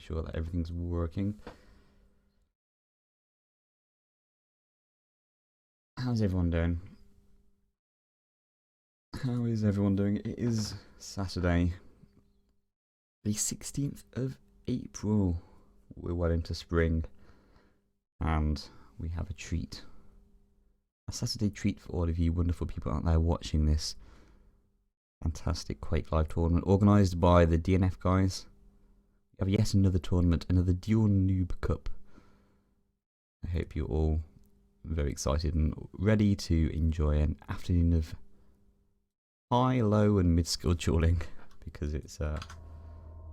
sure that everything's working. How's everyone doing? How is everyone doing? It is Saturday, the 16th of April. We're well into spring, and we have a treat. A Saturday treat for all of you wonderful people out there watching this fantastic Quake Live tournament organised by the DNF guys. We have yet another tournament, another Duel Noob Cup. I hope you're all very excited and ready to enjoy an afternoon of high, low and mid-skill dueling, because it's,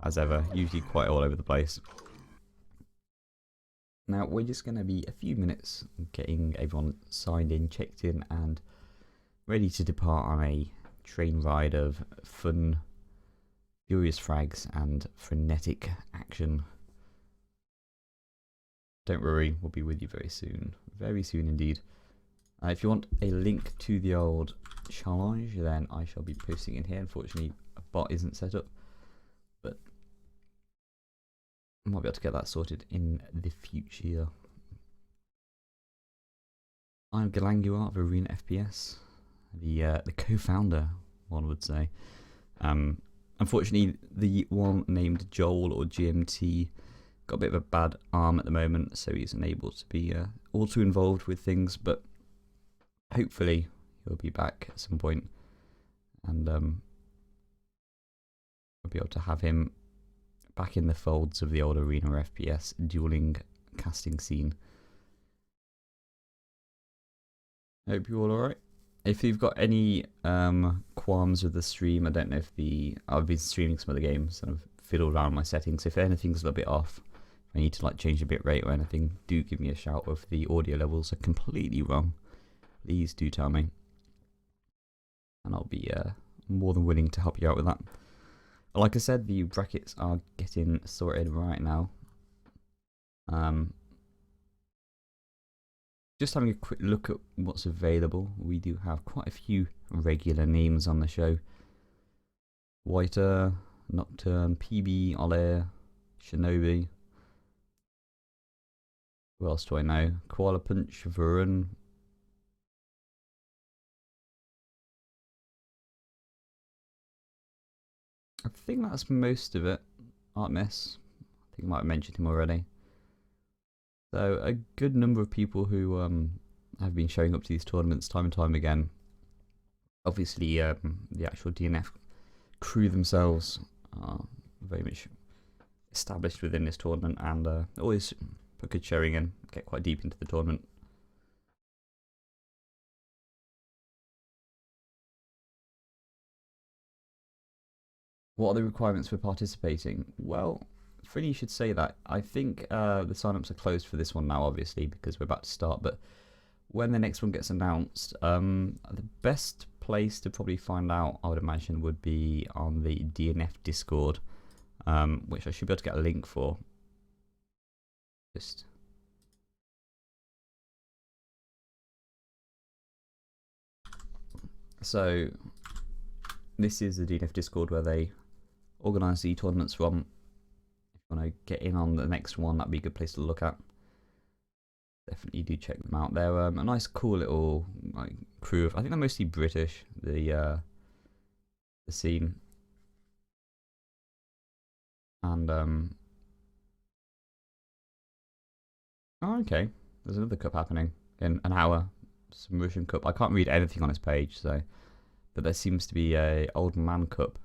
as ever, usually quite all over the place. Now, we're just going to be a few minutes getting everyone signed in, checked in, and ready to depart on a train ride of fun, furious frags, and frenetic action. Don't worry, we'll be with you very soon. Very soon indeed. If you want a link to the old challenge, then I shall be posting in here. Unfortunately, a bot isn't set up, but I might be able to get that sorted in the future. I'm Galangua of Arena FPS, the co-founder, one would say. Unfortunately, the one named Joel or GMT got a bit of a bad arm at the moment, so he's unable to be all too involved with things, but hopefully he'll be back at some point, and I'll be able to have him back in the folds of the old Arena FPS dueling casting scene. Hope you're all alright. If you've got any qualms with the stream, I don't know if I've been streaming some other games and I've fiddled around my settings. If anything's a little bit off, if I need to like change the bit rate or anything, do give me a shout. If the audio levels are completely wrong, please do tell me, and I'll be more than willing to help you out with that. Like I said, the brackets are getting sorted right now. Just having a quick look at what's available. We do have quite a few regular names on the show. Whiter, Nocturne, PB, Ole, Shinobi. Who else do I know? Koala Punch, Varun. I think that's most of it. Artemis, I think I might have mentioned him already. So a good number of people who have been showing up to these tournaments time and time again. Obviously, the actual DNF crew themselves are very much established within this tournament, and always put good showing in, get quite deep into the tournament. What are the requirements for participating? Well, funny you should say that. I think the sign-ups are closed for this one now, obviously, because we're about to start, but when the next one gets announced, the best place to probably find out, I would imagine, would be on the DNF Discord, which I should be able to get a link for. So, this is the DNF Discord where they organise the tournaments from. If you want to get in on the next one, that'd be a good place to look at. Definitely do check them out. They're a nice, cool little like crew of. I think they're mostly British. The scene, and oh, okay. There's another cup happening in an hour. Some Russian cup. I can't read anything on his page, so. But there seems to be a old man cup.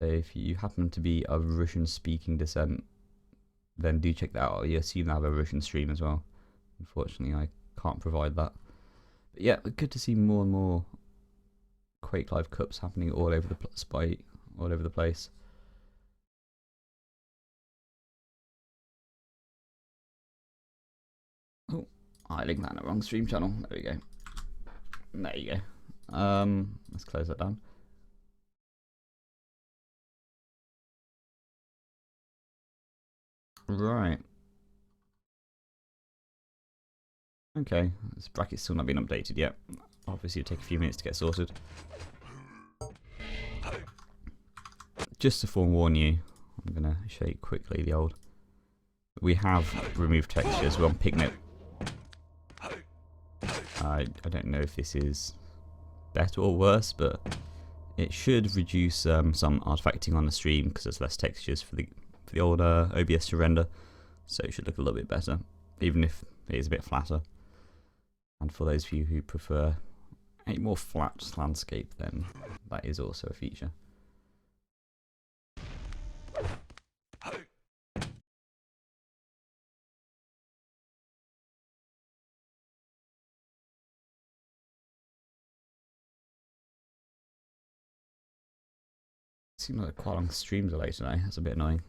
So if you happen to be of Russian-speaking descent, then do check that out. You assume they have a Russian stream as well. Unfortunately, I can't provide that. But yeah, good to see more and more Quake Live Cups happening all over the place. Oh, I linked that in the wrong stream channel. There we go. There you go. Let's close that down. Right. Okay, this bracket's still not been updated yet. Obviously it'll take a few minutes to get sorted. Just to forewarn you, I'm going to show you quickly the old. We have removed textures. We're on Picnic. I don't know if this is better or worse, but it should reduce some artifacting on the stream because there's less textures for the old OBS to render. So it should look a little bit better, even if it is a bit flatter. And for those of you who prefer a more flat landscape, then that is also a feature. Seems like quite a long stream delay today. That's a bit annoying.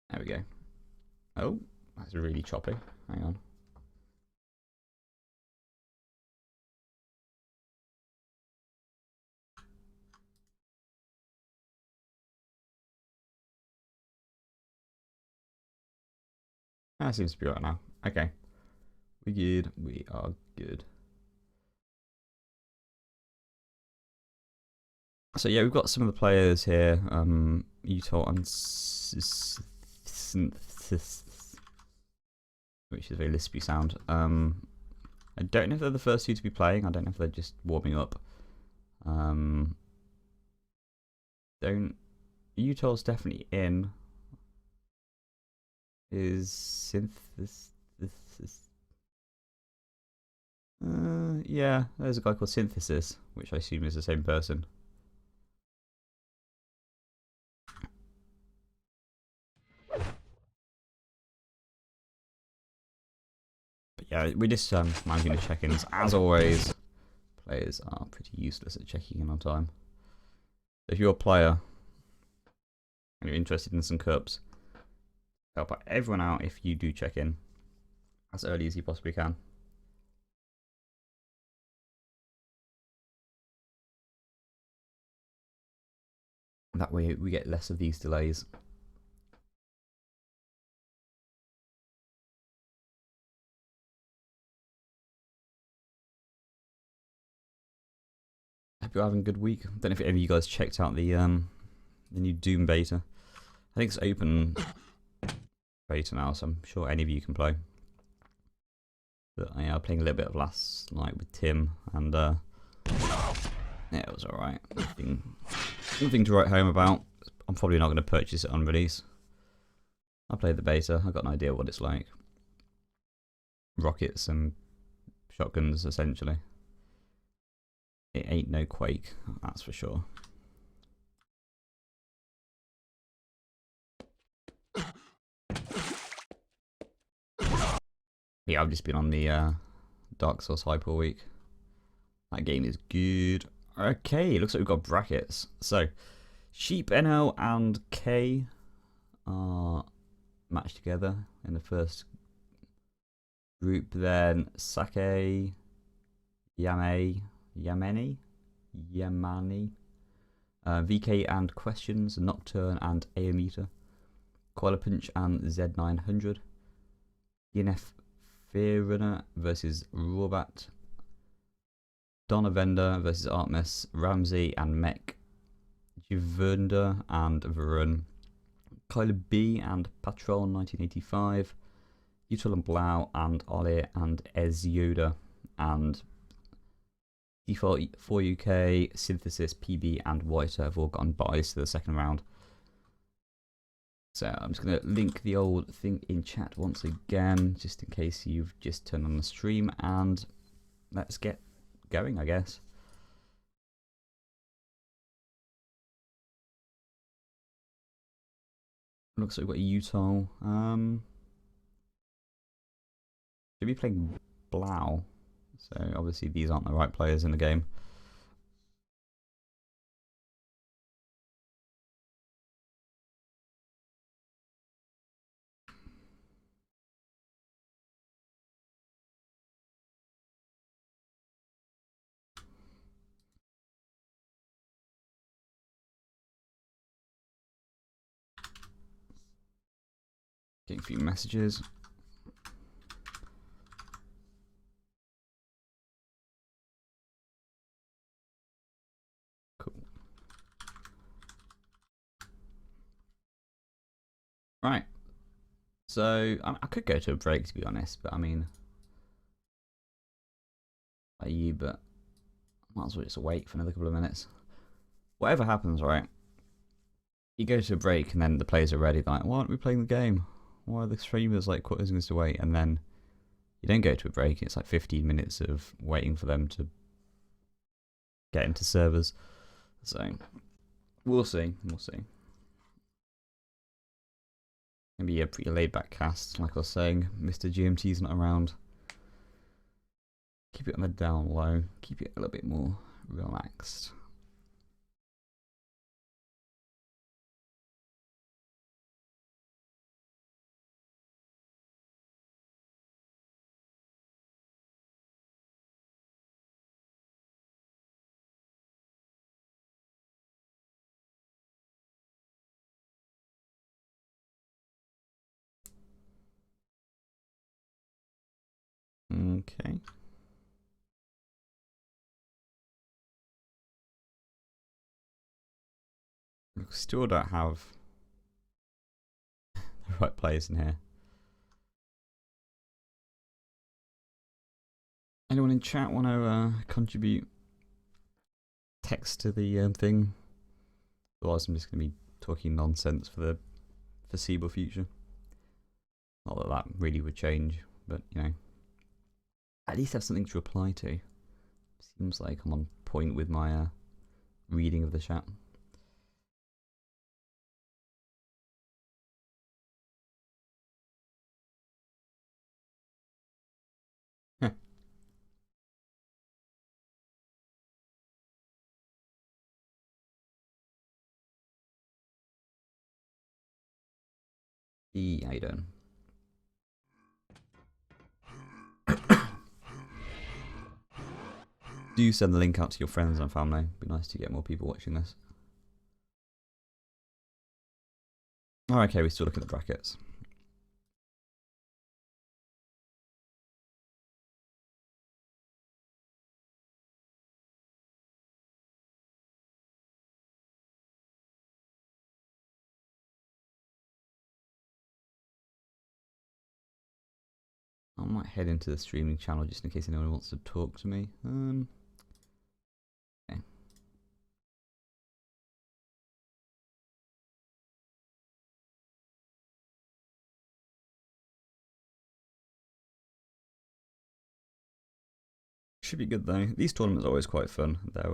There we go. Oh, that's really choppy. Hang on. That seems to be right now. Okay. We're good. We are good. So yeah, we've got some of the players here. Utah and Synthesis, which is a very lispy sound. I don't know if they're the first two to be playing. I don't know if they're just warming up. Utah's definitely in. Is Synthesis? Yeah, there's a guy called Synthesis, which I assume is the same person. But yeah, we just managing the check-ins. As always, players are pretty useless at checking in on time. If you're a player and you're interested in some cups, help out everyone out if you do check in as early as you possibly can. That way we get less of these delays. Hope you're having a good week. Don't know if any of you guys checked out the new Doom beta. I think it's open beta now, so I'm sure any of you can play. But yeah, I was playing a little bit of last night with Tim, and yeah, it was alright. Nothing to write home about. I'm probably not going to purchase it on release. I played the beta. I got an idea what it's like. Rockets and shotguns, essentially. It ain't no Quake, that's for sure. Yeah, I've just been on the Dark Souls hype all week. That game is good. Okay, looks like we've got brackets. So, Sheep, NL, and K are matched together in the first group. Then Sake, Yamani, VK and Questions, Nocturne and Aeometer, Koala Punch and Z900, DNF Runner versus Rawbat, Donna Vendor versus Artemis, Ramsey and Mech, Jivunda and Varun, Kyla B and Patrol 1985, Utul and Blau and Ollie and Ezyoda, and Default 4UK, Synthesis, PB and Whiter have all gotten buys to the second round. So I'm just going to link the old thing in chat once again, just in case you've just turned on the stream, and let's get going, I guess. Looks like we've got Utah. Should be playing Blau. So obviously these aren't the right players in the game. Getting a few messages. Cool. Right. So I could go to a break, to be honest, but I mean, by you, but I might as well just wait for another couple of minutes. Whatever happens, right? You go to a break and then the players are ready. They're like, why aren't we playing the game? Why are the streamers like causing us to wait? And then you don't go to a break. It's like 15 minutes of waiting for them to get into servers. So we'll see. We'll see. Maybe a pretty laid back cast, like I was saying. Mr. GMT's not around. Keep it on the down low. Keep it a little bit more relaxed. Okay. We still don't have the right players in here. Anyone in chat want to contribute text to the thing? Otherwise, I'm just going to be talking nonsense for the foreseeable future. Not that that really would change, but you know, at least have something to reply to. Seems like I'm on point with my reading of the chat. How you doing? Do send the link out to your friends and family. It'd be nice to get more people watching this. Oh, okay, we still look at the brackets. I might head into the streaming channel just in case anyone wants to talk to me. Okay. Should be good though. These tournaments are always quite fun. They're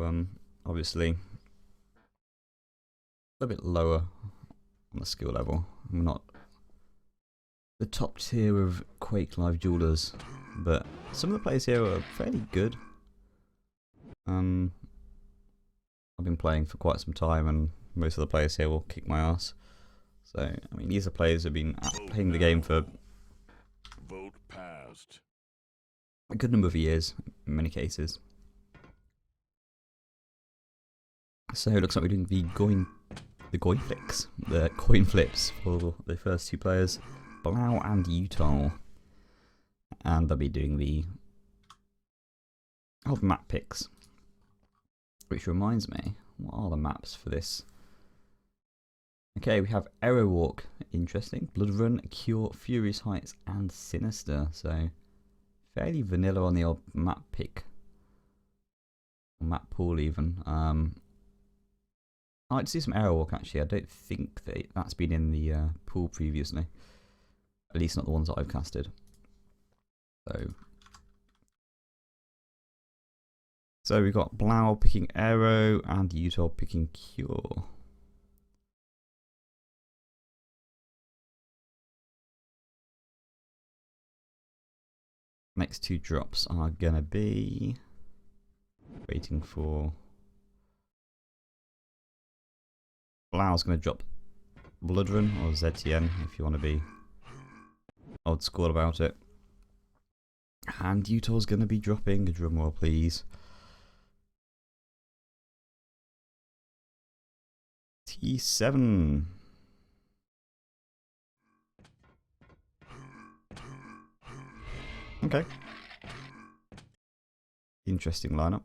obviously a little bit lower on the skill level. I'm not the top tier of Quake Live Duelers, but some of the players here are fairly good. I've been playing for quite some time, and most of the players here will kick my ass. So, I mean, these are players who've been playing the game for a good number of years, in many cases. So it looks like we're doing the coin flips for the first two players, Blau and Utah, and they'll be doing the map picks. Which reminds me, what are the maps for this? Okay, we have Arrow Walk, interesting. Blood Run, Cure, Furious Heights, and Sinister. So fairly vanilla on the old map pick, map pool even. I'd like to see some Arrow Walk actually. I don't think that that's been in the pool previously, at least not the ones that I've casted. So we've got Blau picking Arrow and Utah picking Cure. Next two drops are gonna be waiting for Blau's gonna drop Bloodrun or ZTN if you want to be old school about it. And Utah's gonna be dropping a drumroll, please. T7. Okay. Interesting lineup.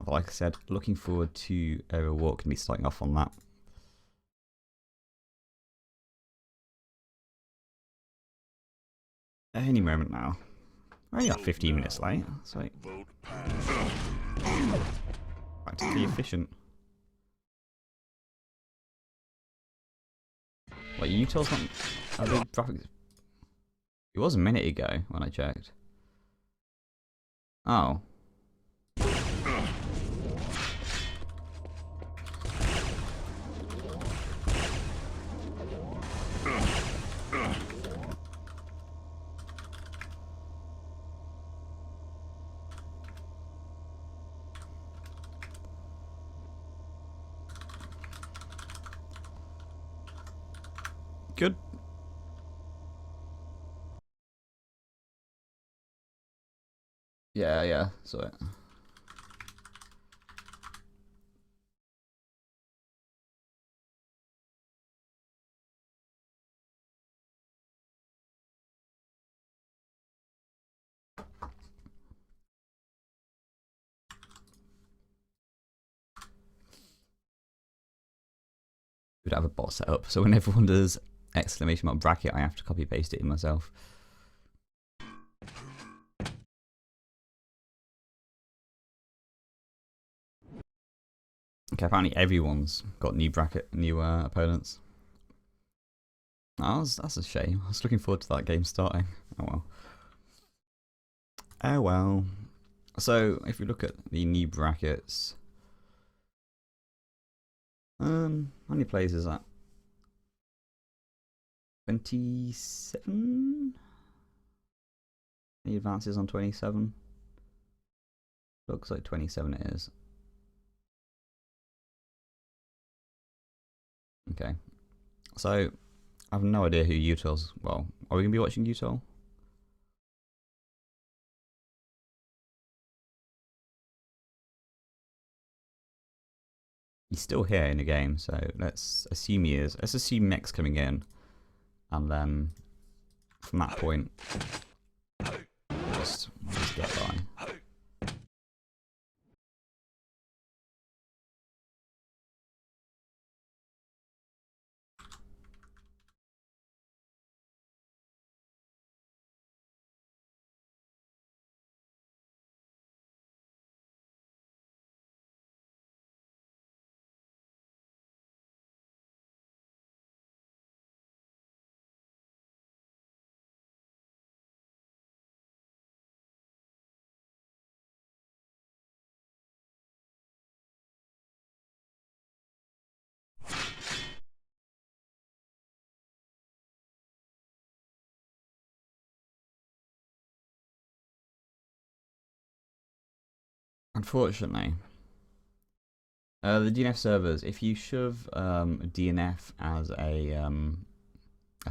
Like I said, looking forward to Arrow Walk and be starting off on that. any moment now. I only got 15 minutes late. That's like practically efficient. Like Utah's not a big graphics. It was a minute ago when I checked. Oh. Good. Yeah, saw it. Would have a bot set up so when everyone does exclamation mark bracket, I have to copy paste it in myself. Okay, apparently everyone's got new opponents. Oh, that's a shame. I was looking forward to that game starting. Oh well. Oh well. So if we look at the new brackets, how many players is that? 27? Any advances on 27? Looks like 27 it is. Okay. So I have no idea who Utah's. Well, are we gonna be watching Utah? He's still here in the game, so let's assume he is. Let's assume Mech's coming in, and then from that point, just get by. Unfortunately, the DNF servers, if you shove DNF as a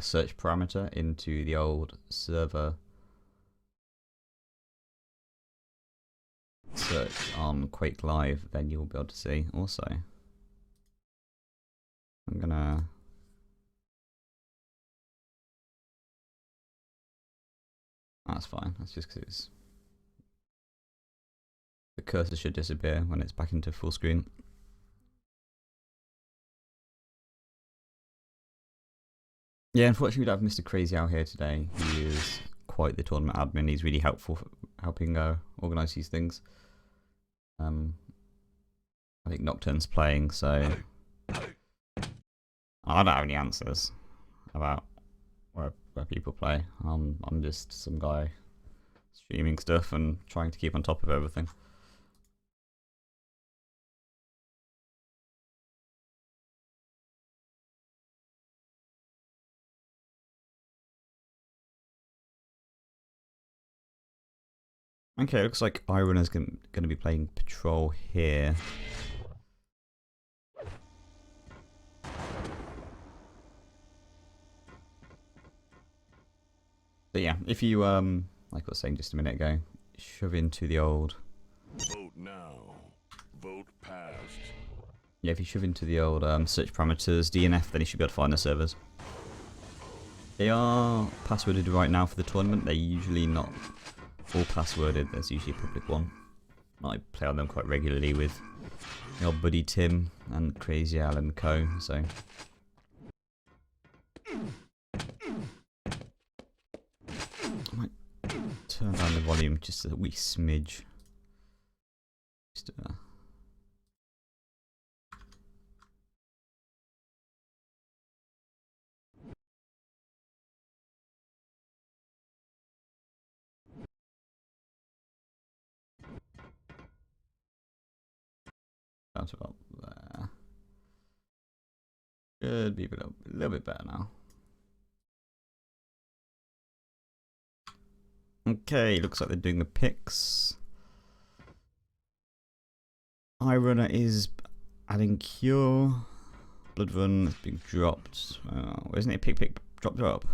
search parameter into the old server search on Quake Live, then you'll be able to see. Also, I'm gonna. That's fine. That's just because it's. The cursor should disappear when it's back into full screen. Yeah, unfortunately we don't have Mr. Crazy out here today. He is quite the tournament admin. He's really helpful for helping organise these things. I think Nocturne's playing, so I don't have any answers about where people play. I'm just some guy streaming stuff and trying to keep on top of everything. Okay, looks like Iron is going to be playing Patrol here. But yeah, if you like I was saying just a minute ago, shove into the old. Vote now. Vote passed. Yeah, if you shove into the old search parameters DNF, then you should be able to find the servers. They are passworded right now for the tournament. They're usually not all passworded. There's usually a public one. I play on them quite regularly with my old buddy Tim and Crazy Al and co. So. turn down the volume just a wee smidge. Just, That's about there. Should be a little bit better now. Okay, looks like they're doing the picks. iRunner is adding cure. Blood Run is being dropped. Isn't it pick, drop?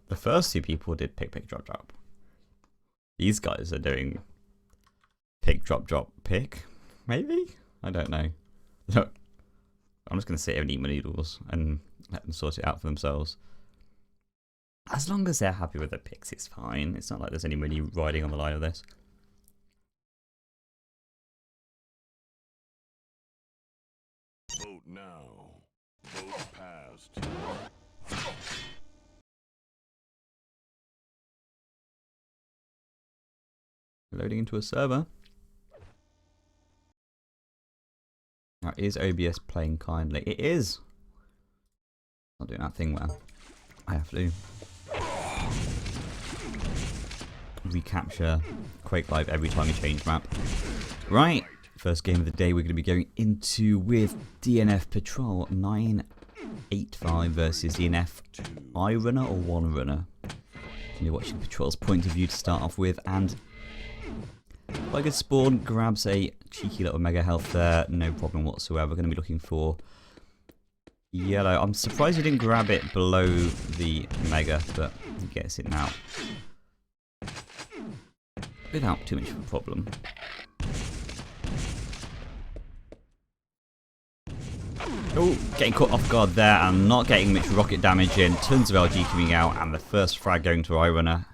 The first two people did pick, drop. These guys are doing pick, drop, pick. Maybe? I don't know. Look, I'm just going to sit here and eat my noodles and let them sort it out for themselves. As long as they're happy with their picks, it's fine. It's not like there's any money riding on the line of this. Vote now. Vote passed. Loading into a server. Now, is OBS playing kindly? It is. Not doing that thing where I have to recapture Quake Live every time you change map. Right, first game of the day we're going to be going into with DNF Patrol 985 versus DNF iRunner or One Runner. You're watching Patrol's point of view to start off with, and like a spawn grabs a cheeky little mega health there, no problem whatsoever. We're going to be looking for yellow. I'm surprised he didn't grab it below the mega, but he gets it now without too much of a problem. Oh, getting caught off guard there and not getting much rocket damage in. Tons of LG coming out, and the first frag going to iRunner.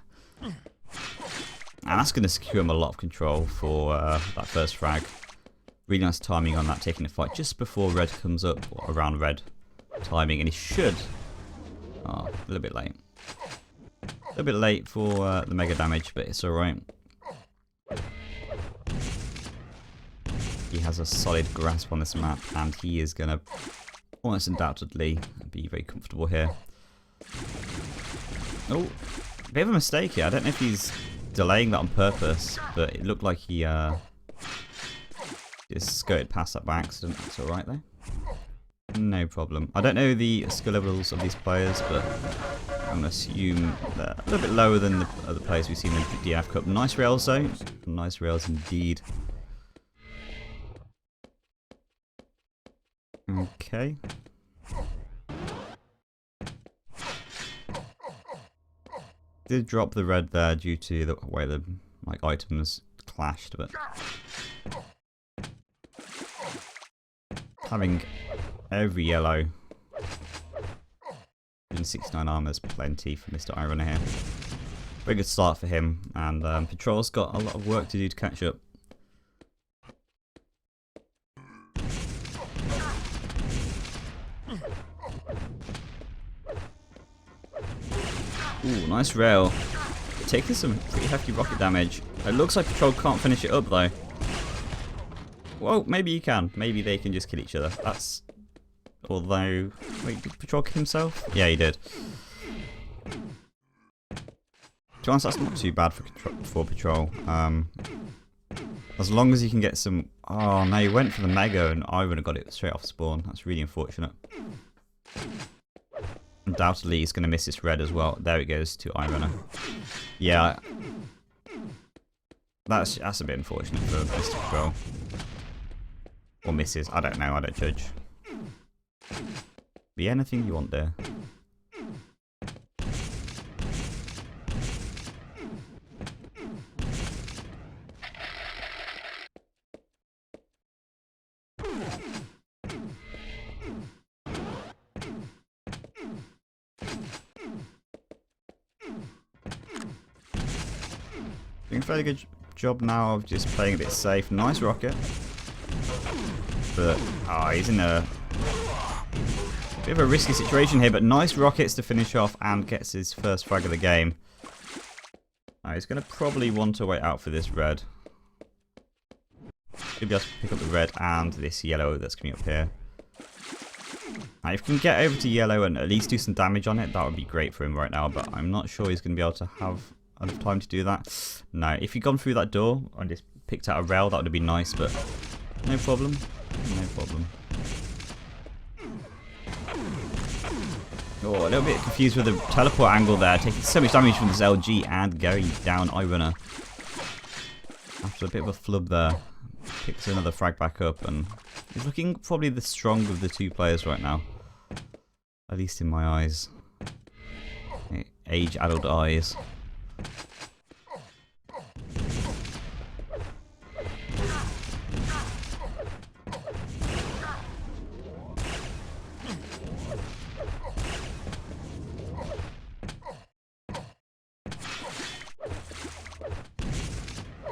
And that's going to secure him a lot of control for that first frag. Really nice timing on that, taking the fight just before red comes up, or around red timing, and he should... Oh, a little bit late. A little bit late for the mega damage, but it's alright. He has a solid grasp on this map, and he is going to almost undoubtedly be very comfortable here. Oh, bit of a mistake here. I don't know if he's delaying that on purpose, but it looked like he just skirted past that by accident. That's alright though. No problem. I don't know the skill levels of these players, but I'm going to assume they're a little bit lower than the other players we've seen in the DNF Cup. Nice rails though. Nice rails indeed. Okay. Did drop the red there due to the way the items clashed, but having every yellow in 69 armor is plenty for Mr. iRunner here. Very good start for him, and Patrol's got a lot of work to do to catch up. Ooh, nice rail. Taking some pretty hefty rocket damage. It looks like Patrol can't finish it up though. Well, maybe he can. Maybe they can just kill each other. That's... Although... Wait, did Patrol kill himself? Yeah, he did. To be honest, that's not too bad for Patrol. As long as he can get some... Oh, no, he went for the Mega and I would have got it straight off spawn. That's really unfortunate. Undoubtedly, he's going to miss this red as well. There it goes to iRunner. Yeah. That's a bit unfortunate for Mr. Patrol. Or misses. I don't know. I don't judge. Be anything you want there. doing a fairly good job now of just playing a bit safe. Nice rocket. But, he's in a bit of a risky situation here, but nice rockets to finish off and gets his first frag of the game. He's going to probably want to wait out for this red. Should be able to pick up the red and this yellow that's coming up here. Now, if he can get over to yellow and at least do some damage on it, that would be great for him right now, but I'm not sure he's going to be able to have enough time to do that. No, if he'd gone through that door and just picked out a rail, that would have been nice, but no problem. No problem. Oh, a little bit confused with the teleport angle there, taking so much damage from this LG and going down iRunner. After a bit of a flub there, picks another frag back up, and he's looking probably the stronger of the two players right now. At least in my eyes. Age adult eyes.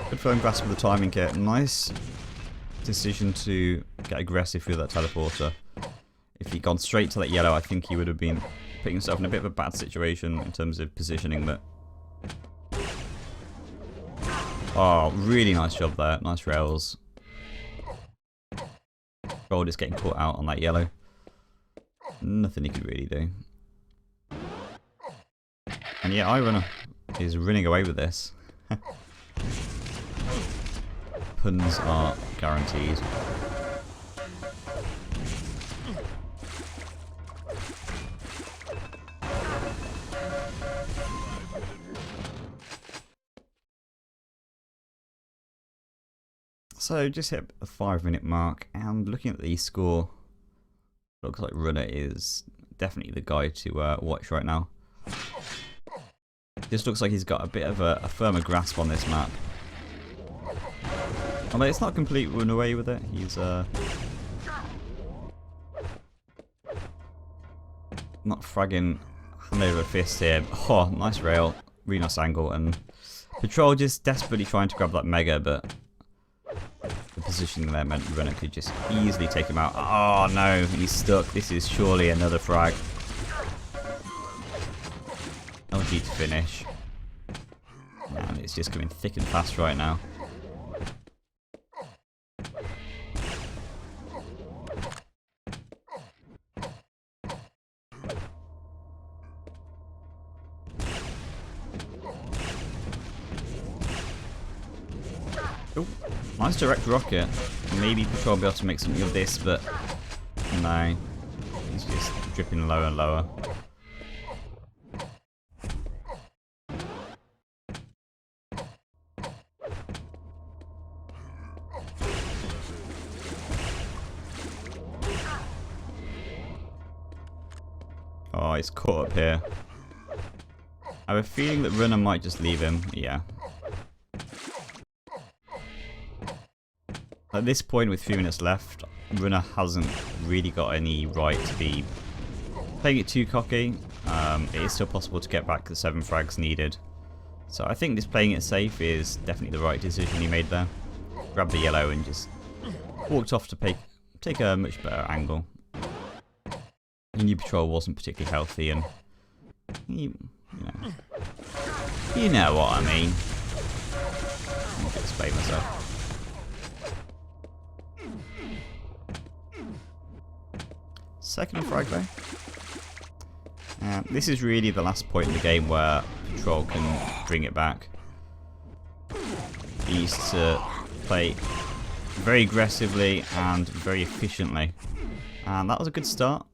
Good firm grasp of the timing kit. Nice decision to get aggressive through that teleporter. If he'd gone straight to that yellow, I think he would have been putting himself in a bit of a bad situation in terms of positioning. But oh, really nice job there. Nice rails. Gold is getting caught out on that yellow. Nothing he could really do. And yeah, iRunner is running away with this. Puns are guaranteed. So just hit the 5-minute mark, and looking at the score, looks like Runner is definitely the guy to watch right now. Just looks like he's got a bit of a firmer grasp on this map. Although it's not a complete run away with it, he's not fragging hand over fist here. Oh, nice rail, really nice angle, and Patrol just desperately trying to grab that mega, but the positioning there meant Runner could just easily take him out. Oh no, he's stuck. This is surely another frag. LG to finish. And it's just coming thick and fast right now. Oh, nice direct rocket. Maybe Patrol will be able to make something of this, but no. He's just dripping lower and lower. Oh, he's caught up here. I have a feeling that Runner might just leave him. Yeah. At this point, with 3 minutes left, Runner hasn't really got any right to be playing it too cocky. It is still possible to get back the 7 frags needed. So I think just playing it safe is definitely the right decision he made there. Grabbed the yellow and just walked off to take a much better angle. New Patrol wasn't particularly healthy, and you know what I mean. I'll explain myself. Second frag though. This is really the last point in the game where Patrol can bring it back. He used to play very aggressively and very efficiently, and that was a good start.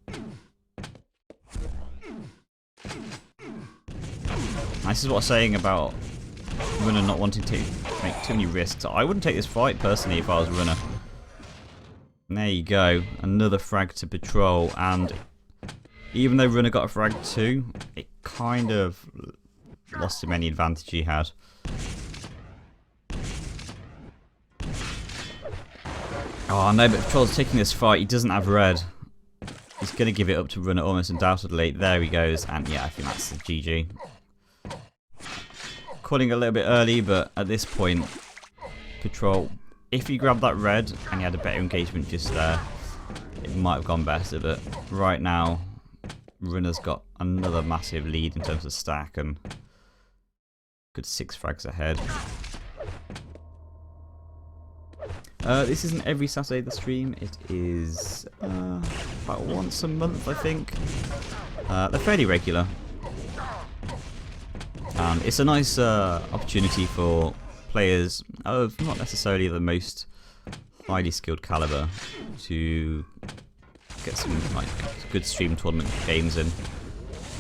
This is what I'm saying about Runner not wanting to make too many risks. I wouldn't take this fight personally if I was Runner. And there you go, another frag to Patrol, and even though Runner got a frag too, it kind of lost him any advantage he had. Oh no, but Patrol's taking this fight, he doesn't have red. He's going to give it up to Runner almost undoubtedly. There he goes, and yeah, I think that's the GG. calling it a little bit early, but at this point, Patrol, if he grabbed that red and he had a better engagement just there, it might have gone better, but right now, Runner's got another massive lead in terms of stack and good 6 frags ahead. This isn't every Saturday the stream, it is about once a month I think. They're fairly regular. It's a nice opportunity for players of not necessarily the most highly skilled caliber to get some like good stream tournament games in.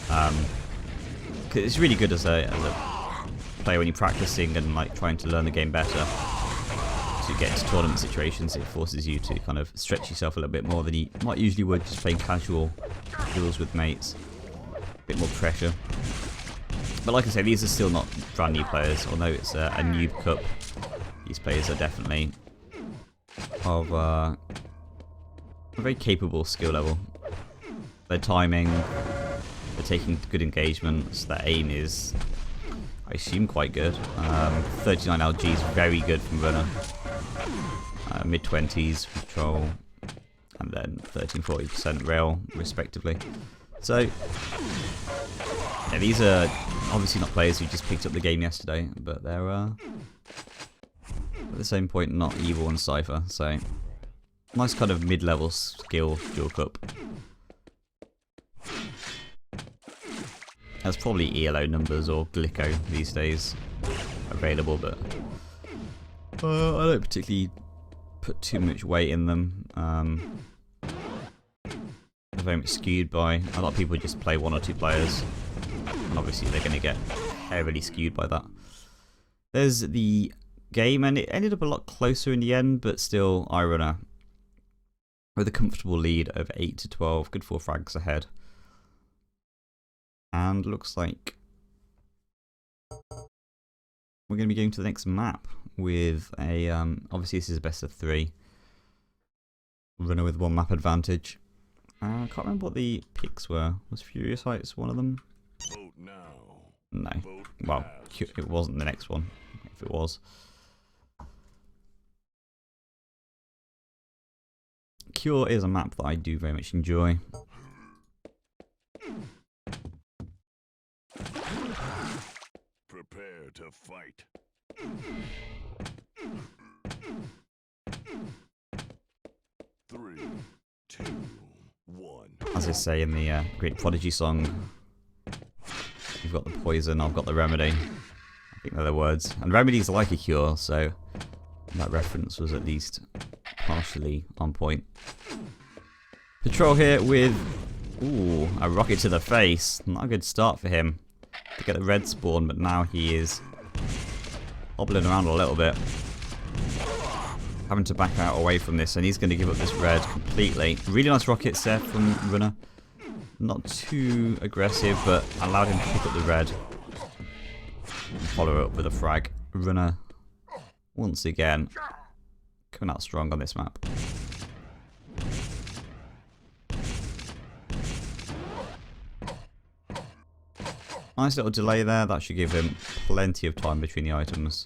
'Cause it's really good as a player when you're practicing and like trying to learn the game better. To get into tournament situations, it forces you to kind of stretch yourself a little bit more than you might usually would just playing casual duels with mates. A bit more pressure. But like I say, these are still not brand new players, although it's a Noob Cup. These players are definitely of a very capable skill level. Their timing, they're taking good engagements, their aim is, I assume, quite good. 39 LG is very good from Runner. Mid-20s Patrol, and then 13-40% Rail, respectively. So, yeah, these are obviously not players who just picked up the game yesterday, but they're at the same point not Evil and Cypher, so nice kind of mid-level skill dual cup. There's probably ELO numbers or Glico these days available, but I don't particularly put too much weight in them. They're very much skewed by a lot of people just play 1 or 2 players, and obviously they're going to get heavily skewed by that. There's the game, and it ended up a lot closer in the end, but still iRunner with a comfortable lead of 8-12, good 4 frags ahead. And looks like we're going to be going to the next map with a, obviously this is a best of 3. Runner with 1 map advantage. I can't remember what the picks were. Was Furious Heights one of them? Vote now. No. Vote Well, passed. it wasn't the next one, if it was. Cure is a map that I do very much enjoy. Prepare to fight. 3, 2, 1. As I say in the Great Prodigy song, you've got the poison, I've got the remedy. I think they're the words. And remedy's like a cure, so that reference was at least partially on point. Patrol here with, ooh, a rocket to the face. Not a good start for him to get the red spawn, but now he is hobbling around a little bit. Having to back out away from this, and he's going to give up this red completely. Really nice rockets there from Runner. Not too aggressive, but allowed him to pick up the red. And follow up with a frag. Runner, once again, coming out strong on this map. Nice little delay there, that should give him plenty of time between the items.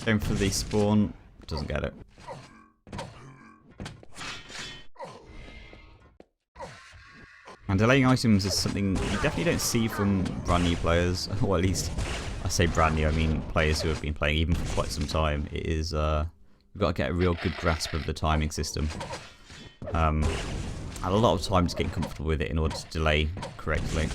Going for the spawn, doesn't get it. And delaying items is something you definitely don't see from brand new players, or at least I say brand new, I mean players who have been playing even for quite some time. It is, you've got to get a real good grasp of the timing system. And a lot of time just getting comfortable with it in order to delay correctly.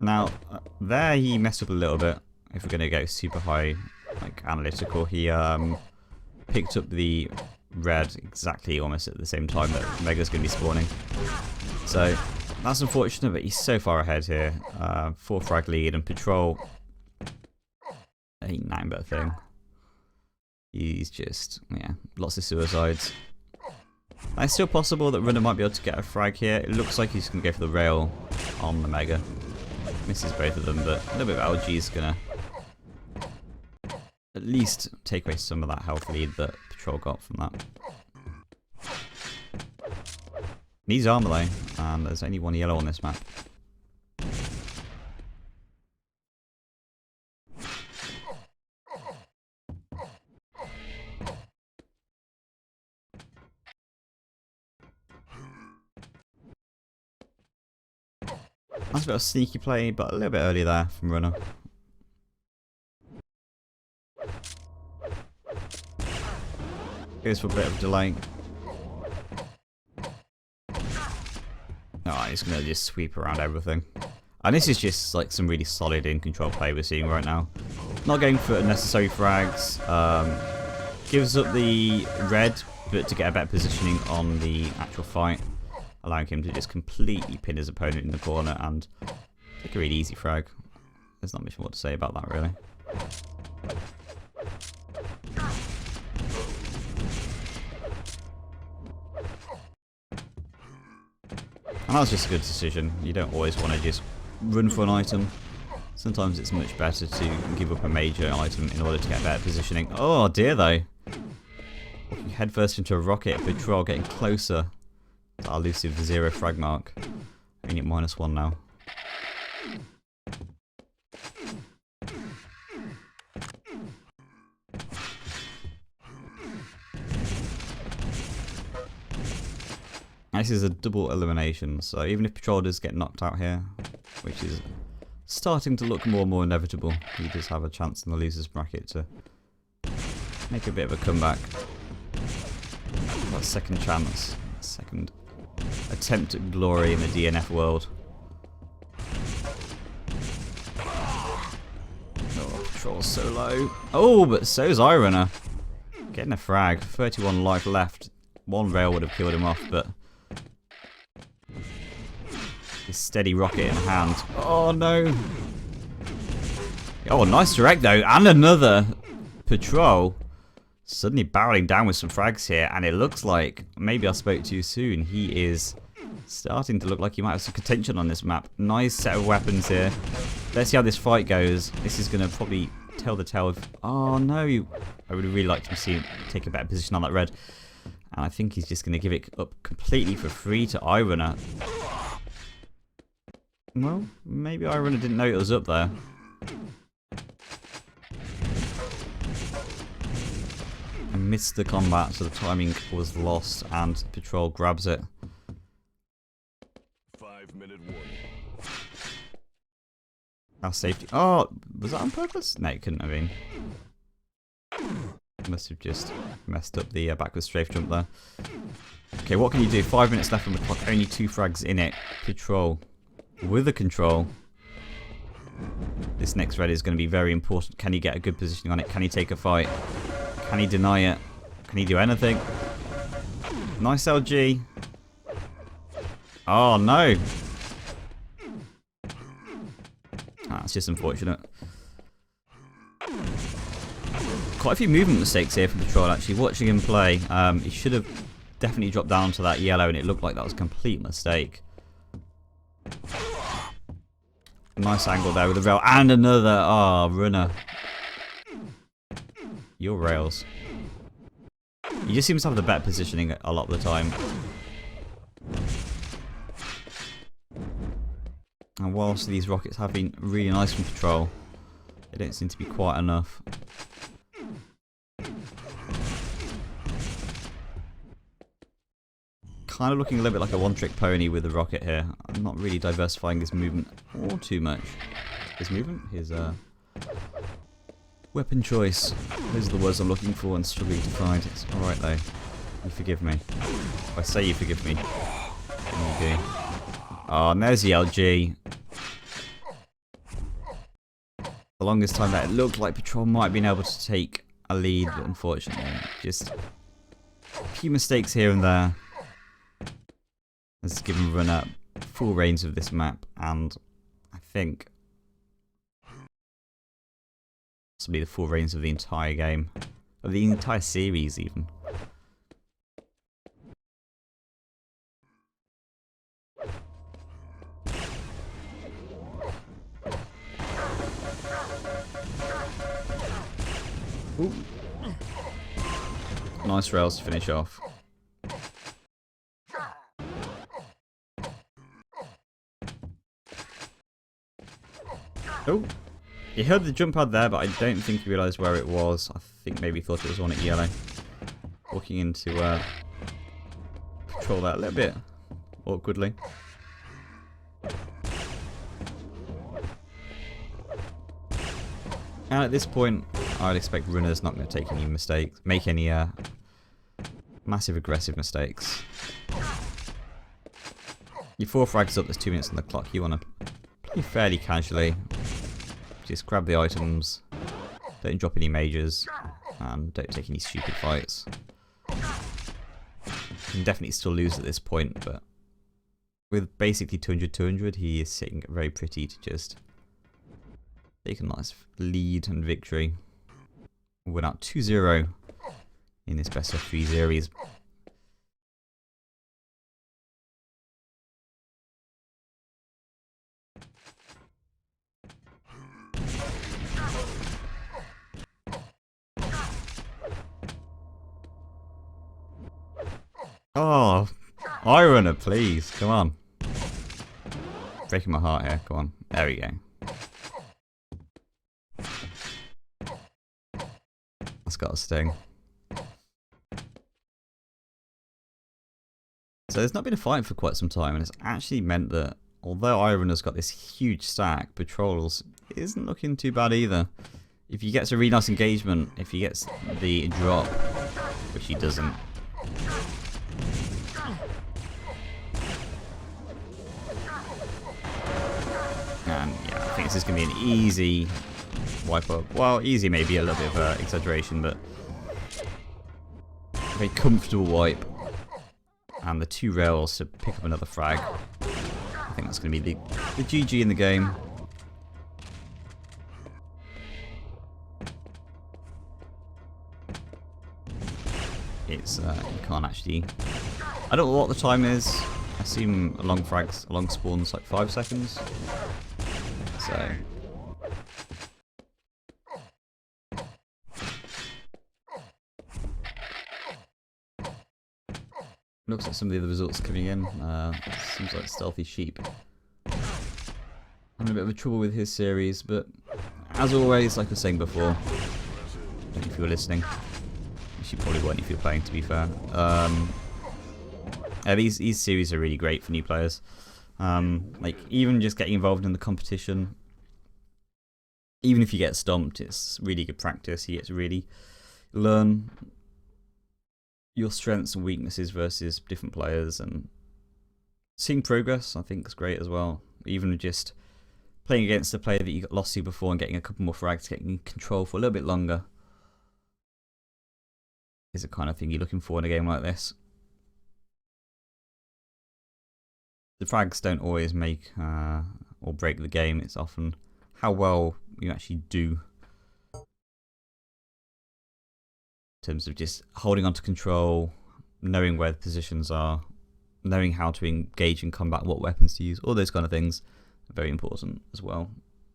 Now, there he messed up a little bit. If we're going to go super high, like analytical, he picked up the red exactly almost at the same time that Mega's going to be spawning. So that's unfortunate, but he's so far ahead here. 4 frag lead, and Patrol ain't nothing but a thing. He's just, yeah, lots of suicides. Now, it's still possible that Runner might be able to get a frag here. It looks like he's going to go for the rail on the Mega. Misses both of them, but a little bit of LG is going to at least take away some of that health lead that Patrol got from that. Needs armor though, and there's only one yellow on this map. That's a bit of sneaky play, but a little bit early there from Runner. Goes for a bit of delay. Oh, he's gonna just sweep around everything. And this is just like some really solid in control play we're seeing right now. Not going for unnecessary frags. Gives up the red, but to get a better positioning on the actual fight, allowing him to just completely pin his opponent in the corner and take a really easy frag. There's not much more to say about that really. And that was just a good decision. You don't always want to just run for an item. Sometimes it's much better to give up a major item in order to get better positioning. Oh dear though. Walking headfirst into a rocket, Patrol getting closer to our elusive 0 frag mark. Only at -1 now. This is a double elimination, so even if Patrol does get knocked out here, which is starting to look more and more inevitable, he does have a chance in the losers bracket to make a bit of a comeback. That second chance, second attempt at glory in the DNF world. Oh, Patrol's so low. Oh, but so's iRunner. Getting a frag, 31 life left. One rail would have killed him off, but his steady rocket in hand. Oh no! Oh, nice direct though, and another Patrol. Suddenly barreling down with some frags here, and it looks like maybe I spoke too soon. He is starting to look like he might have some contention on this map. Nice set of weapons here. Let's see how this fight goes. This is going to probably tell the tale of... Oh no! I would really like to see him take a better position on that red. And I think he's just going to give it up completely for free to iRunner. Well, maybe iRunner didn't know it was up there. I missed the combat, so the timing was lost, and Patrol grabs it. 5-minute warning. Our safety. Oh, was that on purpose? No, it couldn't have been. Must have just messed up the backward strafe jump there. Okay, what can you do? 5 minutes left on the clock, only 2 frags in it. Patrol with a control. This next red is going to be very important. Can he get a good positioning on it? Can he take a fight? Can he deny it? Can he do anything? Nice LG. Oh no. That's just unfortunate. Quite a few movement mistakes here from Patrol actually. Watching him play, he should have definitely dropped down to that yellow, and it looked like that was a complete mistake. Nice angle there with the rail, and another. Oh, runner. Your rails. He just seems to have the better positioning a lot of the time. And whilst these rockets have been really nice from Patrol, they don't seem to be quite enough. Kind of looking a little bit like a one-trick pony with the rocket here. I'm not really diversifying his movement all too much. His movement? His weapon choice. Those are the words I'm looking for and struggling to find. It's alright though. You forgive me. If I say you forgive me, then you do. Oh, and there's the LG. The longest time that it looked like Patrol might have been able to take a lead, but unfortunately, just a few mistakes here and there has given Runner full range of this map, and I think possibly the full range of the entire game, of the entire series even. Ooh. Nice rails to finish off. Oh, he heard the jump pad there, but I don't think he realised where it was. I think maybe he thought it was one at yellow. Walking into patrol that a little bit awkwardly. And at this point, I'd expect runners not going to take any mistakes, make any massive aggressive mistakes. Your 4 frags up, there's 2 minutes on the clock. You want to play fairly casually. Just grab the items, don't drop any majors, and don't take any stupid fights. You can definitely still lose at this point, but with basically 200-200, he is sitting very pretty to just take a nice lead and victory. Win out 2-0 in this best of 3 series. Oh, Irona, please, come on. Breaking my heart here, come on. There we go. That's got a sting. So there's not been a fight for quite some time, and it's actually meant that although Irona's got this huge stack, Patrols isn't looking too bad either. If he gets a really nice engagement, if he gets the drop, which he doesn't. And yeah, I think this is going to be an easy wipe up. Well, easy maybe a little bit of exaggeration, but a very comfortable wipe. And the 2 rails to pick up another frag. I think that's going to be the GG in the game. It's, you can't actually... I don't know what the time is. I assume along frags, along spawns like 5 seconds. So... Looks like some of the other results coming in. Seems like Stealthy Sheep having a bit of a trouble with his series, but as always, like I was saying before, I don't know if you were listening. You probably weren't if you were playing, to be fair. These series are really great for new players. Like even just getting involved in the competition, even if you get stomped, it's really good practice. You get to really learn your strengths and weaknesses versus different players, and seeing progress I think is great as well. Even just playing against a player that you got lost to before and getting a couple more frags, getting control for a little bit longer is the kind of thing you're looking for in a game like this. The frags don't always make or break the game, it's often how well you actually do in terms of just holding on to control, knowing where the positions are, knowing how to engage in combat, what weapons to use, all those kind of things are very important as well.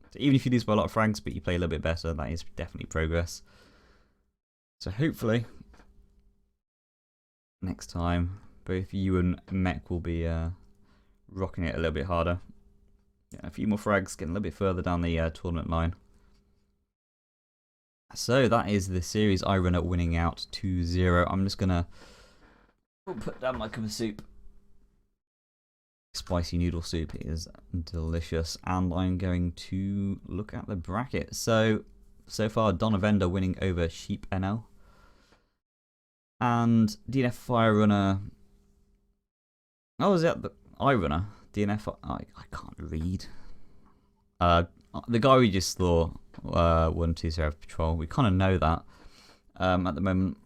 So even if you lose by a lot of frags but you play a little bit better, that is definitely progress. So hopefully next time both you and Mech will be rocking it a little bit harder. Yeah, a few more frags, getting a little bit further down the tournament line. So that is the series Irona winning out 2-0. I'm just gonna put down my cup of soup. Spicy noodle soup is delicious, and I'm going to look at the bracket. So far Donavenda winning over Sheep NL, and DNF Fire Runner. Oh, is that the Irona? DNF. I can't read. The guy we just saw won 2-0 Patrol. We kind of know that at the moment.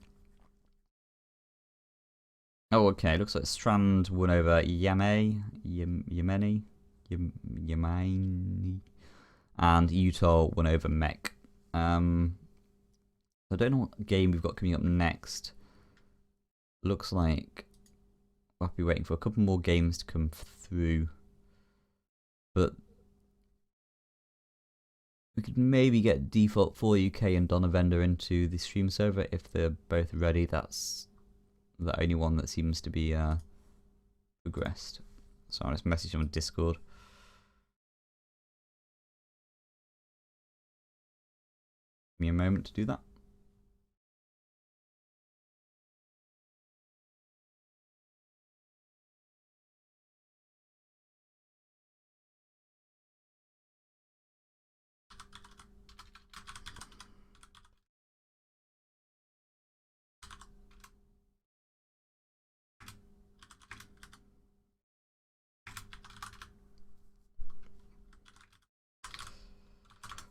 Oh, okay. Looks like Strand won over Yameni, and Utah won over Mech. I don't know what game we've got coming up next. Looks like we'll have to be waiting for a couple more games to come through. But We could maybe get default 4UK and Donna Vendor into the stream server if they're both ready. That's the only one that seems to be progressed. So I'll just message them on Discord. Give me a moment to do that.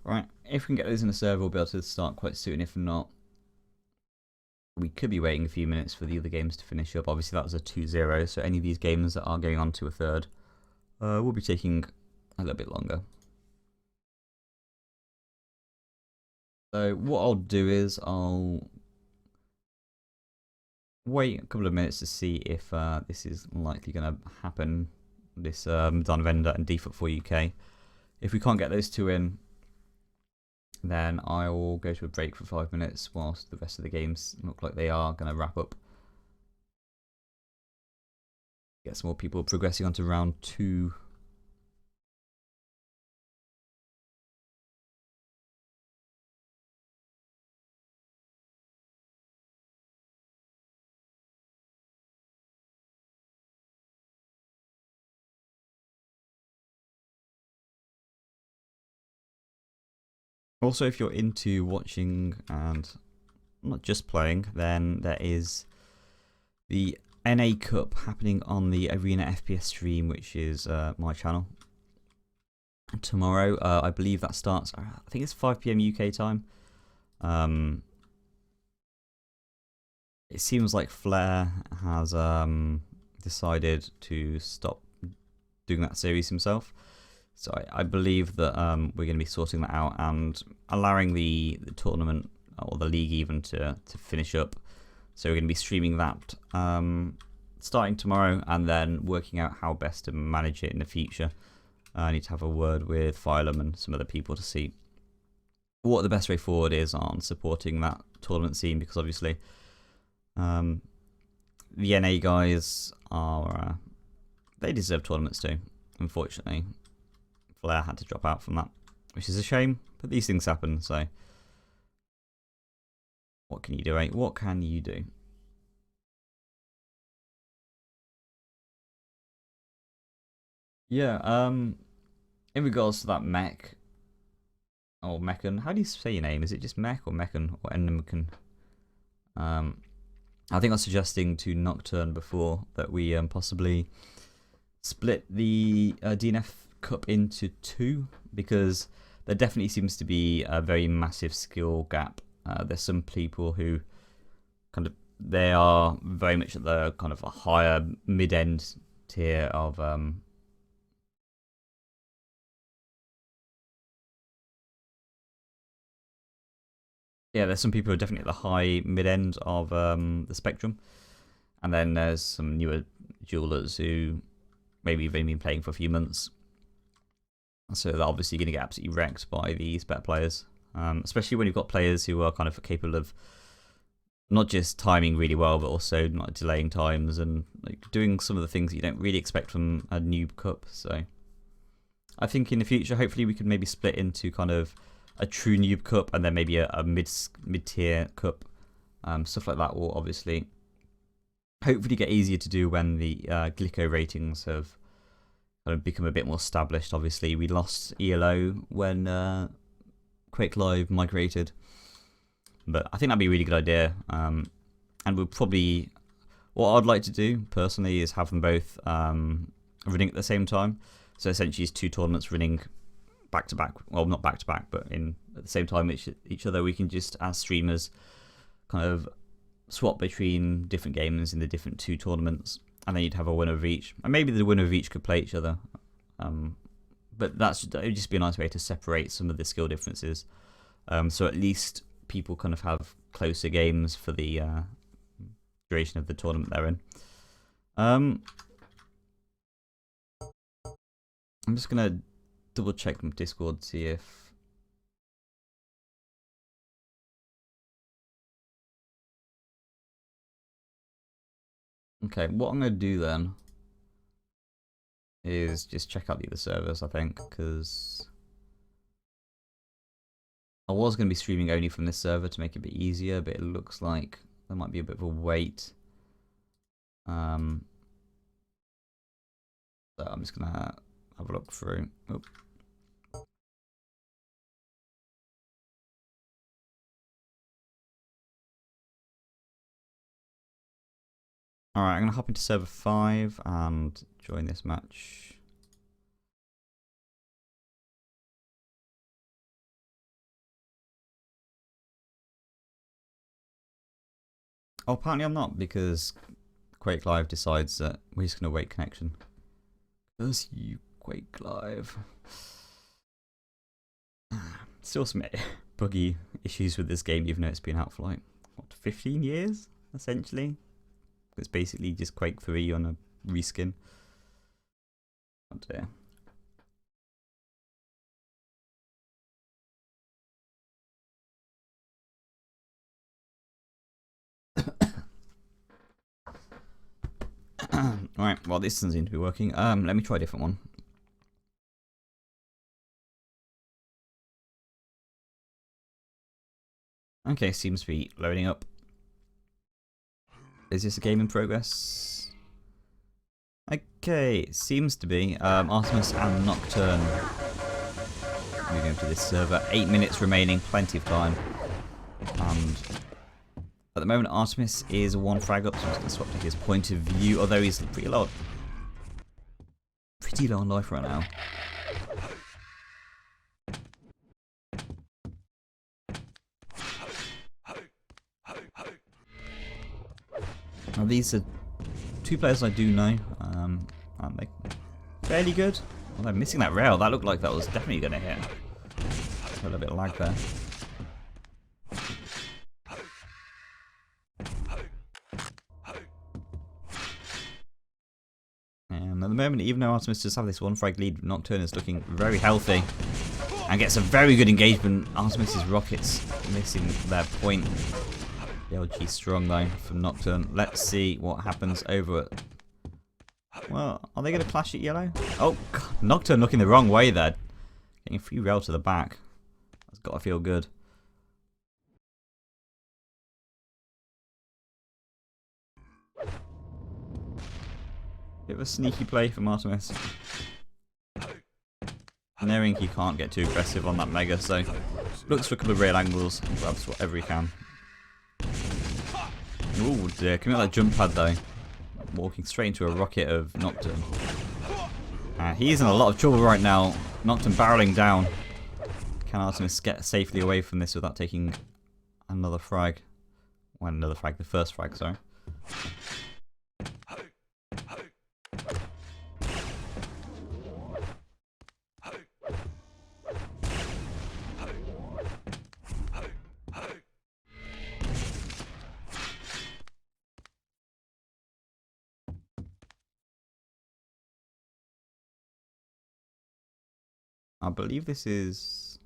Right, if we can get those in the server, we'll be able to start quite soon. If not, we could be waiting a few minutes for the other games to finish up. Obviously, that was a 2-0, so any of these games that are going on to a third will be taking a little bit longer. So what I'll do is I'll wait a couple of minutes to see if this is likely going to happen, this Donna Vendor and Default 4UK. If we can't get those two in, then I will go to a break for 5 minutes whilst the rest of the games look like they are going to wrap up. Get some more people progressing onto round 2. Also, if you're into watching and not just playing, then there is the NA Cup happening on the Arena FPS stream, which is my channel. Tomorrow, I believe that starts, I think it's 5 PM UK time. It seems like Flair has decided to stop doing that series himself. So I believe that we're going to be sorting that out and allowing the tournament or the league even to finish up. So we're going to be streaming that starting tomorrow and then working out how best to manage it in the future. I need to have a word with Phylum and some other people to see what the best way forward is on supporting that tournament scene, because obviously the NA guys are they deserve tournaments too. Unfortunately, Flair had to drop out from that, which is a shame, but these things happen, so what can you do, eh? What can you do? Yeah, in regards to that mech, or Mechan, how do you say your name? Is it just Mech or Mechan or Endermechan? I think I was suggesting to Nocturne before that we possibly split the DNF Cup into 2, because there definitely seems to be a very massive skill gap. There's some people who they are very much at the kind of a higher mid-end tier of yeah, there's some people who are definitely at the high mid-end of the spectrum, and then there's some newer duelers who maybe have only been playing for a few months. So they're obviously going to get absolutely wrecked by these better players, especially when you've got players who are kind of capable of not just timing really well, but also not delaying times and like doing some of the things that you don't really expect from a noob cup. So I think in the future, hopefully, we could maybe split into kind of a true noob cup and then maybe a mid-tier cup. Stuff like that will obviously hopefully get easier to do when the Glico ratings have become a bit more established. Obviously, we lost ELO when Quake Live migrated, but I think that'd be a really good idea. And we'll probably, what I'd like to do personally is have them both running at the same time. So essentially, it's 2 tournaments running back to back. Well, not back to back, but at the same time each other. We can just, as streamers, kind of swap between different games in the different 2 tournaments. And then you'd have a winner of each, and maybe the winner of each could play each other. But that would just be a nice way to separate some of the skill differences. So at least people kind of have closer games for the duration of the tournament they're in. I'm just gonna double check Discord, see if Okay, what I'm going to do then is just check out the other servers, I think, because I was going to be streaming only from this server to make it a bit easier, but it looks like there might be a bit of a wait. So I'm just going to have a look through. Oop. Alright, I'm going to hop into server 5 and join this match. Oh, apparently I'm not, because Quake Live decides that we're just going to wait connection. Because you Quake Live. Still some buggy issues with this game, even though it's been out for like, what, 15 years, essentially? It's basically just Quake 3 on a reskin. Oh dear. Alright, well this doesn't seem to be working. Let me try a different one. Okay, seems to be loading up. Is this a game in progress? Okay, it seems to be. Artemis and Nocturne moving to this server. 8 minutes remaining, plenty of time. And at the moment, Artemis is 1 frag up, so I'm just going to swap to his point of view, although he's pretty low on life right now. Now these are 2 players I do know, aren't they? Fairly good. Although missing that rail, that looked like that was definitely going to hit. A little bit of lag there. And at the moment, even though Artemis does have this 1 frag lead, Nocturne is looking very healthy and gets a very good engagement. Artemis's rockets missing their point. The LG strong though from Nocturne. Let's see what happens over it. Well, are they going to clash at yellow? Oh, God. Nocturne looking the wrong way there. Getting a free rail to the back. That's got to feel good. Bit of a sneaky play from Artemis. Knowing he can't get too aggressive on that Mega, so looks for a couple of rail angles and grabs whatever he can. Ooh dear, coming out that jump pad though. Walking straight into a rocket of Nocturne. He's in a lot of trouble right now. Nocturne barreling down. Can Artemis get safely away from this without taking another frag? Well, another frag, the first frag, sorry. I believe this is...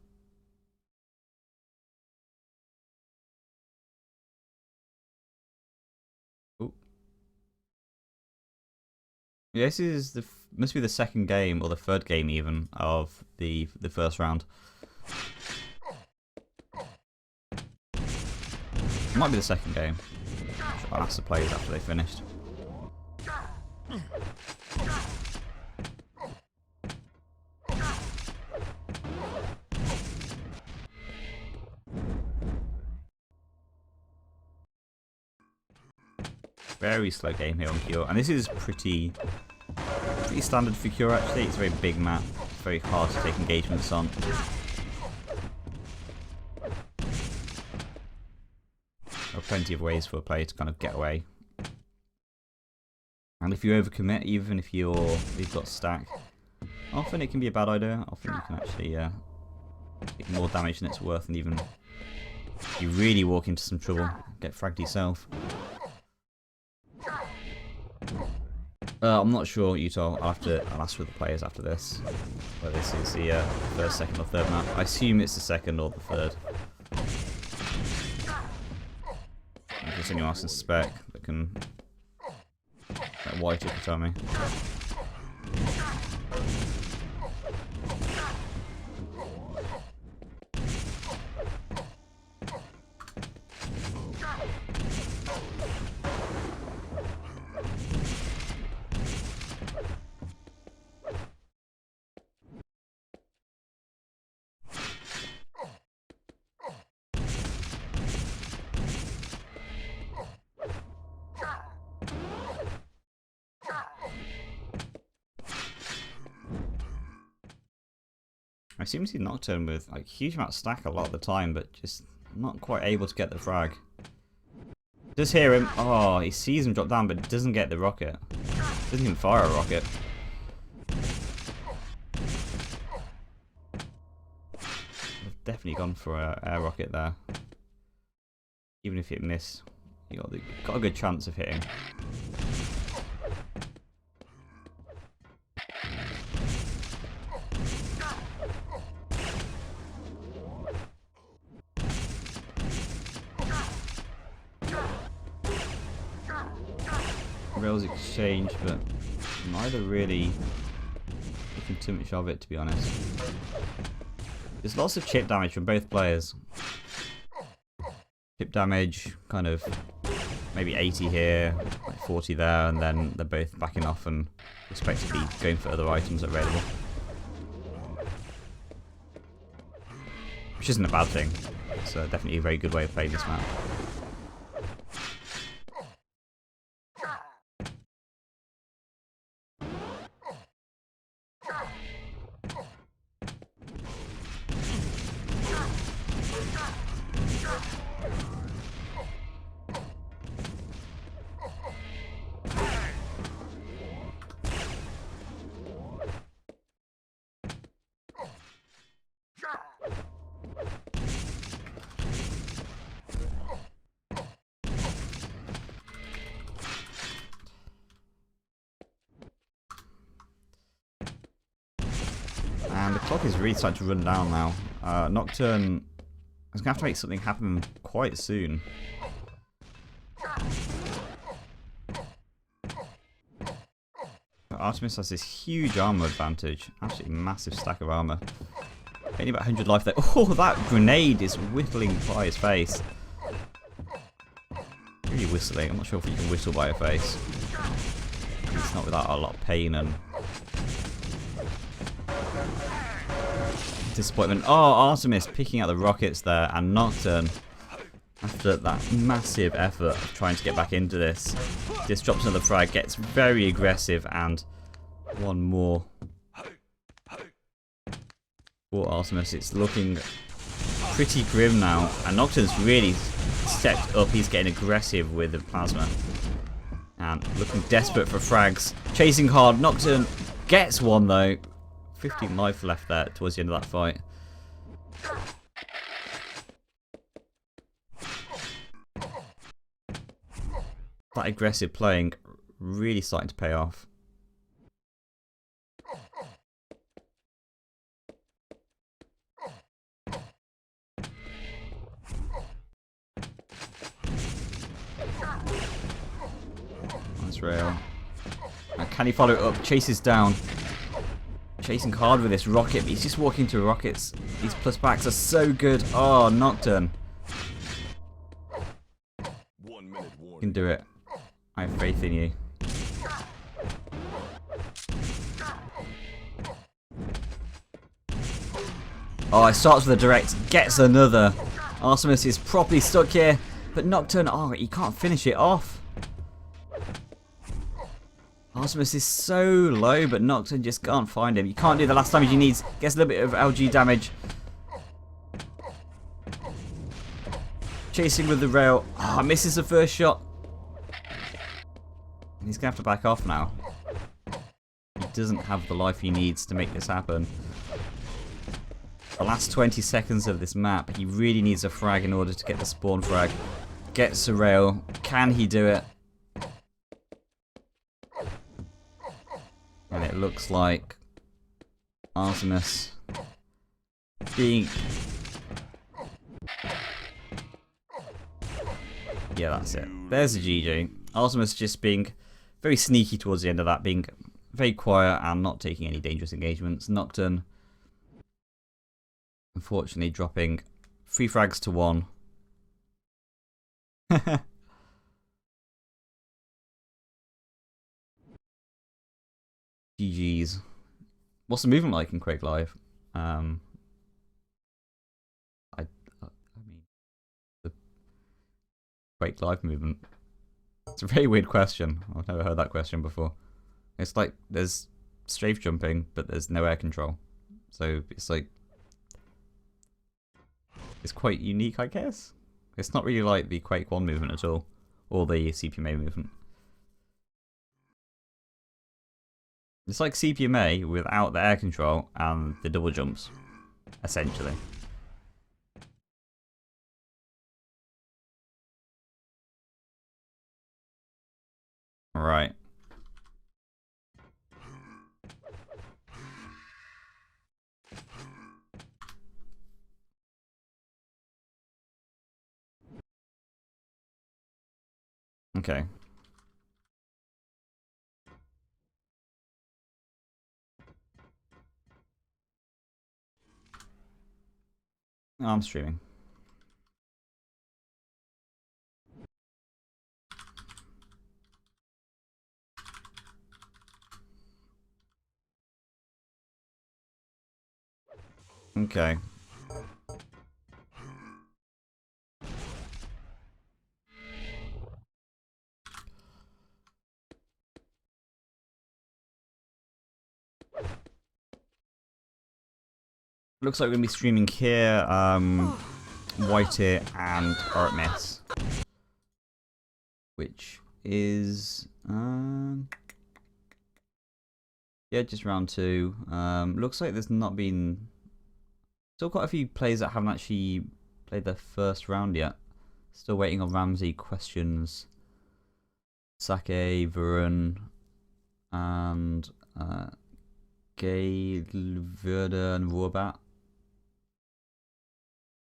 Ooh. Yeah, this is the must be the second game or the third game even of the first round. It might be the second game. I'll ask the players after they finished. Very slow game here on Cure, and this is pretty standard for Cure actually. It's a very big map, very hard to take engagements on. There are plenty of ways for a player to kind of get away. And if you overcommit, even if you've got stack, often it can be a bad idea. Often you can actually take more damage than it's worth, and even you really walk into some trouble, get fragged yourself. I'm not sure, Utah. I'll ask for the players after this. Whether this is the first, second, or third map. I assume it's the second or the third. If there's anyone else in spec that can Why took it on me? I seem to see Nocturne with like huge amount of stack a lot of the time, but just not quite able to get the frag. Just hear him. Oh, he sees him drop down, but doesn't get the rocket. Doesn't even fire a rocket. I've definitely gone for an air rocket there. Even if it missed, you got a good chance of hitting. Rails exchange, but neither really making too much of it, to be honest. There's lots of chip damage from both players. Chip damage, kind of maybe 80 here, like 40 there, and then they're both backing off and respectively going for other items available. Which isn't a bad thing. It's definitely a very good way of playing this map. And the clock is really starting to run down now. Nocturne is going to have to make something happen quite soon. But Artemis has this huge armor advantage. Absolutely massive stack of armor. Only about 100 life there. Oh, that grenade is whistling by his face. Really whistling. I'm not sure if you can whistle by your face. It's not without a lot of pain and disappointment. Oh, Artemis picking out the rockets there, and Nocturne, after that massive effort of trying to get back into this, just drops another frag, gets very aggressive, and one more for Artemis. It's looking pretty grim now, and Nocturne's really stepped up. He's getting aggressive with the plasma and looking desperate for frags. Chasing hard. Nocturne gets one though. 15 life left there towards the end of that fight. That aggressive playing really starting to pay off. Nice rail. And can he follow it up? Chases down. Chasing hard with this rocket, but he's just walking through rockets. These plus backs are so good. Oh, Nocturne. You can do it. I have faith in you. Oh, it starts with a direct, gets another. Artemis is properly stuck here, but Nocturne, oh, he can't finish it off. Artemis is so low, but Nocturne just can't find him. You can't do the last damage he needs. Gets a little bit of LG damage. Chasing with the rail. Ah, misses the first shot. And he's going to have to back off now. He doesn't have the life he needs to make this happen. The last 20 seconds of this map, he really needs a frag in order to get the spawn frag. Gets the rail. Can he do it? And it looks like Artemis being... Yeah, that's it. There's a GG. Artemis just being very sneaky towards the end of that, being very quiet and not taking any dangerous engagements. Nocturne, unfortunately, dropping 3 frags to 1. GG's. What's the movement like in Quake Live? I mean, the Quake Live movement. It's a very weird question. I've never heard that question before. It's like there's strafe jumping, but there's no air control. So it's like it's quite unique, I guess. It's not really like the Quake 1 movement at all, or the CPMA movement. It's like CPMA without the air control and the double jumps, essentially. Right. Okay. Oh, I'm streaming. Okay. Looks like we're going to be streaming here, White and Artmess. Which is, yeah, just round 2. Looks like there's not been, still quite a few players that haven't actually played their first round yet. Still waiting on Ramsey questions. Sake, Varun, and Gay, Verda, and Warbat.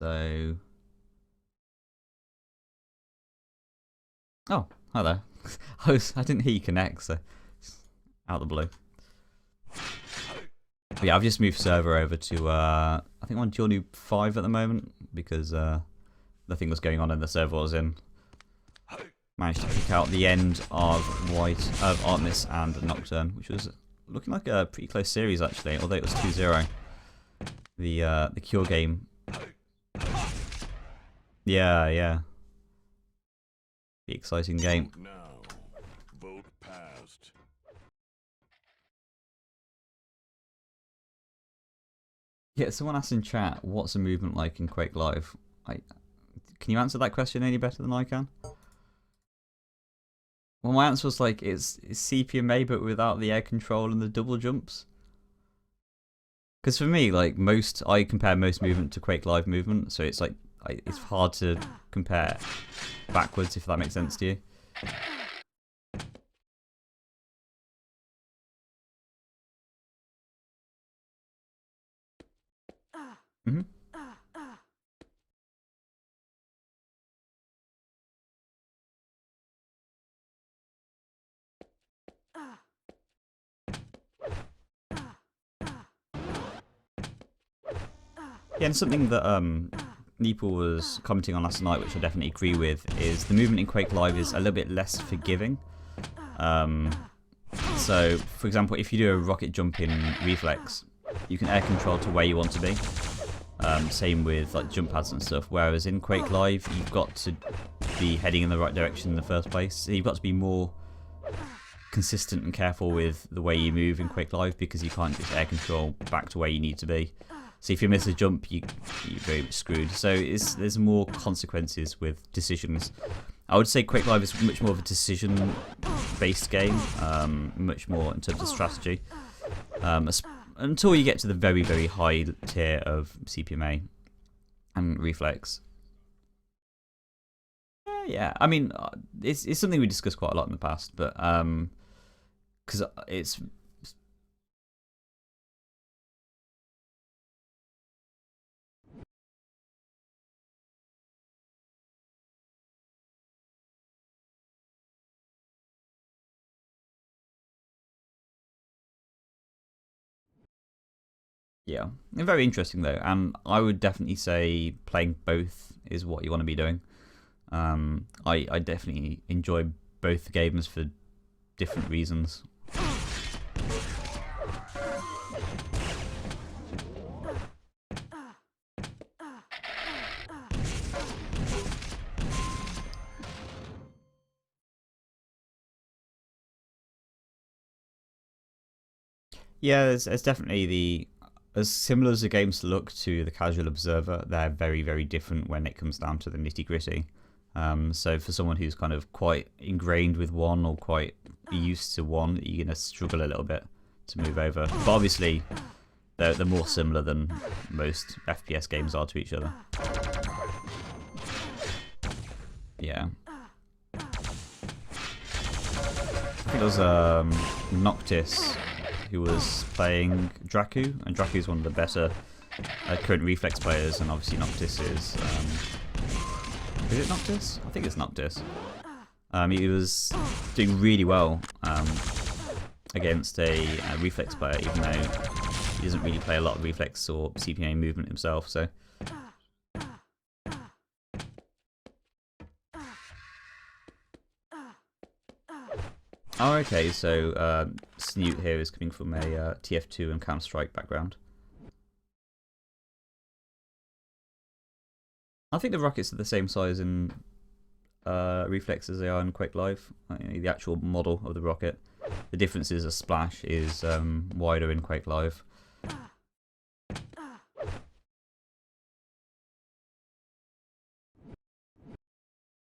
So, oh, hi there. I didn't hear you connect, so out of the blue. But yeah, I've just moved server over to I think I'm on Duel Noob 5 at the moment because nothing was going on in the server I was in. Managed to pick out the end of Artemis and Nocturne, which was looking like a pretty close series actually, although it was 2-0. The Cure game. Yeah, yeah. The exciting game. Vote now. Vote passed. Yeah, someone asked in chat, what's a movement like in Quake Live? Can you answer that question any better than I can? Well, my answer was like, it's CPMA but without the air control and the double jumps. Because for me, like I compare most movement to Quake Live movement, so it's like it's hard to compare backwards if that makes sense to you. Mm-hmm. Yeah, and something that Neeple was commenting on last night, which I definitely agree with, is the movement in Quake Live is a little bit less forgiving. So, for example, if you do a rocket jump in reflex, you can air control to where you want to be. Same with like jump pads and stuff. Whereas in Quake Live, you've got to be heading in the right direction in the first place. So you've got to be more consistent and careful with the way you move in Quake Live because you can't just air control back to where you need to be. So if you miss a jump, you're very much screwed. So there's more consequences with decisions. I would say Quake Live is much more of a decision-based game, much more in terms of strategy. Until you get to the very, very high tier of CPMA and Reflex. Yeah, I mean, it's something we discussed quite a lot in the past, but because it's Yeah, very interesting though, and I would definitely say playing both is what you want to be doing. I definitely enjoy both games for different reasons. Yeah, it's definitely as similar as the games look to the casual observer, they're very, very different when it comes down to the nitty gritty. So for someone who's kind of quite ingrained with one or quite used to one, you're gonna struggle a little bit to move over. But obviously, they're more similar than most FPS games are to each other. Yeah. I think it was Noctis who was playing Draku, and Draku is one of the better current reflex players, and obviously Noctis is it Noctis? I think it's Noctis. He was doing really well against a reflex player, even though he doesn't really play a lot of reflex or CPA movement himself. So. Oh, okay, so Snoot here is coming from a TF2 and Counter-Strike background. I think the rockets are the same size in Reflex as they are in Quake Live. The actual model of the rocket. The difference is a splash is wider in Quake Live.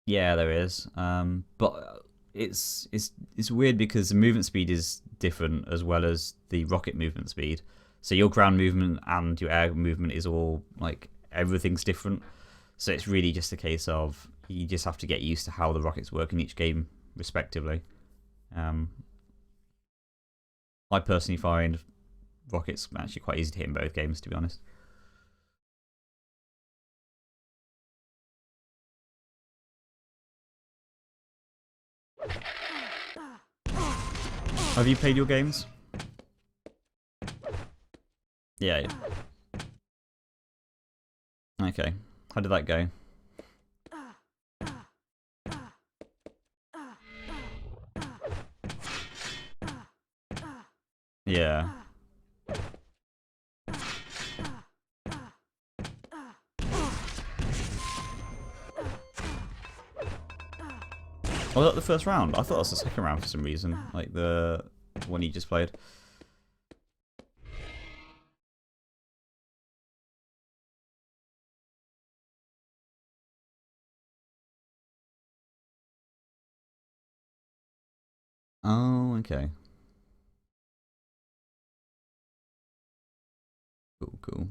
Yeah, there is. But it's weird because the movement speed is different as well as the rocket movement speed. So your ground movement and your air movement is all like everything's different. So it's really just a case of you just have to get used to how the rockets work in each game, respectively. I personally find rockets actually quite easy to hit in both games, to be honest. Have you played your games? Yeah. Okay. How did that go? Yeah. Oh, was that the first round? I thought that was the second round for some reason. Like the one you just played. Oh, okay. Cool, cool.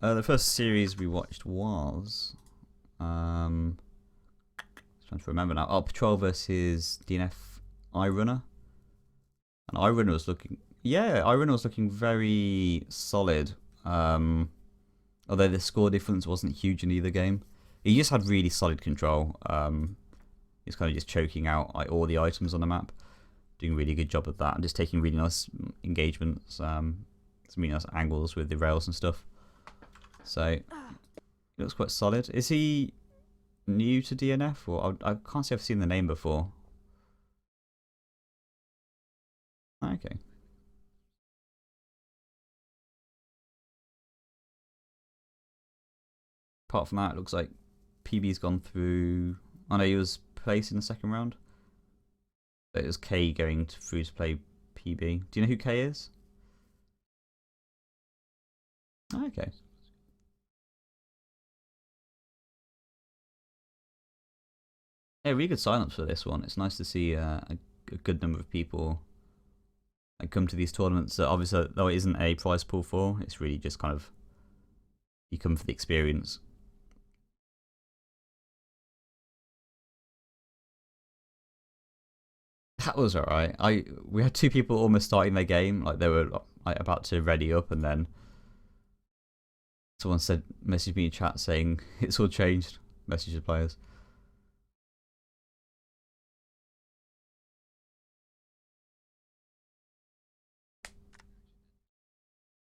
The first series we watched was trying to remember now. Oh, Patrol versus DNF iRunner. And iRunner was looking, yeah, iRunner was looking very solid. Although the score difference wasn't huge in either game. He just had really solid control. He's kind of just choking out like all the items on the map, doing a really good job of that, and just taking really nice engagements, some really nice angles with the rails and stuff. So it looks quite solid. Is he new to DNF, or I can't say I've seen the name before. Okay. Apart from that, it looks like PB's gone through. I know he was placed in the second round. But it was K going through to play PB. Do you know who K is? Oh, okay. Yeah, really good sign-ups for this one. It's nice to see a good number of people come to these tournaments. Obviously, though it isn't a prize pool for, it's really just kind of you come for the experience. That was alright. We had two people almost starting their game, like they were like about to ready up, and then someone messaged me in chat saying it's all changed. Message the players.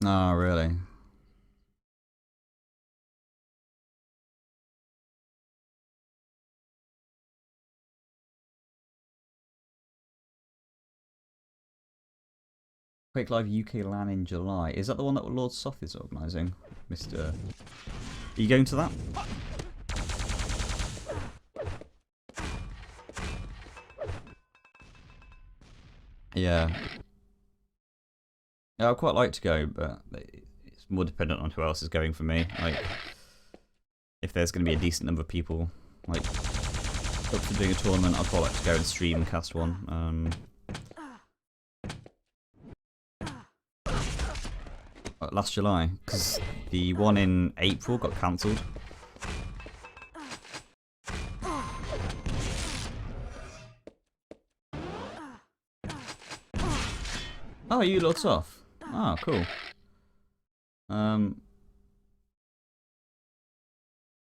Oh, really? Quake Live UK LAN in July. Is that the one that Lord Soft is organising? Mr. Are you going to that? Yeah. Yeah, I'd quite like to go, but it's more dependent on who else is going for me. Like, if there's going to be a decent number of people, like, up for doing a tournament, I'd quite like to go and stream and cast one. Last July, because the one in April got cancelled. Oh, you looked off. Oh, cool.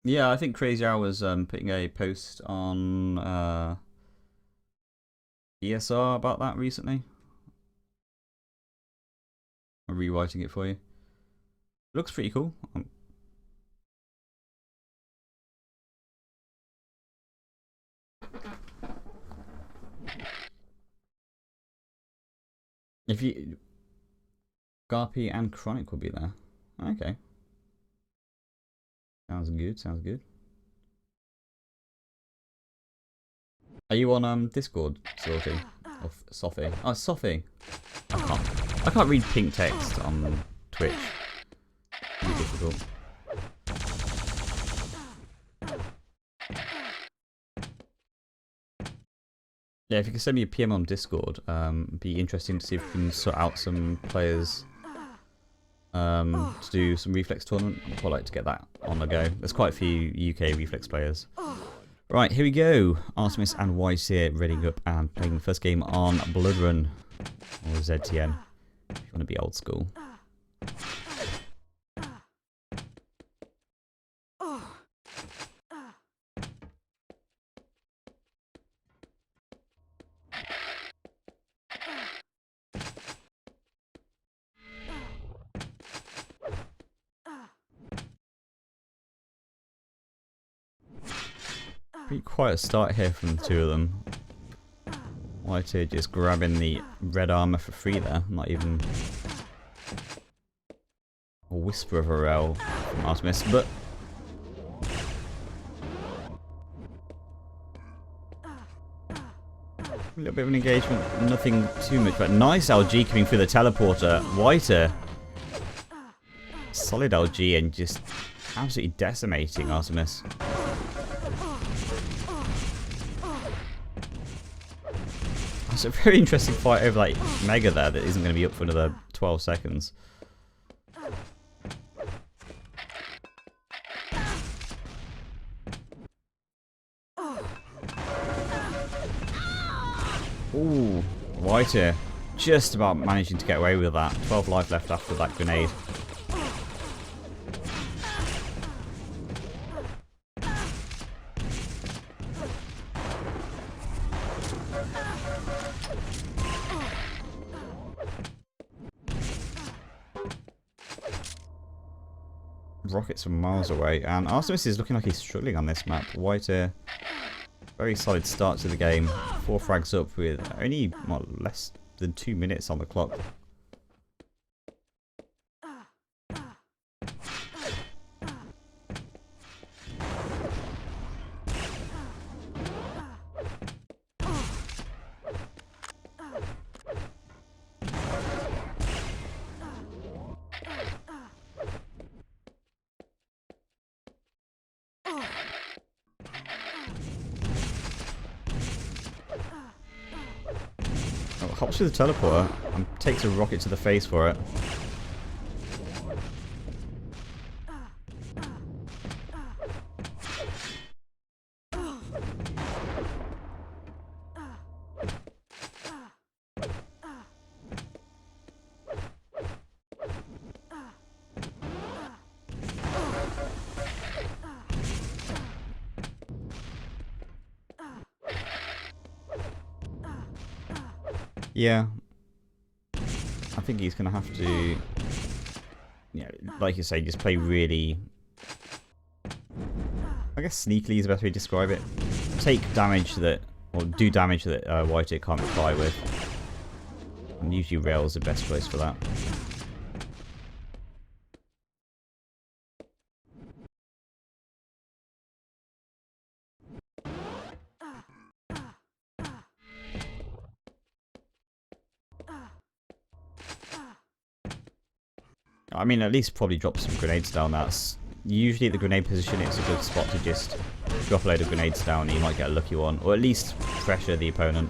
Yeah, I think Crazy Hour was putting a post on ESR about that recently. I'm rewriting it for you. Looks pretty cool. If you... Garpy and Chronic will be there. Okay. Sounds good, sounds good. Are you on Discord, Sorty? Or Sophie? Oh, Sophie. I can't read pink text on Twitch. It's difficult. Yeah, if you can send me a PM on Discord, it'd be interesting to see if we can sort out some players to do some Reflex tournament. I'd quite like to get that on the go. There's quite a few UK Reflex players. Right, here we go. Artemis and Wise here, readying up and playing the first game on Blood Run, or ZTN, if you want to be old school. Pretty quiet start here from the two of them. Whitehead just grabbing the red armor for free there, not even a whisper of a rel from Artemis, but a little bit of an engagement, nothing too much, but nice LG coming through the teleporter. Whiter, solid LG and just absolutely decimating Artemis. It's a very interesting fight over like Mega there that isn't going to be up for another 12 seconds. Ooh, Whiter just about managing to get away with that. 12 life left after that grenade. Rockets from miles away, and Artemis is looking like he's struggling on this map. White, very solid start to the game. 4 frags up with only less than 2 minutes on the clock. Hops through the teleporter and takes a rocket to the face for it. Yeah, I think he's going to have to, yeah, like you say, just play really, I guess sneakily is the best way to describe it. Take damage that, or do damage that White can't reply with. And usually rail is the best choice for that. I mean, at least probably drop some grenades down. That's usually the grenade position. It's a good spot to just drop a load of grenades down and you might get a lucky one. Or at least pressure the opponent.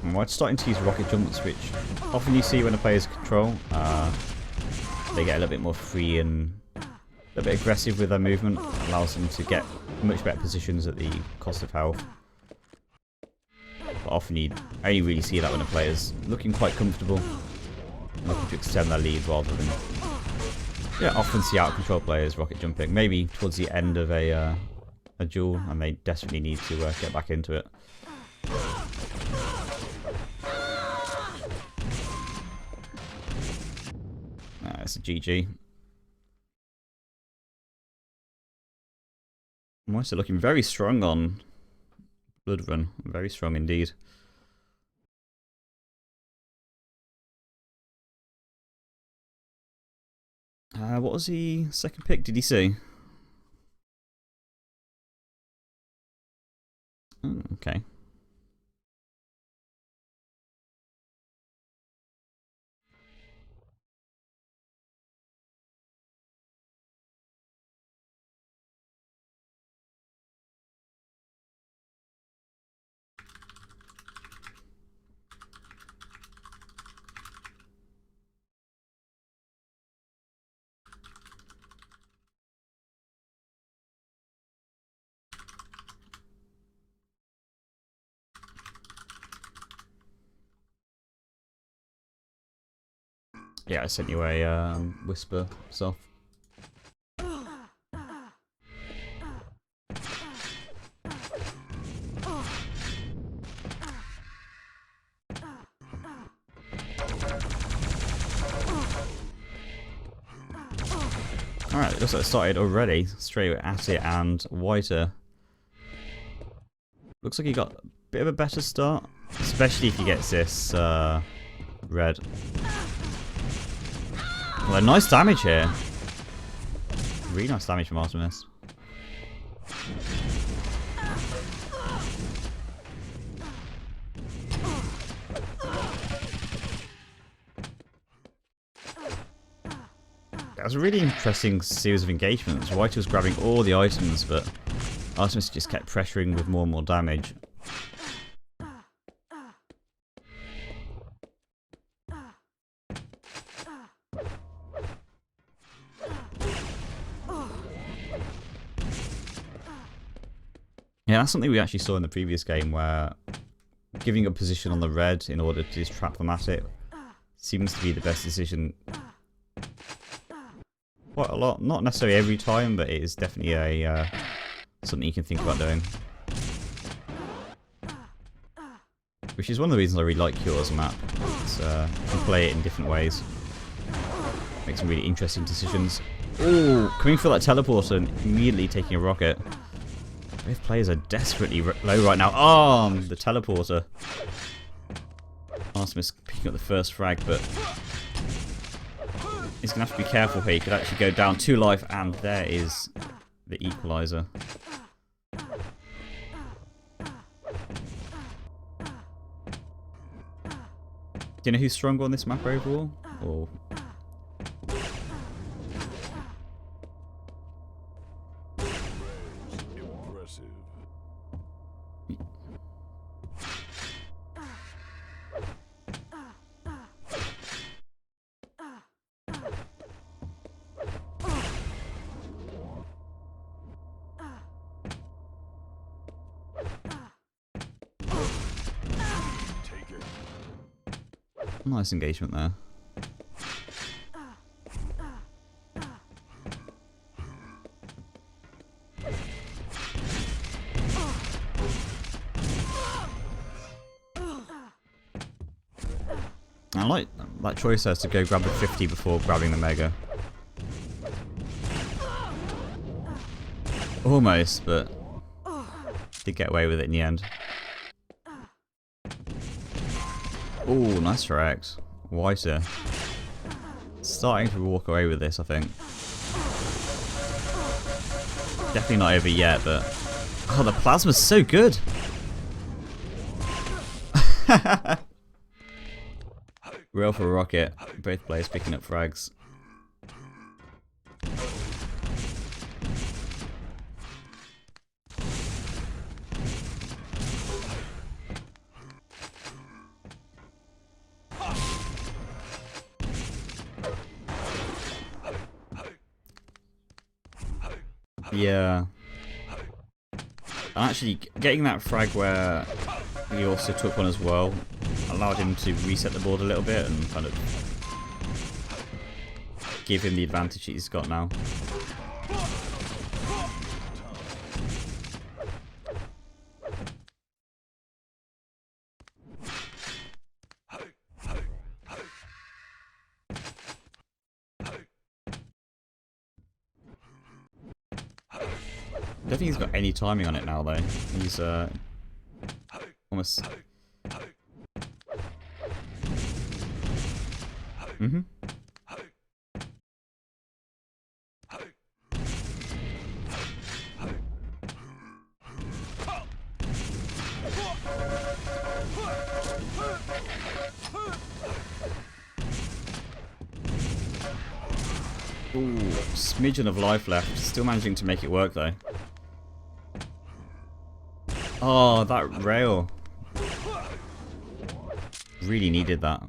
And we're starting to use rocket jumps, which often you see when the players control. They get a little bit more free and a little bit aggressive with their movement. Allows them to get much better positions at the cost of health. But often you only really see that when a player's looking quite comfortable, looking to extend their lead rather than... Yeah, often see out of control players rocket jumping. Maybe towards the end of a duel, and they desperately need to get back into it. It's a GG. Moist are looking very strong on Blood Run. Very strong indeed. What was the second pick, did he say? Oh, okay. Yeah, I sent you a whisper stuff. Alright, it looks like it started already. Straight at it, and Whiter. Looks like he got a bit of a better start. Especially if he gets this red. Well, nice damage here. Really nice damage from Artemis. That was a really interesting series of engagements. White was grabbing all the items, but Artemis just kept pressuring with more and more damage. Yeah, that's something we actually saw in the previous game, where giving a position on the red in order to just trap them at it seems to be the best decision. Quite a lot, not necessarily every time, but it is definitely a something you can think about doing. Which is one of the reasons I really like Cure as a map. It's, you can play it in different ways. Make some really interesting decisions. Oh, coming for that teleporter and immediately taking a rocket. Both players are desperately low right now. Oh, the teleporter. Artemis picking up the first frag, but he's going to have to be careful here. He could actually go down 2 life, and there is the equalizer. Do you know who's stronger on this map overall? Or... Nice engagement there. I like that choice has to go grab the 50 before grabbing the Mega. Almost, but did get away with it in the end. Oh, nice for X. Wiser. Starting to walk away with this, I think. Definitely not over yet, but... Oh, the plasma's so good! Real for Rocket. Both players picking up frags. Yeah. And actually, getting that frag where he also took one as well allowed him to reset the board a little bit and kind of give him the advantage he's got now. I don't think he's got any timing on it now, though. He's almost. Mm-hmm. Ooh, smidgen of life left. Still managing to make it work, though. Oh, that rail. Really needed that.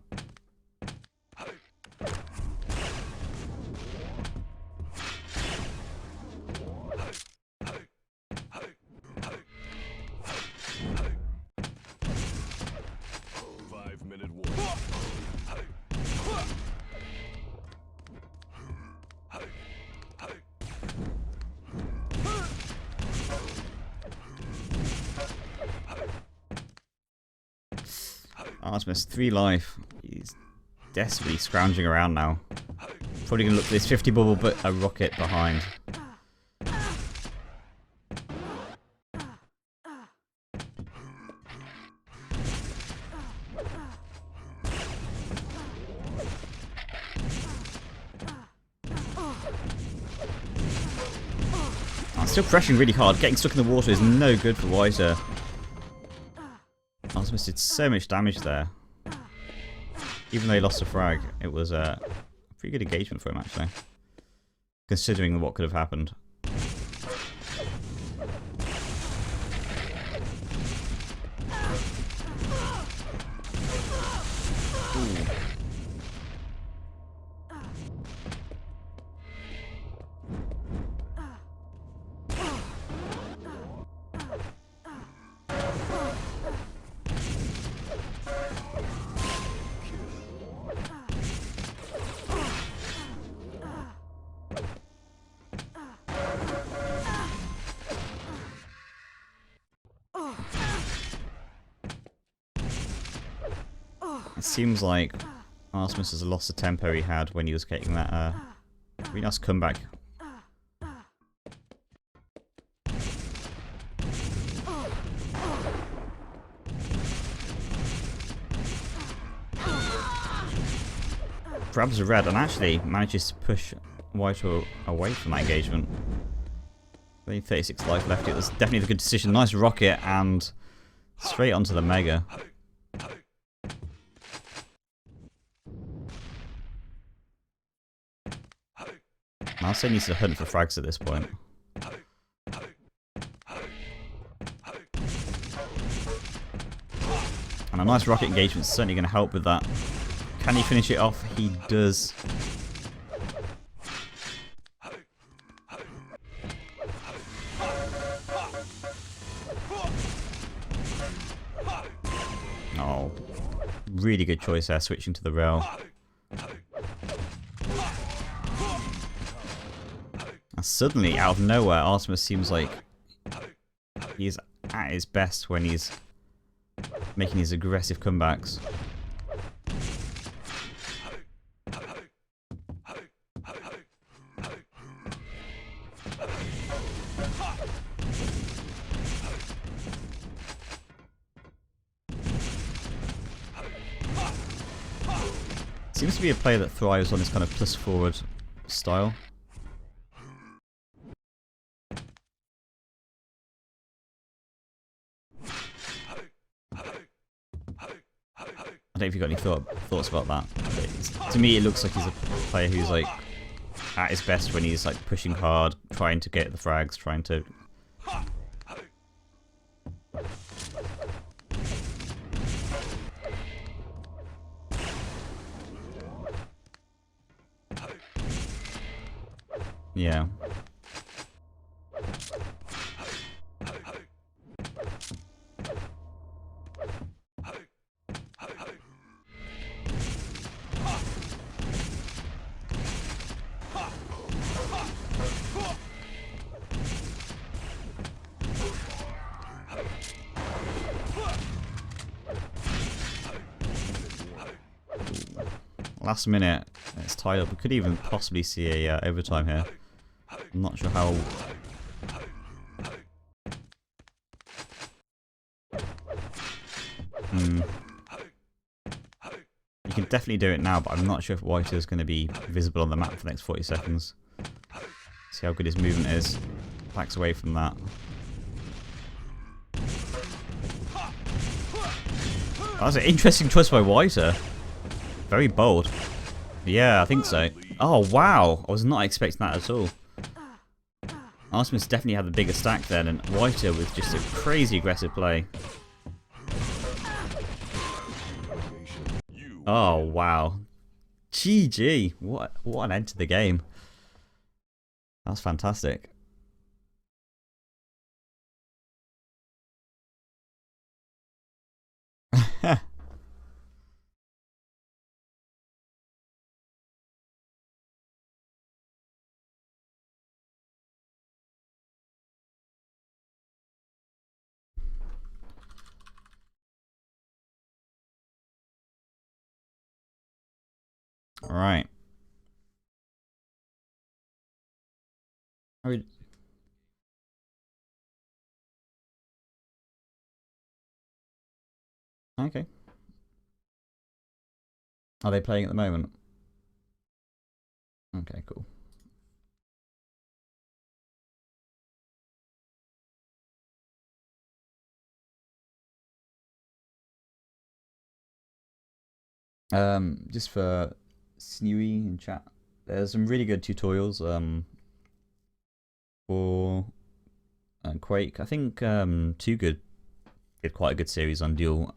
Artemis, 3 life. He's desperately scrounging around now. Probably going to look for this 50 bubble, but a rocket behind. I'm still pressuring really hard. Getting stuck in the water is no good for Wiser. Artemis did so much damage there. Even though he lost a frag, it was a pretty good engagement for him, actually. Considering what could have happened. Ooh. It seems like Artemis has lost the tempo he had when he was getting that really nice comeback. Grabs a red and actually manages to push White away from that engagement. Only 36 life left. It was definitely the good decision. Nice rocket and straight onto the Mega. Marseille needs to hunt for frags at this point. And a nice rocket engagement is certainly going to help with that. Can he finish it off? He does. Oh, really good choice there, switching to the rail. And suddenly, out of nowhere, Artemis seems like he's at his best when he's making his aggressive comebacks. Seems to be a player that thrives on this kind of plus forward style. I don't know if you've got any thoughts about that. To me, it looks like he's a player who's like at his best when he's like pushing hard, trying to get the frags, trying to. Yeah. Last minute, it's tied up. We could even possibly see a overtime here. I'm not sure how. You can definitely do it now, but I'm not sure if White is going to be visible on the map for the next 40 seconds. See how good his movement is. Backs away from that. That was an interesting choice by Whiter. Very bold. Yeah, I think so. Oh, wow. I was not expecting that at all. Artemis definitely had the bigger stack then, and Whiter with just a crazy aggressive play. Oh, wow. GG. What an end to the game. That's fantastic. All right. Okay. Are they playing at the moment? Okay, cool. Just for Snewy in chat, there's some really good tutorials for Quake. I think Too Good did quite a good series on Duel.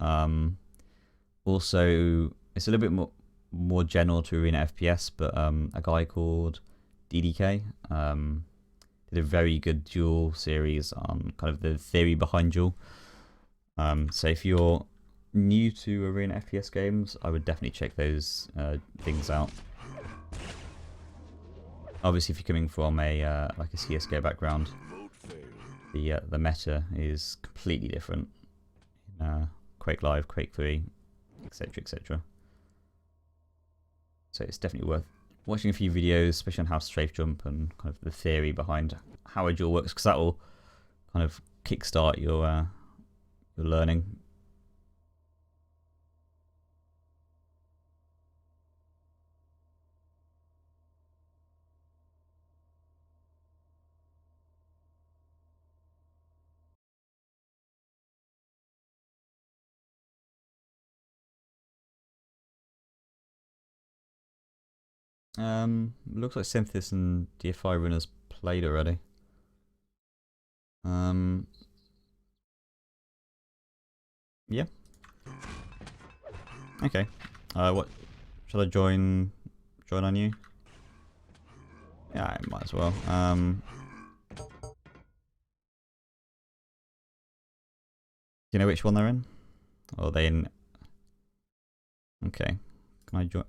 Also, it's a little bit more general to Arena FPS, but a guy called DDK did a very good Duel series on kind of the theory behind Duel. So if you're new to Arena FPS games, I would definitely check those things out. Obviously, if you're coming from a like a CS:GO background, the meta is completely different. Quake Live, Quake 3, etc., etc. So it's definitely worth watching a few videos, especially on how to strafe jump and kind of the theory behind how a duel works, because that will kind of kickstart your learning. Looks like Synthesis and DFI runners played already. Yeah. Okay. What? Shall I join on you? Yeah, I might as well. Do you know which one they're in? Or are they in? Okay. Can I join?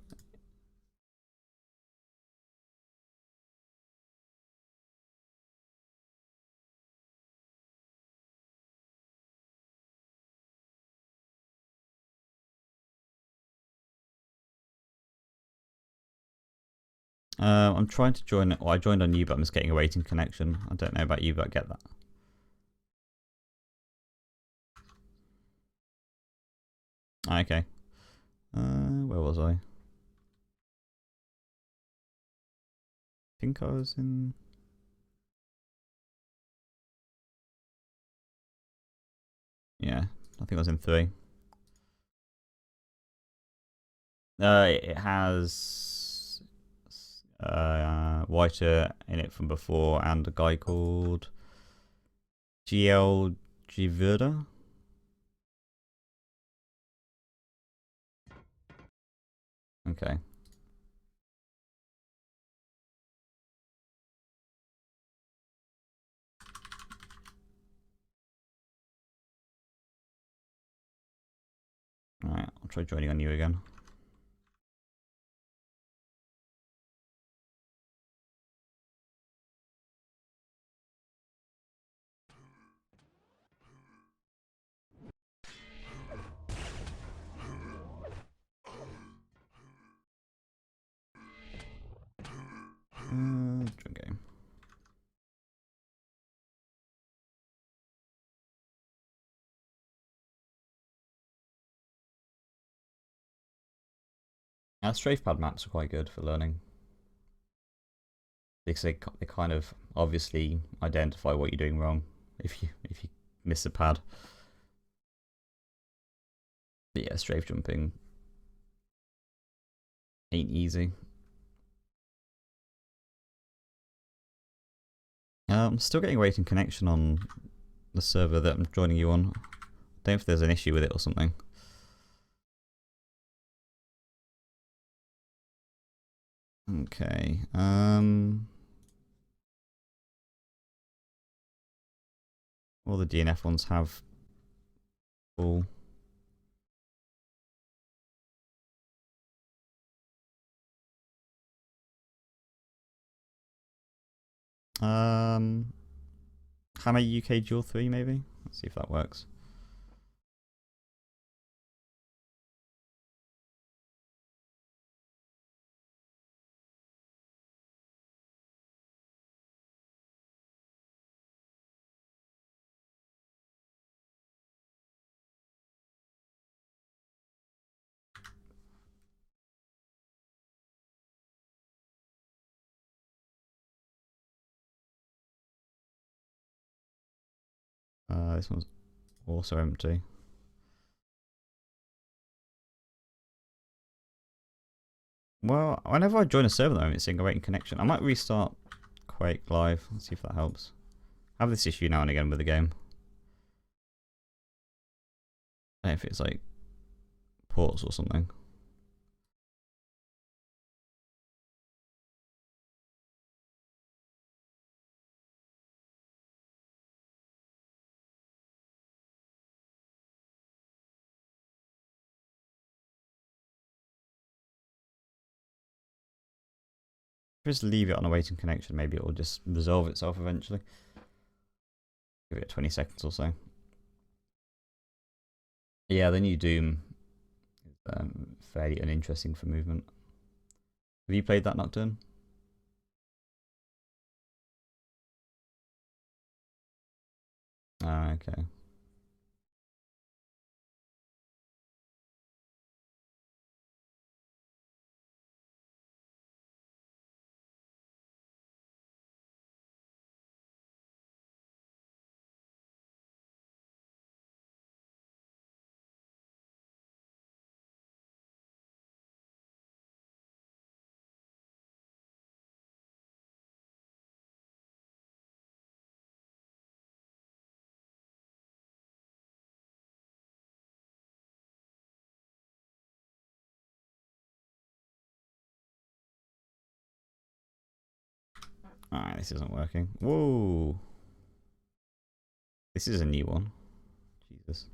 I'm trying to join. Well, I joined on you, but I'm just getting a waiting connection. I don't know about you, but I get that. Okay. Where was I? think I was in... Yeah, I think I was in 3. It has Whiter in it from before and a guy called GL Giverda. Okay. Alright, I'll try joining on you again. Join game. Strafe pad maps are quite good for learning. Because they kind of obviously identify what you're doing wrong if you miss a pad. But yeah, strafe jumping ain't easy. I'm still getting waiting connection on the server that I'm joining you on. I don't know if there's an issue with it or something. Okay. All the DNF ones have full. Hammer UK Duel 3 maybe? Let's see if that works. This one's also empty. Well, whenever I join a server at the moment, it's saying awaiting connection. I might restart Quake Live. Let's see if that helps. I have this issue now and again with the game. I don't know if it's like ports or something. Just leave it on a waiting connection, maybe it will just resolve itself eventually. Give it 20 seconds or so. Yeah, the new Doom is fairly uninteresting for movement. Have you played that, Nocturne? Ah, okay. Alright, this isn't working. Whoa! This is a new one. Jesus.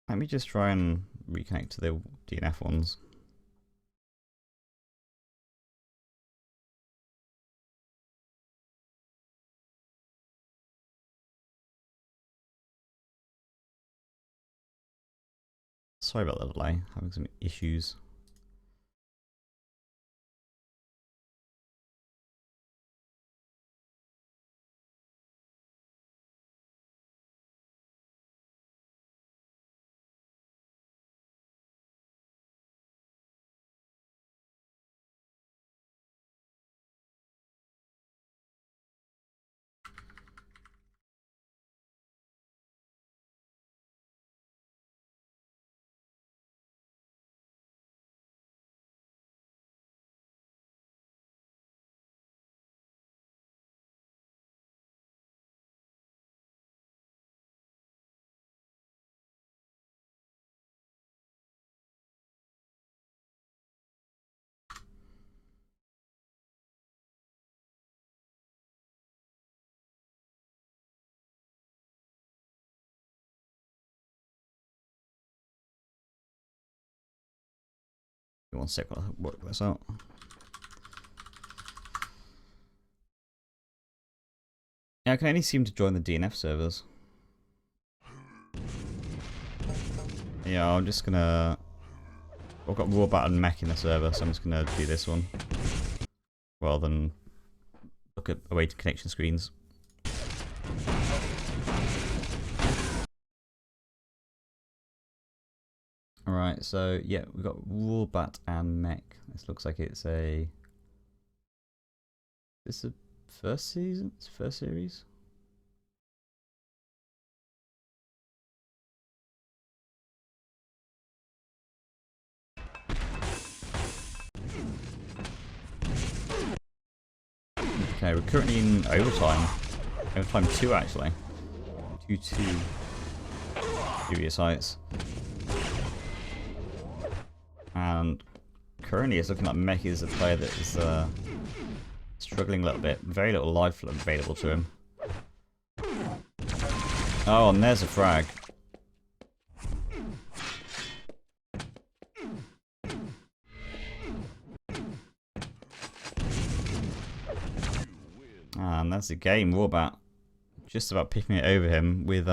Let me just try and reconnect to the DNF ones. Sorry about the delay, having some issues. One sec while I work this out. Yeah, I can only seem to join the DNF servers. Yeah, I'm just gonna... I've got Rawbat and Mech in the server, so I'm just gonna do this one. Rather than look at awaiting connection screens. Alright, so yeah, we've got Rawbat and Mech. This looks like it's a... This is a first season? It's first series? Okay, we're currently in overtime. Overtime 2 actually. 2-2. Previous heights. And currently it's looking like Mech is a player that is struggling a little bit. Very little life available to him. Oh, and there's a frag. And that's the game. Rawbat just about picking it over him with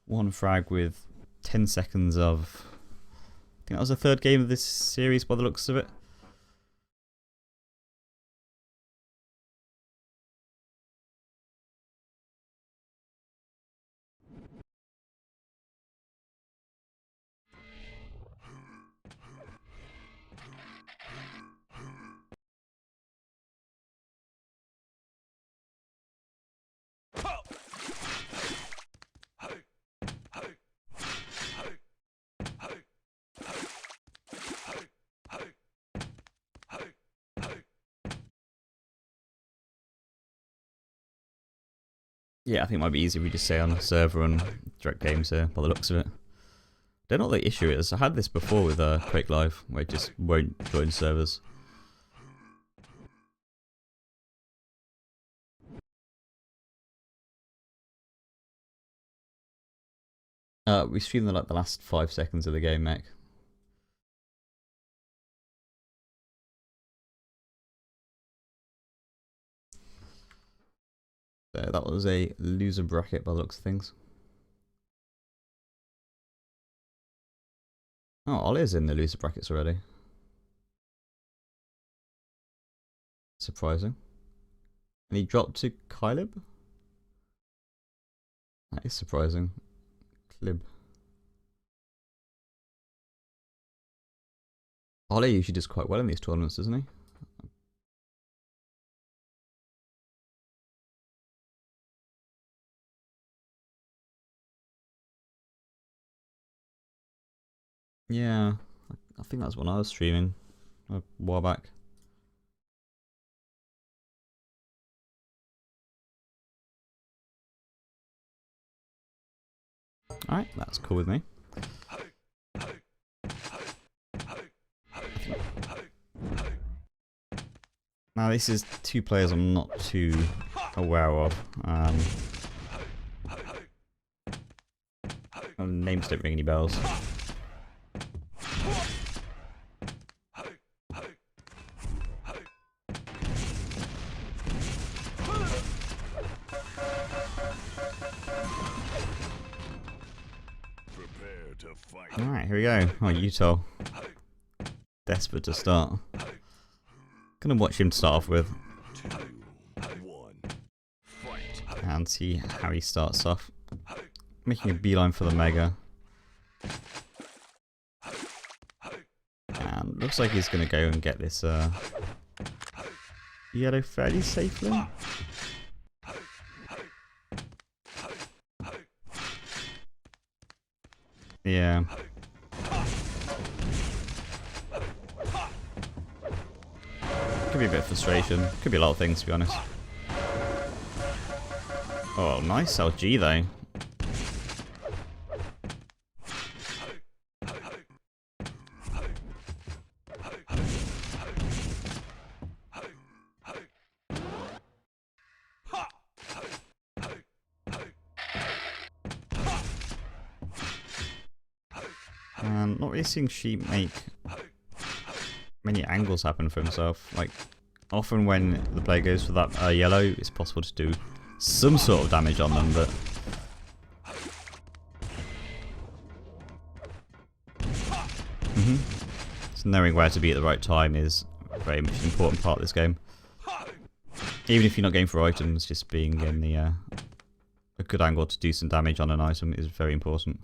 one frag with 10 seconds of... I think that was the third game of this series by the looks of it. Yeah, I think it might be easier if we just stay on a server and direct games here, by the looks of it. Don't know what the issue is. I had this before with Quake Live, where it just won't join servers. We streamed like the last 5 seconds of the game, Mech. So that was a loser bracket by the looks of things. Oh, Ollie's in the loser brackets already. Surprising. And he dropped to Kylib? That is surprising. Clib. Ollie usually does quite well in these tournaments, doesn't he? Yeah, I think that's when I was streaming a while back. Alright, that's cool with me. Now this is 2 players I'm not too aware of. names don't ring any bells. Prepare to fight. Alright, here we go. Oh, Utah. Desperate to start. Gonna watch him start off with. 2, 1, fight. And see how he starts off. Making a beeline for the Mega. And looks like he's gonna go and get this yellow fairly safely. Yeah. Could be a bit of frustration. Could be a lot of things, to be honest. Oh, nice LG though. And not really seeing Sheep make many angles happen for himself. Like, often when the player goes for that yellow, it's possible to do some sort of damage on them, but... So knowing where to be at the right time is very much an important part of this game. Even if you're not going for items, just being in the a good angle to do some damage on an item is very important.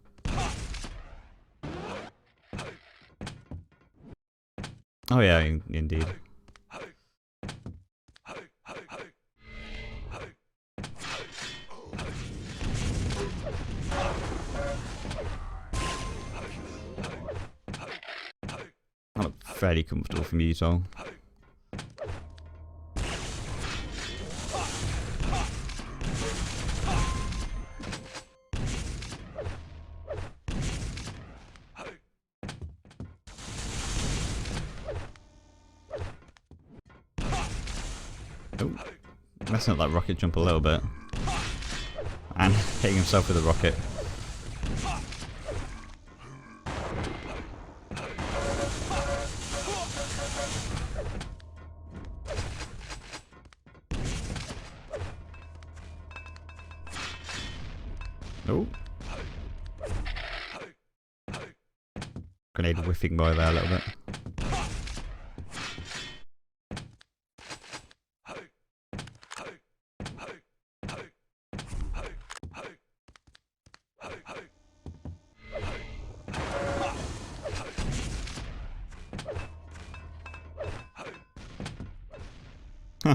Oh yeah, indeed. I look fairly comfortable from Utah. Oh, messing up that rocket jump a little bit. And hitting himself with a rocket. Oh. Grenade whiffing by there a little bit. Huh.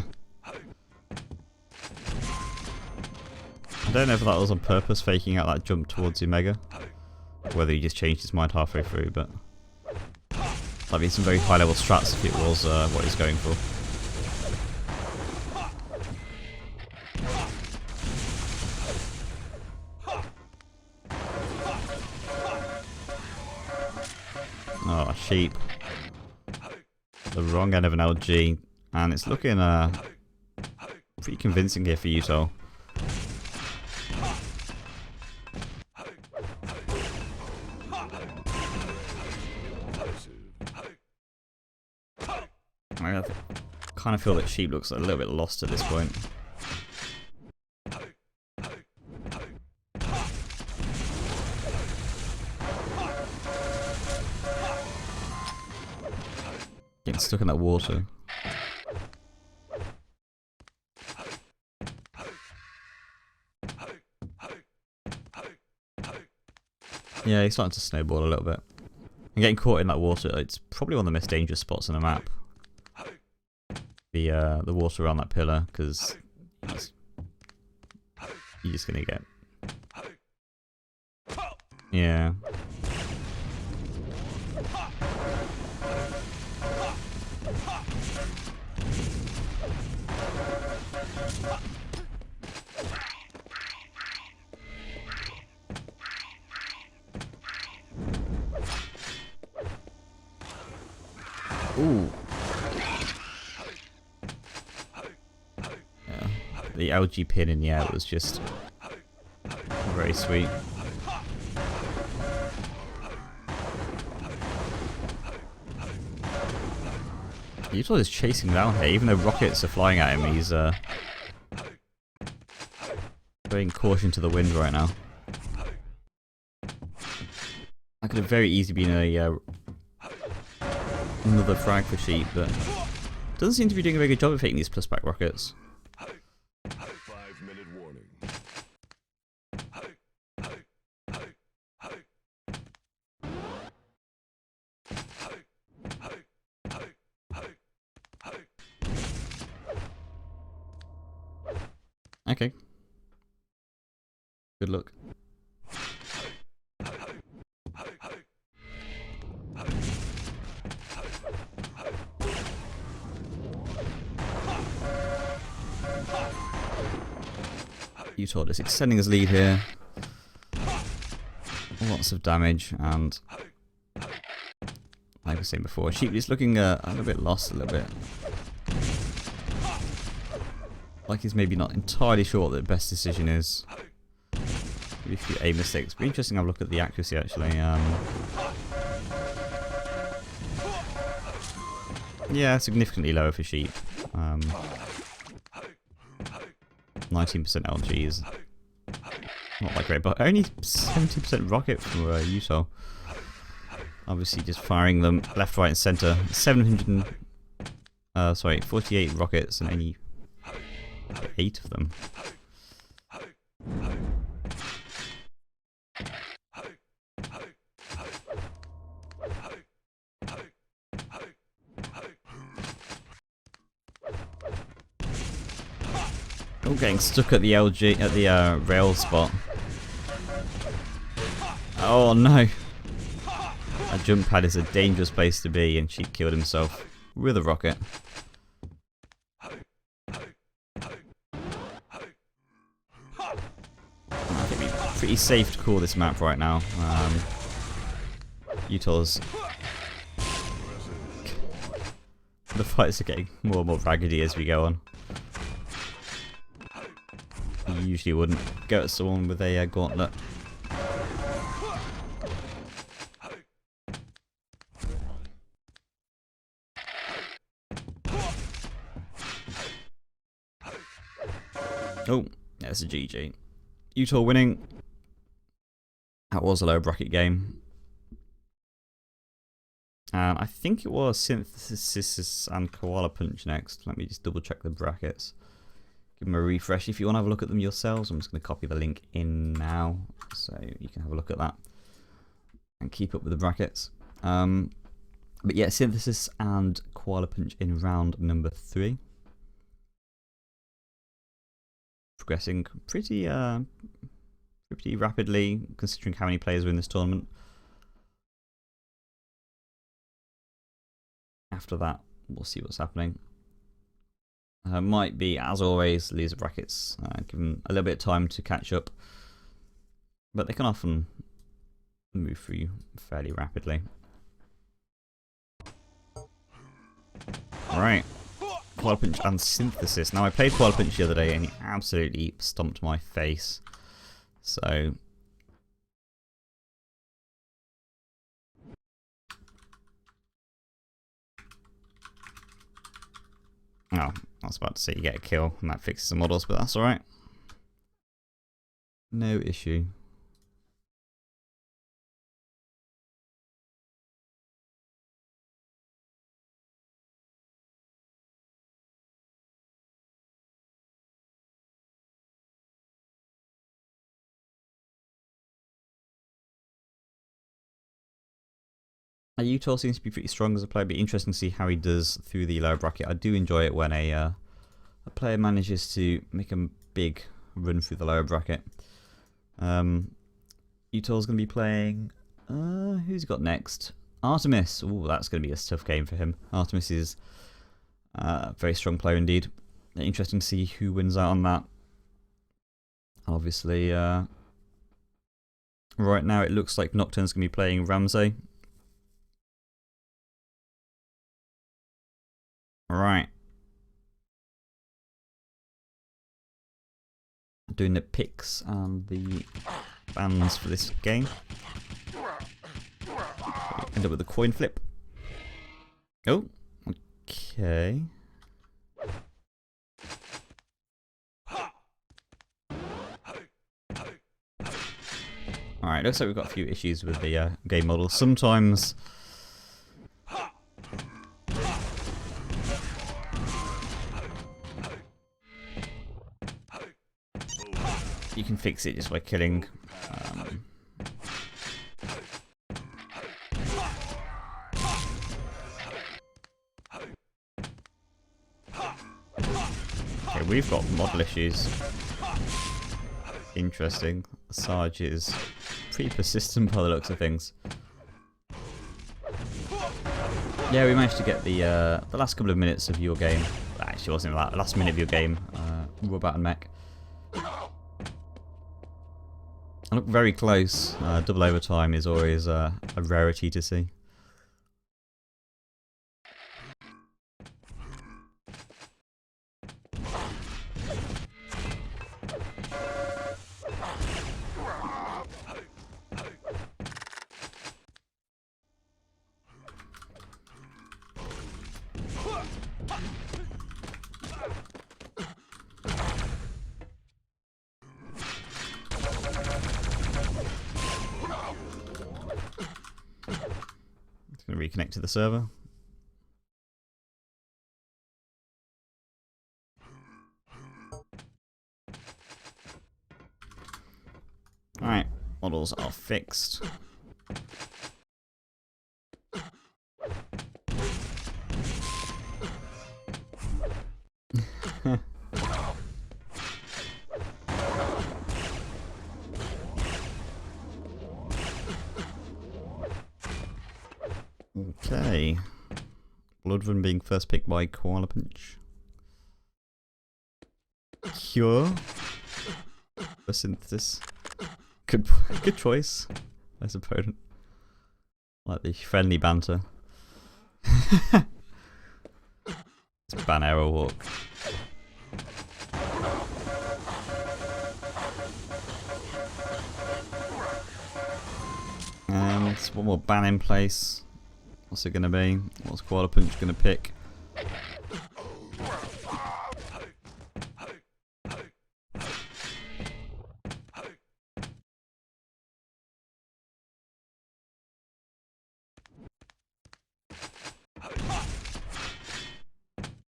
I don't know if that was on purpose, faking out that jump towards the Mega. Whether he just changed his mind halfway through, but... that'd be some very high level strats if it was what he's going for. Oh, Sheep. The wrong end of an LG. And it's looking pretty convincing here for Utah. I kind of feel that Sheep looks a little bit lost at this point. Getting stuck in that water. Yeah, he's starting to snowball a little bit. And getting caught in that water, it's probably one of the most dangerous spots on the map. The water around that pillar, because you're just gonna get... Yeah. Ooh. Yeah. The LG pin in the air was just very sweet. Utah is chasing down here, even though rockets are flying at him. He's throwing caution to the wind right now. That could have very easily been a another frag for Sheep, but doesn't seem to be doing a very good job of hitting these plus back rockets. 5-minute warning. Okay. Good luck. Utah just extending his lead here. Lots of damage, and like I was saying before, Sheep is looking a little bit lost, a little bit. Like he's maybe not entirely sure what the best decision is. Maybe a few aim mistakes. Be interesting to have a look at the accuracy actually. Yeah, significantly lower for Sheep. 19% LG is not that great, but only 70% rocket for Utah. Obviously just firing them left, right and centre. 48 rockets and only 8 of them. Oh, getting stuck at the LG at the rail spot. Oh no! A jump pad is a dangerous place to be, and Sheep killed himself with a rocket. I think we're pretty safe to call this map right now. Utah's the fights are getting more and more raggedy as we go on. You usually wouldn't go at someone with a gauntlet. Oh, that's a GG. Utah winning. That was a low bracket game. And I think it was Synthesis and Koala Punch next. Let me just double check the brackets. Give them a refresh if you want to have a look at them yourselves. I'm just going to copy the link in now so you can have a look at that and keep up with the brackets. But yeah, Synthesis and Koala Punch in round number 3. Progressing pretty rapidly considering how many players are in this tournament. After that, we'll see what's happening. Might be, as always, loser brackets. Give them a little bit of time to catch up. But they can often move through fairly rapidly. Alright. Koala Punch and Synthesis. Now, I played Koala Punch the other day and he absolutely stomped my face. So... oh, I was about to say you get a kill and that fixes the models, but that's alright. No issue. Utah seems to be pretty strong as a player. It'd be interesting to see how he does through the lower bracket. I do enjoy it when a player manages to make a big run through the lower bracket. Utah's going to be playing... who's he got next? Artemis. Ooh, that's going to be a tough game for him. Artemis is a very strong player indeed. Interesting to see who wins out on that. Obviously, right now it looks like Nocturne's going to be playing Ramsey. Alright. Doing the picks and the bans for this game. End up with a coin flip. Oh, Okay. Alright, looks like we've got a few issues with the game model. Sometimes you can fix it just by killing. Okay, we've got model issues. Interesting. Sarge is pretty persistent by the looks of things. Yeah, we managed to get the last couple of minutes of your game. Actually, it wasn't the last minute of your game. Robot and Mech. I look very close. Double overtime is always a rarity to see. Reconnect to the server. Alright, models are fixed. Okay. Bloodrun being first picked by Koala Punch. Cure. For Synthesis. Good choice. Nice opponent. Like the friendly banter. It's ban arrow walk. And one more ban in place. What's it going to be? What's Koala Punch going to pick?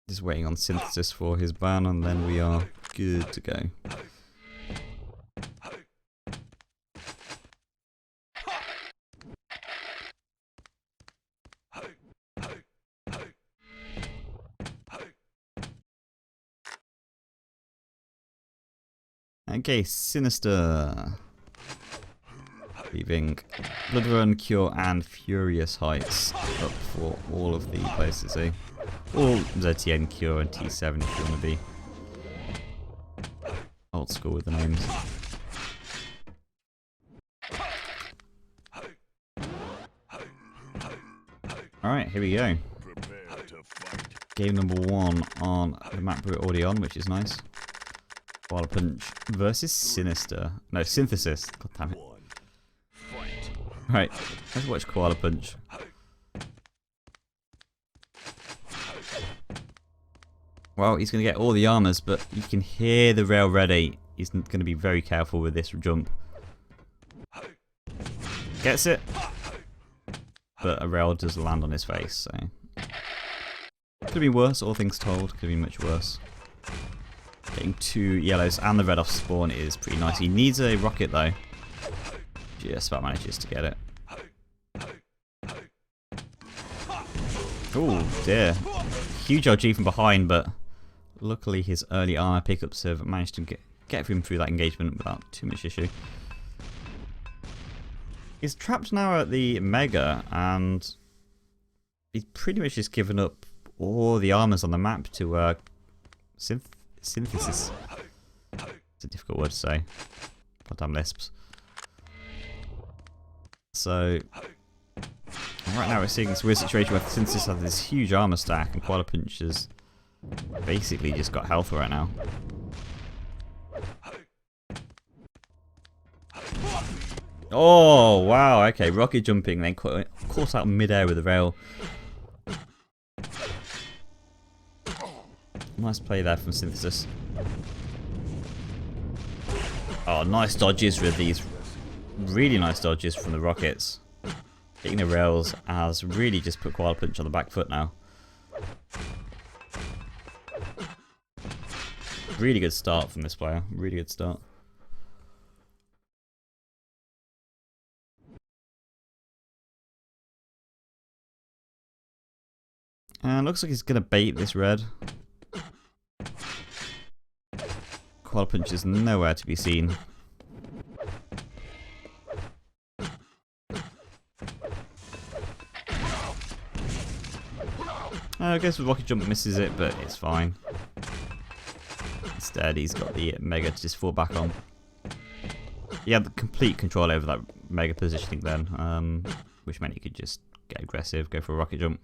Just waiting on Synthesis for his ban, and then we are good to go. Okay, Sinister. Leaving Bloodrun, Cure, and Furious Heights up for all of the places, eh? All ZTN, Cure, and T7 if you want to be old school with the names. Alright, here we go. Game number 1 on the map we're already on, which is nice. Koala Punch versus Sinister. No, Synthesis. God damn it. Right, let's watch Koala Punch. Well, he's going to get all the armors, but you can hear the rail ready. He's going to be very careful with this jump. Gets it. But a rail does land on his face, so... Could have been worse, all things told. Could have been much worse. Getting 2 yellows and the red off spawn is pretty nice. He needs a rocket though. Just about manages to get it. Oh dear. Huge RG from behind, but luckily his early armor pickups have managed to get him through that engagement without too much issue. He's trapped now at the Mega, and he's pretty much just given up all the armors on the map to Synthesis. It's a difficult word to say. Goddamn lisps. So, right now we're seeing this weird situation where Synthesis has this huge armor stack and Koala Punch has basically just got health right now. Oh, wow, okay, rocket jumping, then caught out mid-air with the rail. Nice play there from Synthesis. Oh, nice dodges with these. Really nice dodges from the rockets. Hitting the rails has really just put Koala Punch on the back foot now. Really good start from this player. Really good start. And looks like he's going to bait this red. Koala Punch is nowhere to be seen. I guess with Rocket Jump misses it, but it's fine. Instead, he's got the Mega to just fall back on. He had the complete control over that Mega positioning then, which meant he could just get aggressive, go for a Rocket Jump.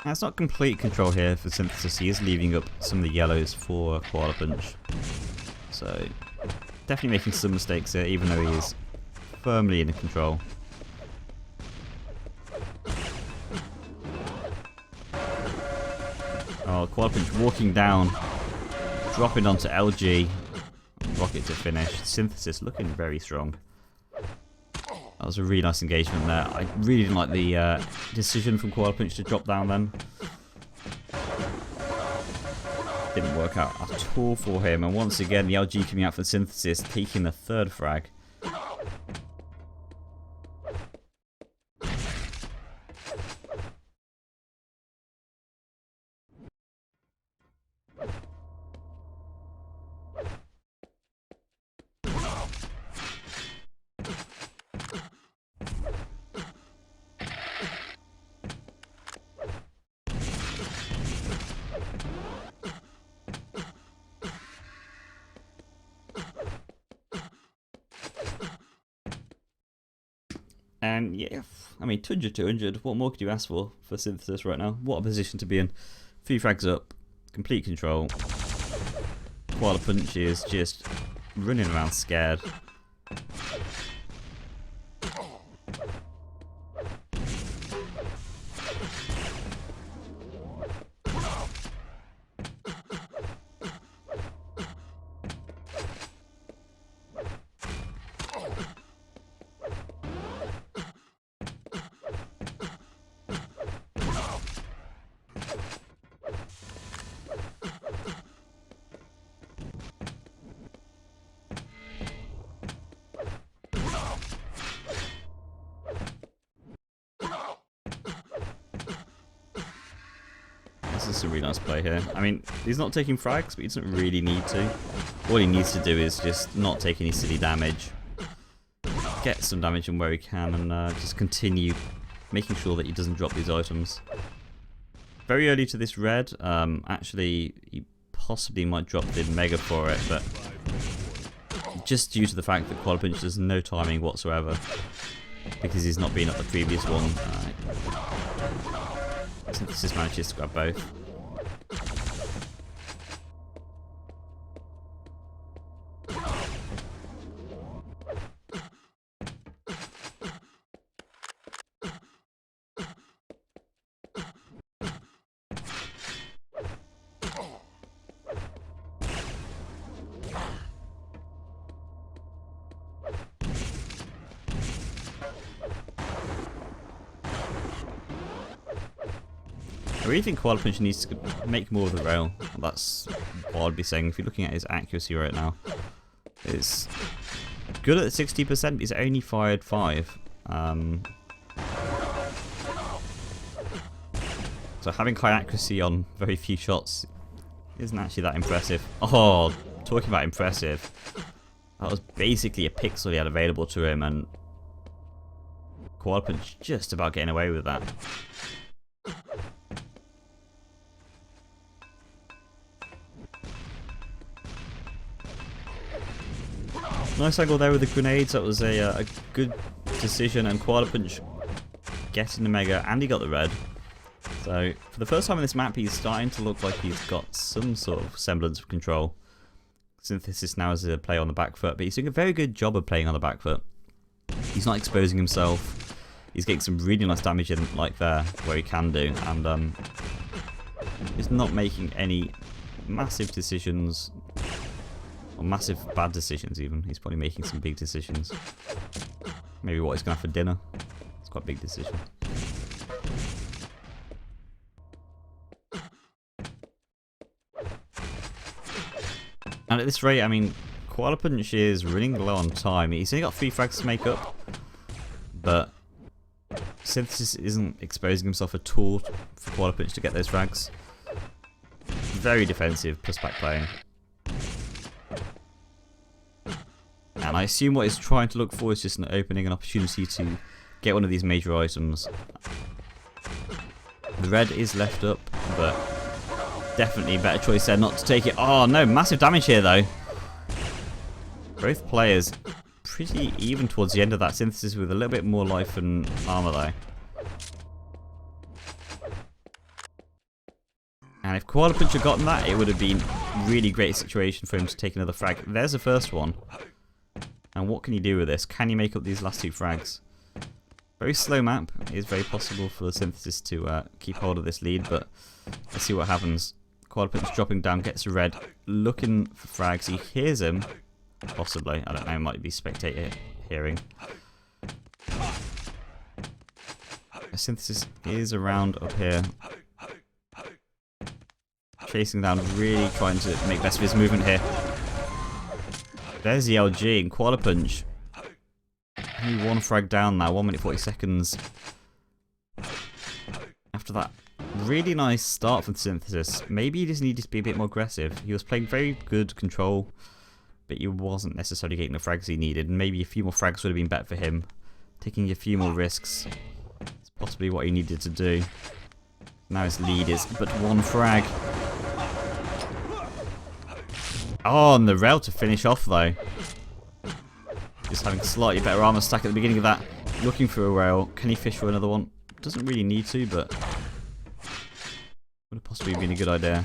It's not complete control here for Synthesis. He is leaving up some of the yellows for Koala Punch. So, definitely making some mistakes here, even though he is firmly in control. Oh, Koala Punch walking down, dropping onto LG. Rocket to finish. Synthesis looking very strong. That was a really nice engagement there. I really didn't like the decision from Koala Punch to drop down then. Didn't work out at all for him. And once again, the LG coming out for Synthesis, taking the third frag. And yeah, I mean, 200, what more could you ask for Synthesis right now? What a position to be in. 3 frags up, complete control. Koala Punch is just running around scared. This is a really nice play here. I mean, he's not taking frags, but he doesn't really need to. All he needs to do is just not take any silly damage, get some damage in where he can, and just continue making sure that he doesn't drop these items. Very early to this red. Actually, he possibly might drop the Mega for it, but just due to the fact that Koala Punch has no timing whatsoever, because he's not been at the previous one. Synthesis manages to grab both. I really think Koala Punch needs to make more of the rail. That's what I'd be saying. If you're looking at his accuracy right now, it's good at 60%, but he's only fired 5. So having high accuracy on very few shots isn't actually that impressive. Oh, talking about impressive. That was basically a pixel he had available to him, and Koala Punch just about getting away with that. Nice angle there with the grenades. That was a good decision, and Koala Punch getting the mega, and he got the red. So, for the first time in this map, he's starting to look like he's got some sort of semblance of control. Synthesis now is a play on the back foot, but he's doing a very good job of playing on the back foot. He's not exposing himself. He's getting some really nice damage in, like there, where he can do, and he's not making any massive decisions, or massive bad decisions even. He's probably making some big decisions. Maybe what he's going to have for dinner. It's quite a big decision. And at this rate, I mean, Koala Punch is running low on time. He's only got 3 frags to make up, but Synthesis isn't exposing himself at all for Koala Punch to get those frags. Very defensive, plus back playing. And I assume what he's trying to look for is just an opening, an opportunity to get one of these major items. The red is left up, but definitely better choice there not to take it. Oh no, massive damage here though. Both players pretty even towards the end of that. Synthesis with a little bit more life and armor though. And if Koala Punch had gotten that, it would have been a really great situation for him to take another frag. There's the first one. And what can he do with this? Can he make up these last 2 frags? Very slow map. It is very possible for Synthesis to keep hold of this lead, but let's see what happens. Koala Punch dropping down, gets a red, looking for frags. He hears him, possibly. I don't know, it might be spectator hearing. Synthesis is around up here. Chasing down, really trying to make best of his movement here. There's the LG and Koala Punch. Only 1 frag down now, 1 minute 40 seconds. After that really nice start from Synthesis, maybe he just needed to be a bit more aggressive. He was playing very good control, but he wasn't necessarily getting the frags he needed. And maybe a few more frags would have been better for him. Taking a few more risks is possibly what he needed to do. Now his lead is but 1 frag. Oh, and the rail to finish off though. Just having slightly better armor stack at the beginning of that. Looking for a rail. Can he fish for another one? Doesn't really need to, but would have possibly been a good idea.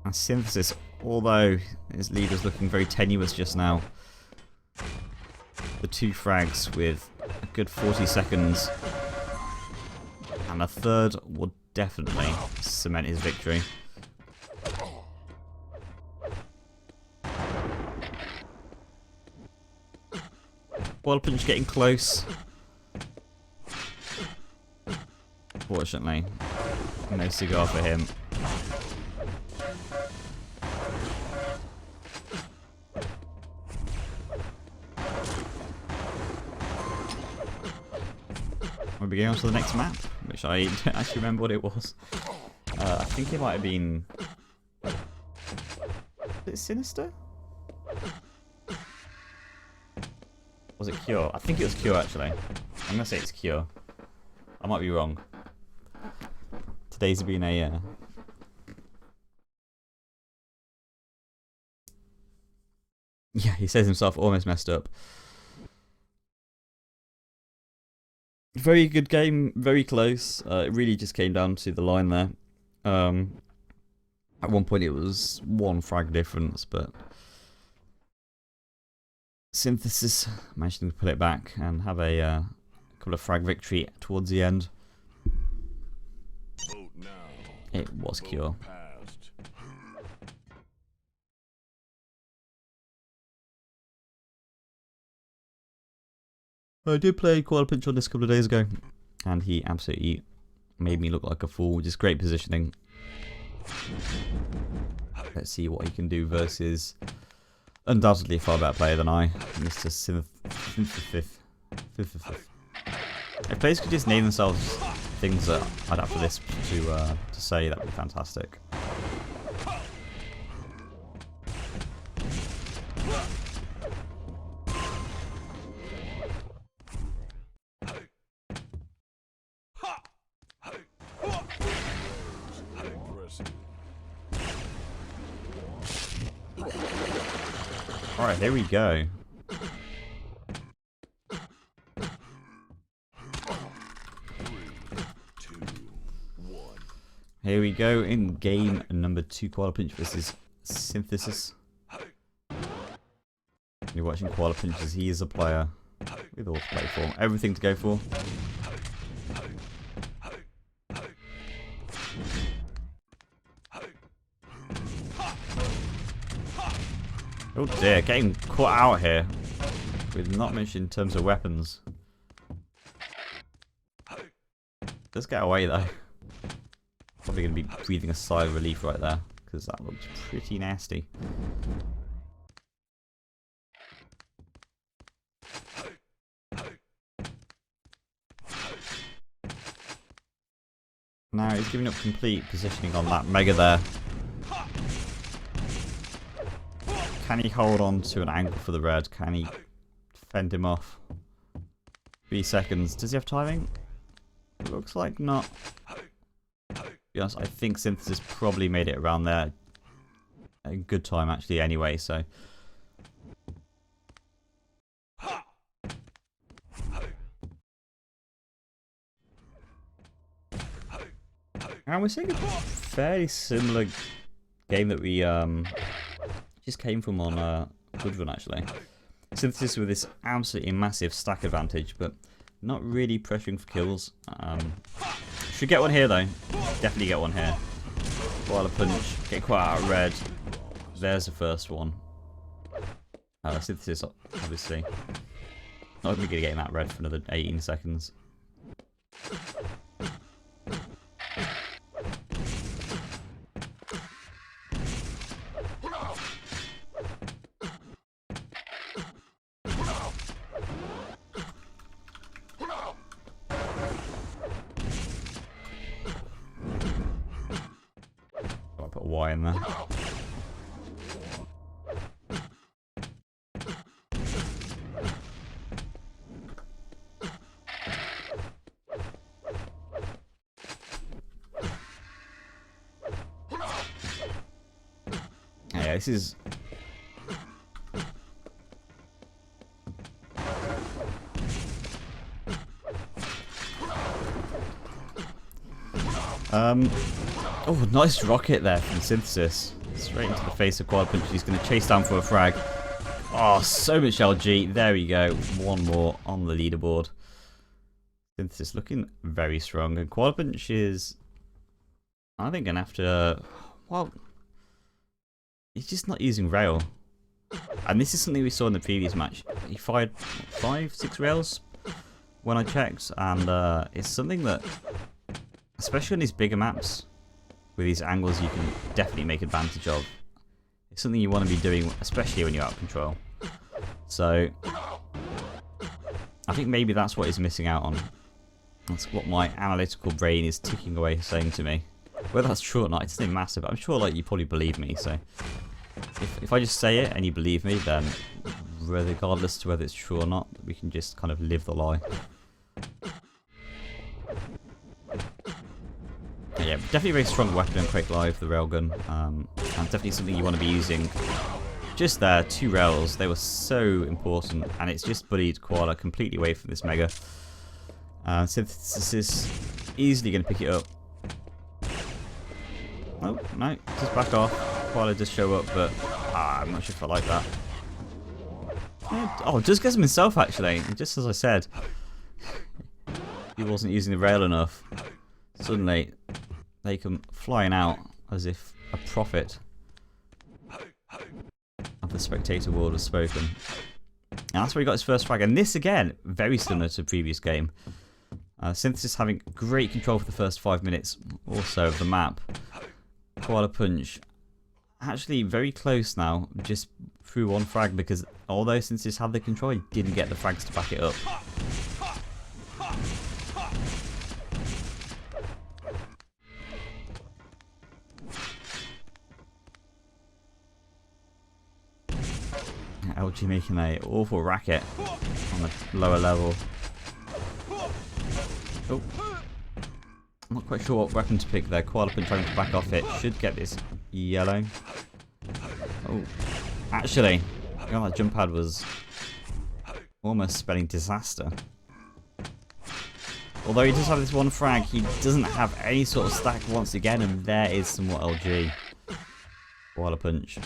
And Synthesis, although his lead was looking very tenuous just now, the 2 frags with a good 40 seconds and a third will definitely cement his victory. Koala Punch getting close. Fortunately, no cigar for him. We'll be going on to the next map, which I don't actually remember what it was. I think it might have been... Was it Sinister? Was it Cure? I think it was Cure actually. I'm going to say it's Cure. I might be wrong. Today's been a... Yeah, he says himself almost messed up. Very good game, very close. It really just came down to the line there. At one point it was 1 frag difference, but Synthesis managed to put it back and have a couple of frag victory towards the end. It was Cure. I did play Koala Punch on this a couple of days ago, and he absolutely made me look like a fool. Just great positioning. Let's see what he can do versus undoubtedly a far better player than I, Mr. Synthesis. If players could just name themselves things that I'd have for this to say, that would be fantastic. Alright, here we go. 3, 2, 1. Here we go in game number 2, Koala Punch versus Synthesis. You're watching Koala Punch as he is a player with all to play for, everything to go for. Oh dear, getting caught out here with not much in terms of weapons. Let's get away though. Probably going to be breathing a sigh of relief right there because that looks pretty nasty. Now he's giving up complete positioning on that Mega there. Can he hold on to an angle for the red? Can he fend him off? 3 seconds. Does he have timing? Looks like not. To be honest, I think Synthesis probably made it around there. A good time actually anyway, so. And we're seeing a fairly similar game that we just came from on Good Run actually. Synthesis with this absolutely massive stack advantage, but not really pressuring for kills. Should get one here though. Definitely get one here. Koala Punch, get quite out of red. There's the first one. Synthesis obviously. Not going to be getting that red for another 18 seconds. I'll put a Y in there. Yeah, this is oh, nice rocket there from Synthesis. Straight into the face of Koala Punch. He's going to chase down for a frag. Oh, so much LG. There we go. One more on the leaderboard. Synthesis looking very strong. And Koala Punch is, I think, going after, well, he's just not using rail. And this is something we saw in the previous match. He fired 5, 6 rails when I checked. And it's something that, especially on these bigger maps, with these angles you can definitely make advantage of. It's something you want to be doing, especially when you're out of control. So, I think maybe that's what he's missing out on. That's what my analytical brain is ticking away saying to me. Whether that's true or not, it's nothing massive. I'm sure like you probably believe me, so if I just say it and you believe me, then regardless to whether it's true or not, we can just kind of live the lie. Yeah, definitely a very strong weapon in Quake Live, the railgun, and definitely something you want to be using. Just there, 2 rails, they were so important, and it's just bullied Koala completely away from this Mega. Synthesis is easily going to pick it up. Oh, no, just back off. Koala does show up, but I'm not sure if I like that. Oh, just gets him himself actually, just as I said. He wasn't using the rail enough. Suddenly, they come flying out as if a prophet of the spectator world has spoken. And that's where he got his first frag. And this again, very similar to the previous game. Synthesis having great control for the first 5 minutes also of the map. Koala Punch actually very close now, just through 1 frag, because although Synthesis had the control, he didn't get the frags to back it up. LG making an awful racket on the lower level. Oh, I'm not quite sure what weapon to pick there. Koala Punch trying to back off it. Should get this yellow. Oh, actually, You know, that jump pad was almost spelling disaster. Although he does have this one frag, he doesn't have any sort of stack once again, and there is some more LG. What a punch.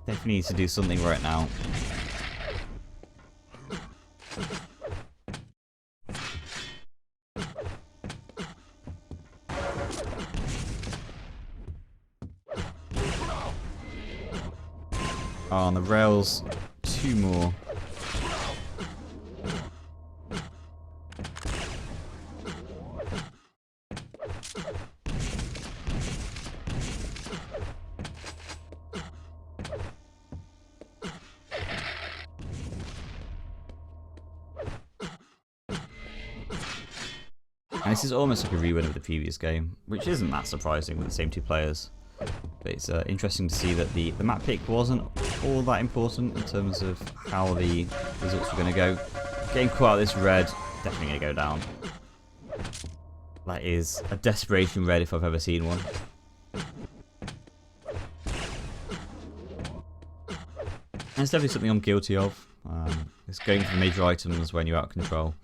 Definitely needs to do something right now. Oh, on the rails, 2 more. And this is almost like a rerun of the previous game, which isn't that surprising with the same 2 players. But it's interesting to see that the map pick wasn't all that important in terms of how the results were going to go. Getting caught out this red, definitely going to go down. That is a desperation red if I've ever seen one. And it's definitely something I'm guilty of. It's going for the major items when you're out of control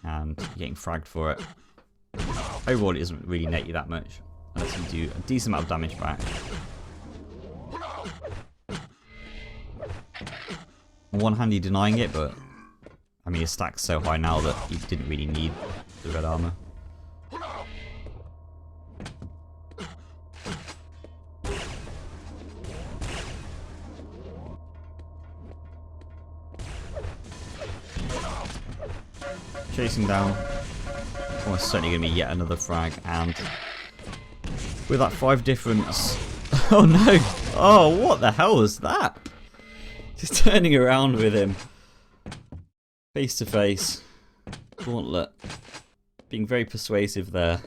and getting fragged for it. Overall, it doesn't really net you that much unless you do a decent amount of damage back. On one hand, you're denying it, but I mean, his stack's so high now that he didn't really need the red armor. Chasing down. Almost certainly going to be yet another frag, and with that 5 difference. Oh no! Oh, what the hell was that? Just turning around with him. Face to face. Gauntlet. Being very persuasive there.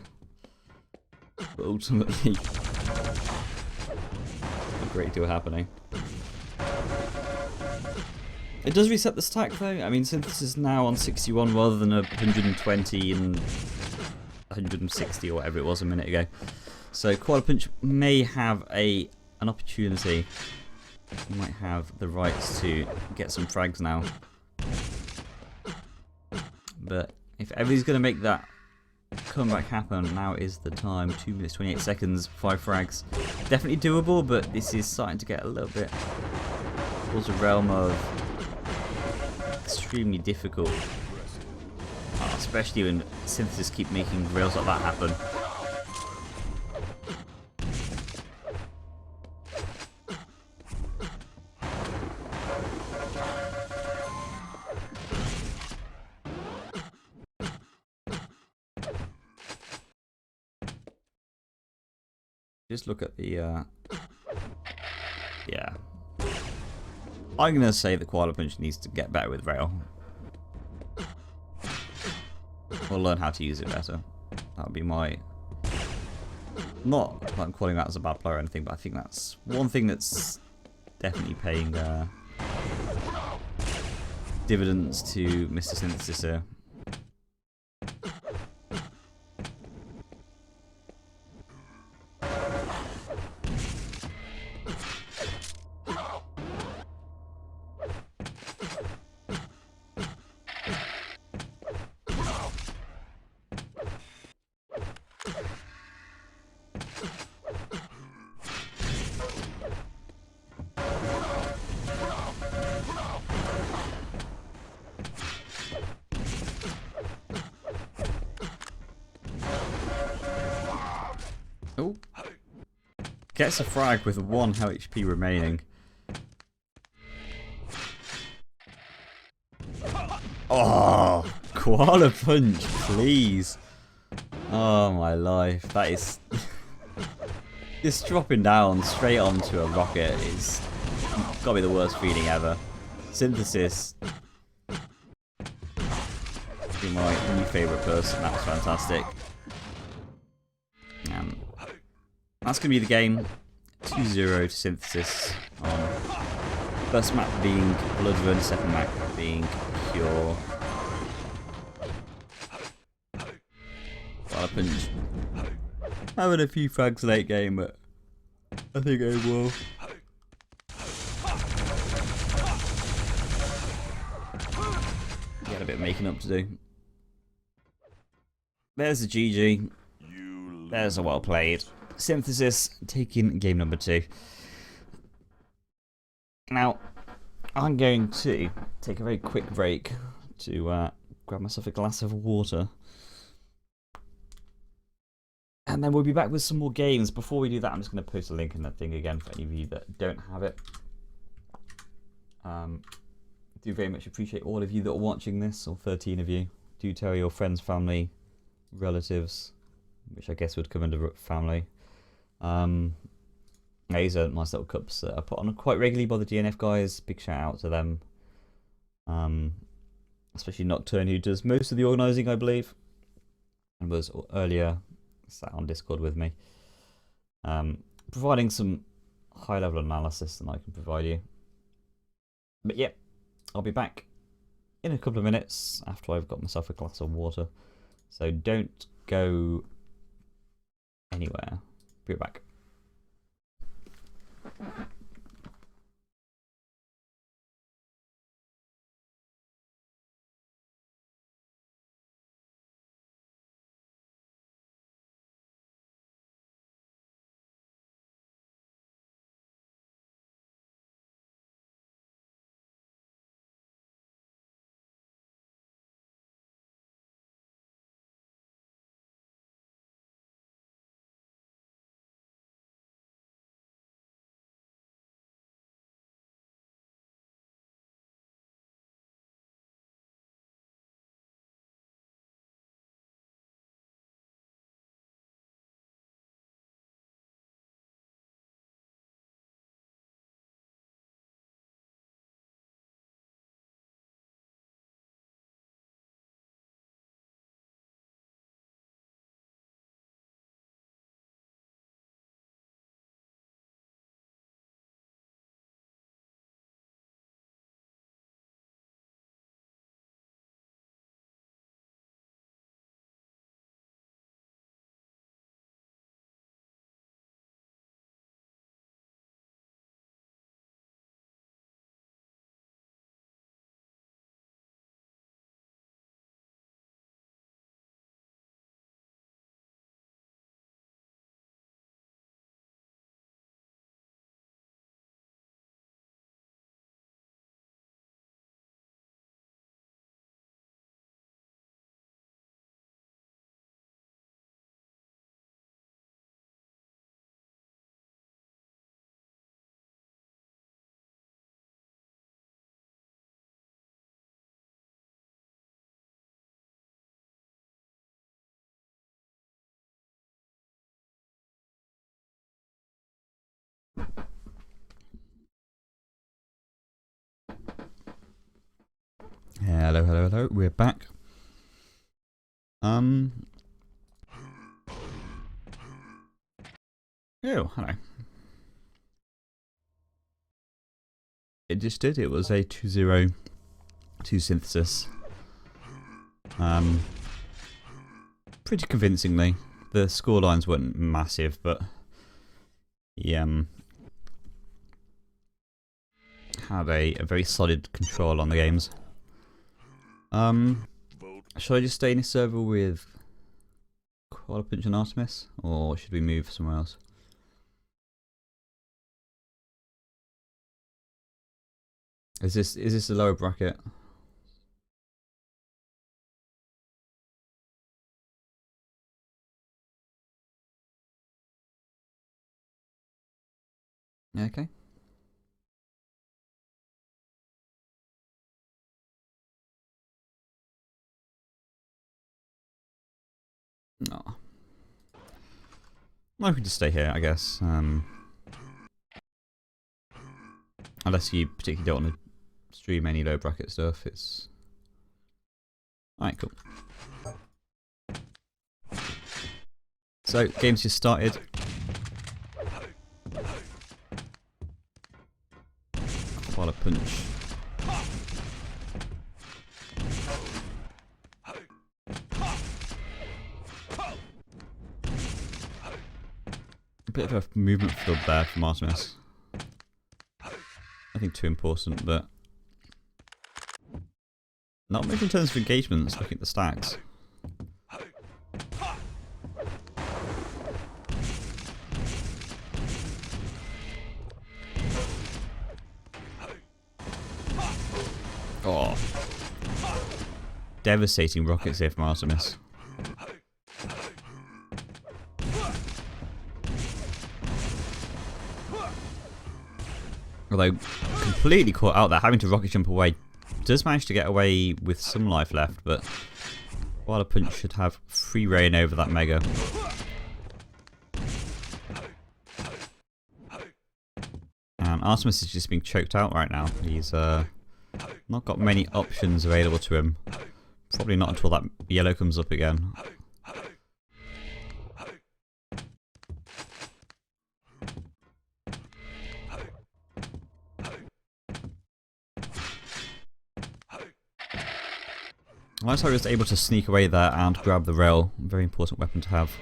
But ultimately, a great deal happening. It does reset the stack though. I mean, Synthesis is now on 61 rather than 120 and 160 or whatever it was a minute ago. So Koala Punch may have an opportunity. He might have the rights to get some frags now. But if everybody's going to make that comeback happen, now is the time. 2 minutes 28 seconds, 5 frags. Definitely doable, but this is starting to get a little bit towards a realm of extremely difficult, especially when Synthesis keep making rails like that happen. Just look at the yeah. I'm going to say that Koala Punch needs to get better with rail. Or learn how to use it better. That would be my... Not that I'm calling that as a bad player or anything, but I think that's one thing that's definitely paying dividends to Mr. Synthesis here. Oh. Gets a frag with 1 HP remaining. Oh, Koala Punch, please. Oh my life, that is... Just dropping down straight onto a rocket is gotta be the worst feeling ever. Synthesis. Be my new favourite person, that was fantastic. That's going to be the game. 2-0 to Synthesis on first map being Blood Run, second map being Pure. Koala Punch. Having a few frags late game, but I think I will bit of making up to do. There's the GG. There's a well played. Synthesis taking game number 2. Now, I'm going to take a very quick break to grab myself a glass of water. And then we'll be back with some more games. Before we do that, I'm just going to post a link in that thing again for any of you that don't have it. I do very much appreciate all of you that are watching this, all 13 of you. Do tell your friends, family, relatives, which I guess would come under family. These are nice little cups that are put on quite regularly by the DNF guys. Big shout out to them. Especially Nocturne, who does most of the organising, I believe, and was earlier sat on Discord with me, providing some high level analysis that I can provide you. But yeah, I'll be back in a couple of minutes after I've got myself a glass of water. So don't go anywhere. Be right back. Hello, hello, hello. We're back. Oh, hello. It just did. It was a 2-0 to Synthesis. Pretty convincingly. The scorelines weren't massive, but he had a very solid control on the games. Should I just stay in this server with Koala Punch and Artemis, or should we move somewhere else? Is this the lower bracket? Okay. No. I could just stay here, I guess. Unless you particularly don't want to stream any low bracket stuff, it's... Alright, cool. So, game's just started. Koala Punch. A bit of a movement flub there from Artemis. Nothing too important, but Not much in terms of engagements, looking at the stacks. Oh. Devastating rockets here from Artemis. Although completely caught out there, having to rocket jump away. Does manage to get away with some life left, but Koala Punch should have free reign over that Mega. And Artemis is just being choked out right now. He's not got many options available to him. Probably not until that yellow comes up again. Lifesaver is able to sneak away there and grab the rail. Very important weapon to have.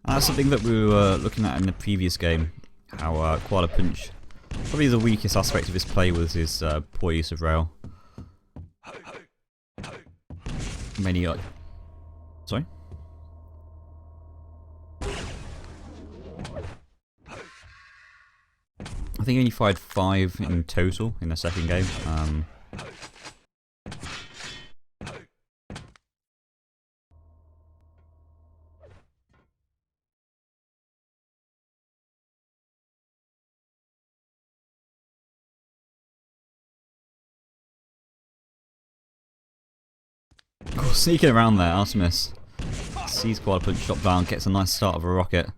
And that's something that we were looking at in the previous game. How Koala Punch, probably the weakest aspect of his play was his poor use of rail. Many sorry? I think he only fired 5 in total in the second game. Oh, sneaking around there, Artemis sees Koala Punch drop down, gets a nice start of a rocket.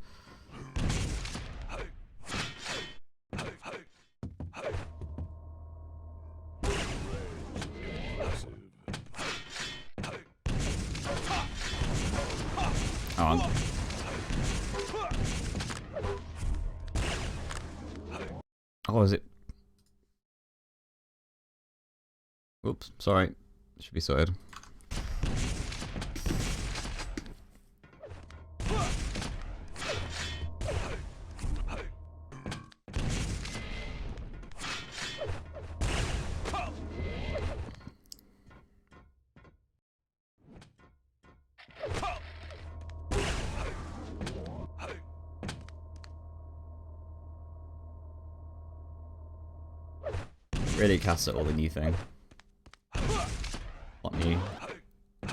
Oh, is it? Oops, sorry. Should be sorted. Really cast at all the new thing. Not new.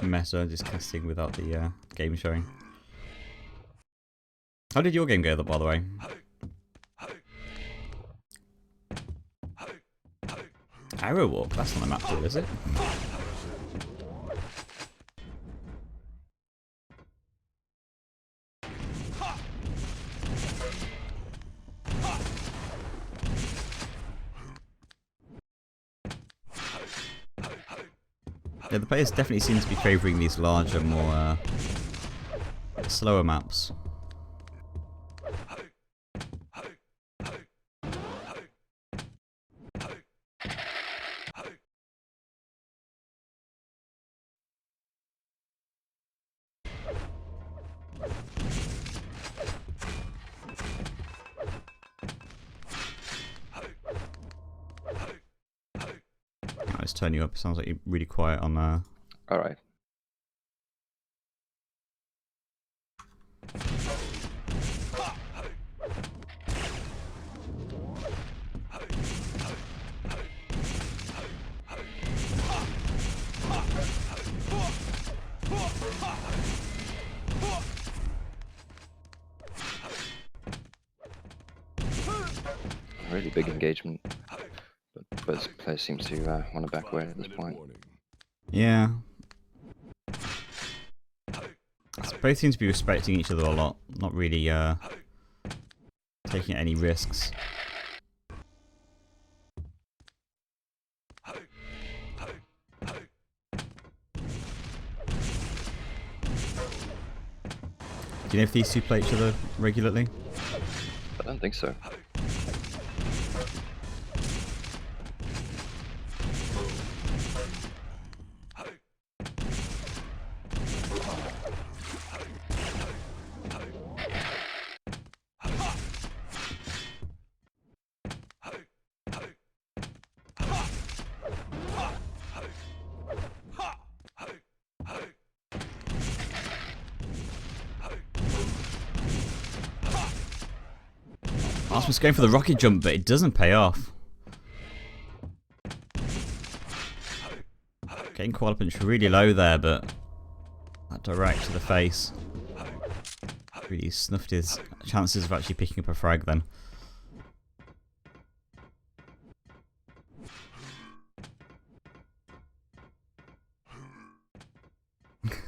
Meta, just casting without the game showing. How did your game go, by the way? Arrow Walk? That's not a map tool, is it? Yeah, the players definitely seem to be favouring these larger, more slower maps. Let's turn you up. Sounds like you're really quiet on there. Alright. Really big engagement. But player seems to want to back away at this point. Yeah. Both seem to be respecting each other a lot, not really taking any risks. Do you know if these two play each other regularly? I don't think so. Artemis going for the rocket jump, but it doesn't pay off. Getting Koala Punch really low there, but that direct to the face really snuffed his chances of actually picking up a frag then.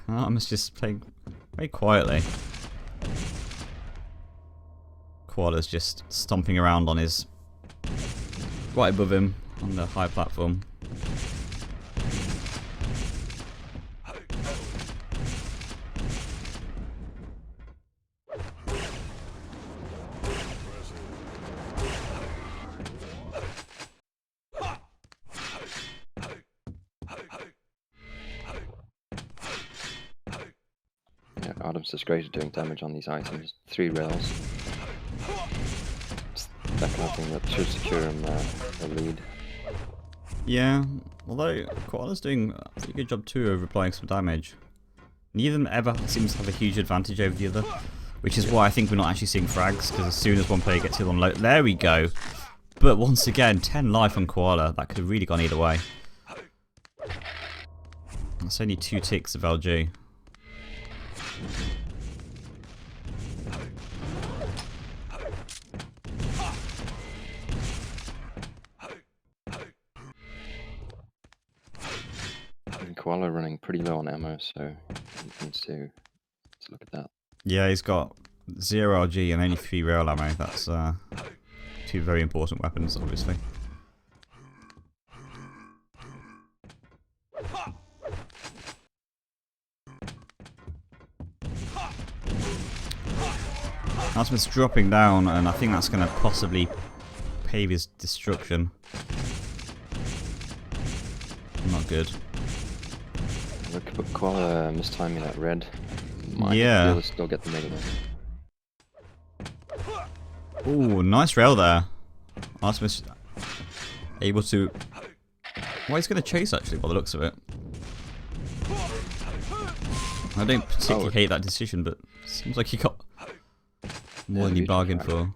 Artemis just playing very quietly. Koala's just stomping around on his... right above him on the high platform. Yeah, Adam's is great at doing damage on these items. 3 rails. It's that kind of thing that should secure him a lead. Yeah, although Koala's doing a pretty good job too of applying some damage. Neither of them ever seems to have a huge advantage over the other, which is why I think we're not actually seeing frags, because as soon as one player gets hit on low, there we go. But once again, 10 life on Koala, that could have really gone either way. That's only 2 ticks of LG. And Koala running pretty low on ammo, so he needs to look at that. Yeah, he's got 0 LG and only 3 rail ammo. That's 2 very important weapons, obviously. Artemis dropping down, and I think that's going to possibly pave his destruction. Not good. Look, but Koala mistiming that red. Might Yeah. be able to still get the mega man. Ooh, nice rail there. Artemis able to... Well, he's going to chase actually, by the looks of it. I don't particularly hate that decision, but seems like he got more than he bargained for.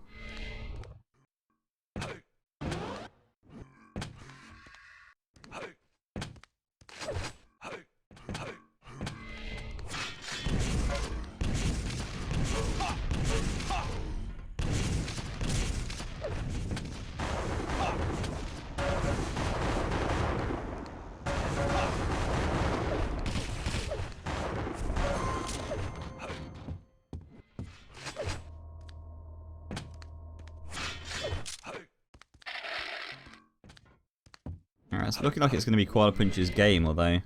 Alright, it's looking like it's going to be Koala Punch's game, although,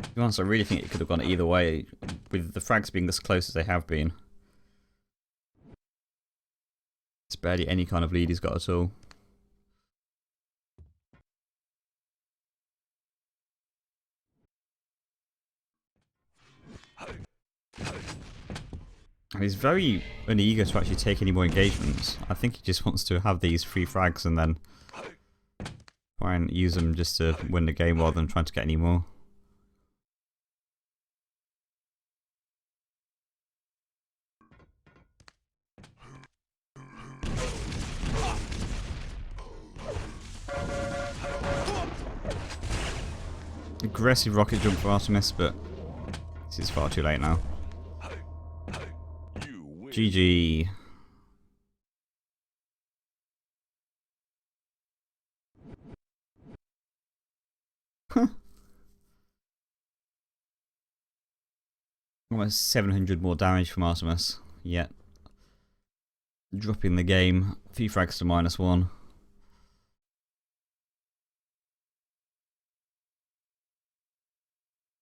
to be honest, I really think it could have gone either way, with the frags being this close as they have been. It's barely any kind of lead he's got at all. And he's very uneager to actually take any more engagements. I think he just wants to have these 3 frags and then try and use them just to win the game rather than trying to get any more. Aggressive rocket jump for Artemis, but this is far too late now. GG. Almost 700 more damage from Artemis, yet dropping the game. 3 frags to -1.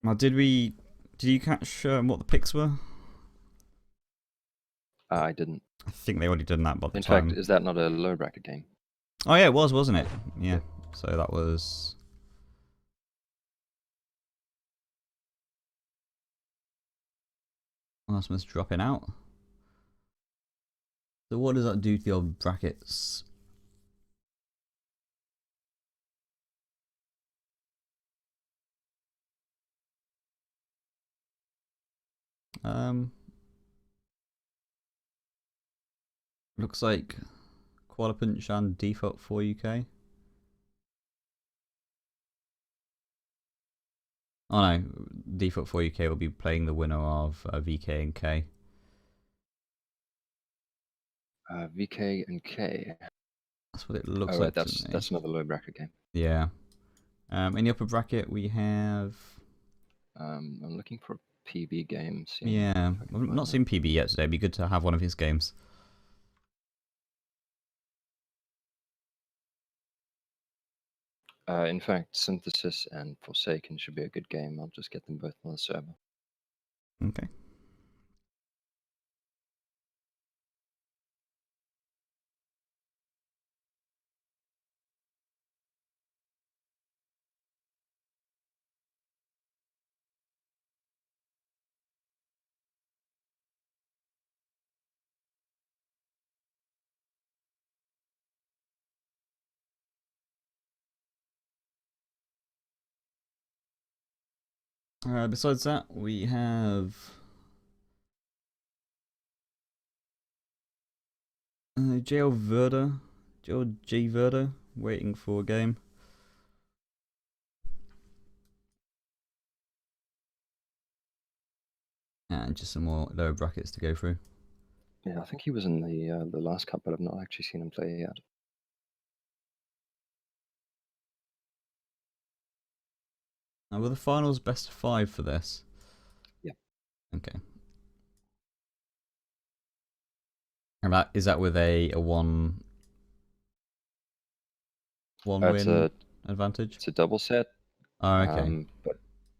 Now, did you catch what the picks were? I didn't. I think they already done that by the In time. fact, is that not a low bracket game? Oh yeah, it was, wasn't it? Yeah. So that was... Artemis dropping out. So what does that do to the old brackets? Looks like Koala Punch and Default 4 UK. Oh no, Default 4 UK will be playing the winner of VK and K. VK and K. That's what it looks Oh, like right, to me. that's another low bracket game. Yeah. In the upper bracket we have... I'm looking for a PB game. Yeah, I've not seen PB yet today. It'd be good to have one of his games. In fact, Synthesis and Forsaken should be a good game. I'll just get them both on the server. Okay. Besides that, we have JL Verda, JL G Verda, waiting for a game. And just some more lower brackets to go through. Yeah, I think he was in the last cup, but I've not actually seen him play yet. Now, were the finals best of 5 for this? Yeah. Okay. And is that with a one win advantage? It's a double set. Oh, okay.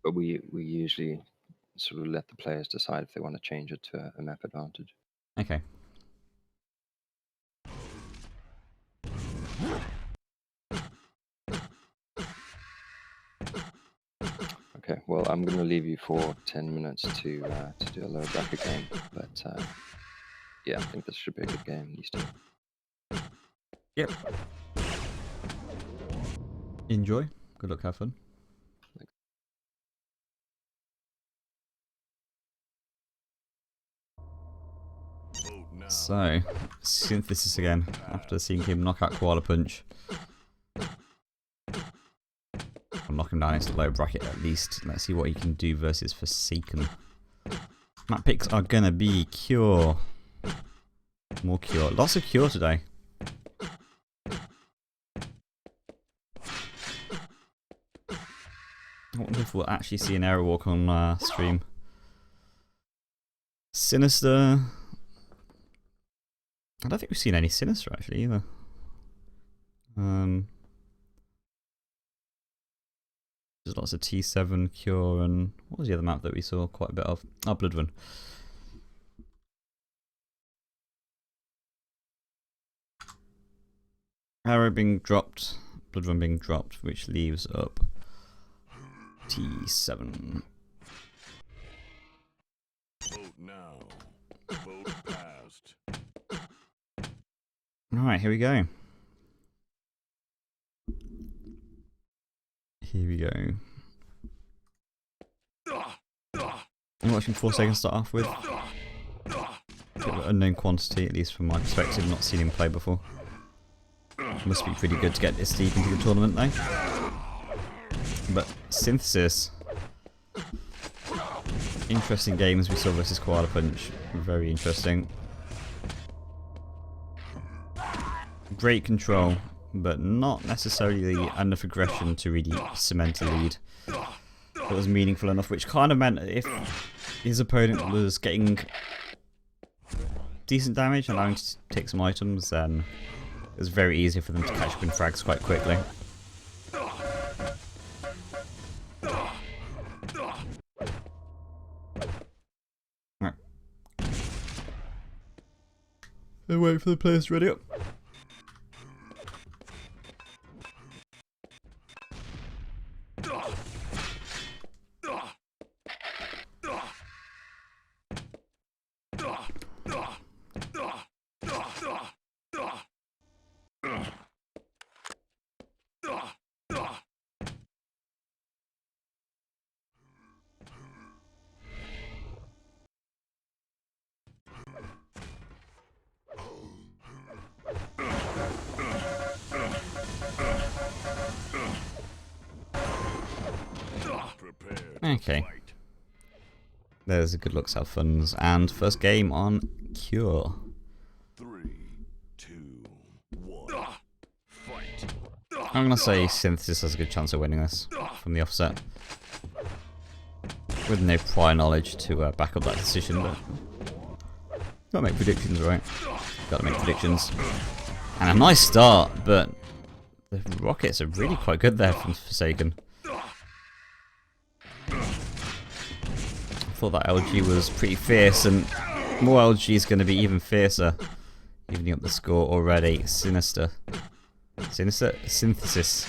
But we usually sort of let the players decide if they want to change it to a map advantage. Okay. Okay, well, I'm going to leave you for 10 minutes to do a lower bracket game, but yeah, I think this should be a good game, these two. Yep. Enjoy. Good luck, have fun. Thanks. So, Synthesis again, after seeing him knock out Koala Punch. I'll knock him down into the low bracket at least. Let's see what he can do versus Forsaken. Map picks are gonna be Cure. More Cure. Lots of Cure today. I wonder if we'll actually see an Error Walk on stream. Sinister. I don't think we've seen any Sinister actually either. There's lots of T7, Cure, and what was the other map that we saw quite a bit of? Oh, Bloodrun. Arrow being dropped, Bloodrun being dropped, which leaves up T7. Vote now. Vote passed. Alright, here we go. Here we go. I'm watching 4 seconds start off with. Bit of an unknown quantity, at least from my perspective, not seen him play before. Must be pretty good to get this deep into the tournament though. But Synthesis. Interesting games we saw versus Koala Punch. Very interesting. Great control, but not necessarily enough aggression to really cement a lead that was meaningful enough, which kind of meant if his opponent was getting decent damage and allowing to take some items, then it was very easy for them to catch up in frags quite quickly. Right. So wait for the players to ready up. Okay. There's a good look South Funds. And first game on Cure. 3, 2, 1. Fight. I'm going to say Synthesis has a good chance of winning this from the offset. With no prior knowledge to back up that decision, but gotta make predictions, right? Gotta make predictions. And a nice start, but the rockets are really quite good there from Forsaken. I thought that LG was pretty fierce, and more LG is going to be even fiercer. Evening up the score already. Sinister. Synthesis.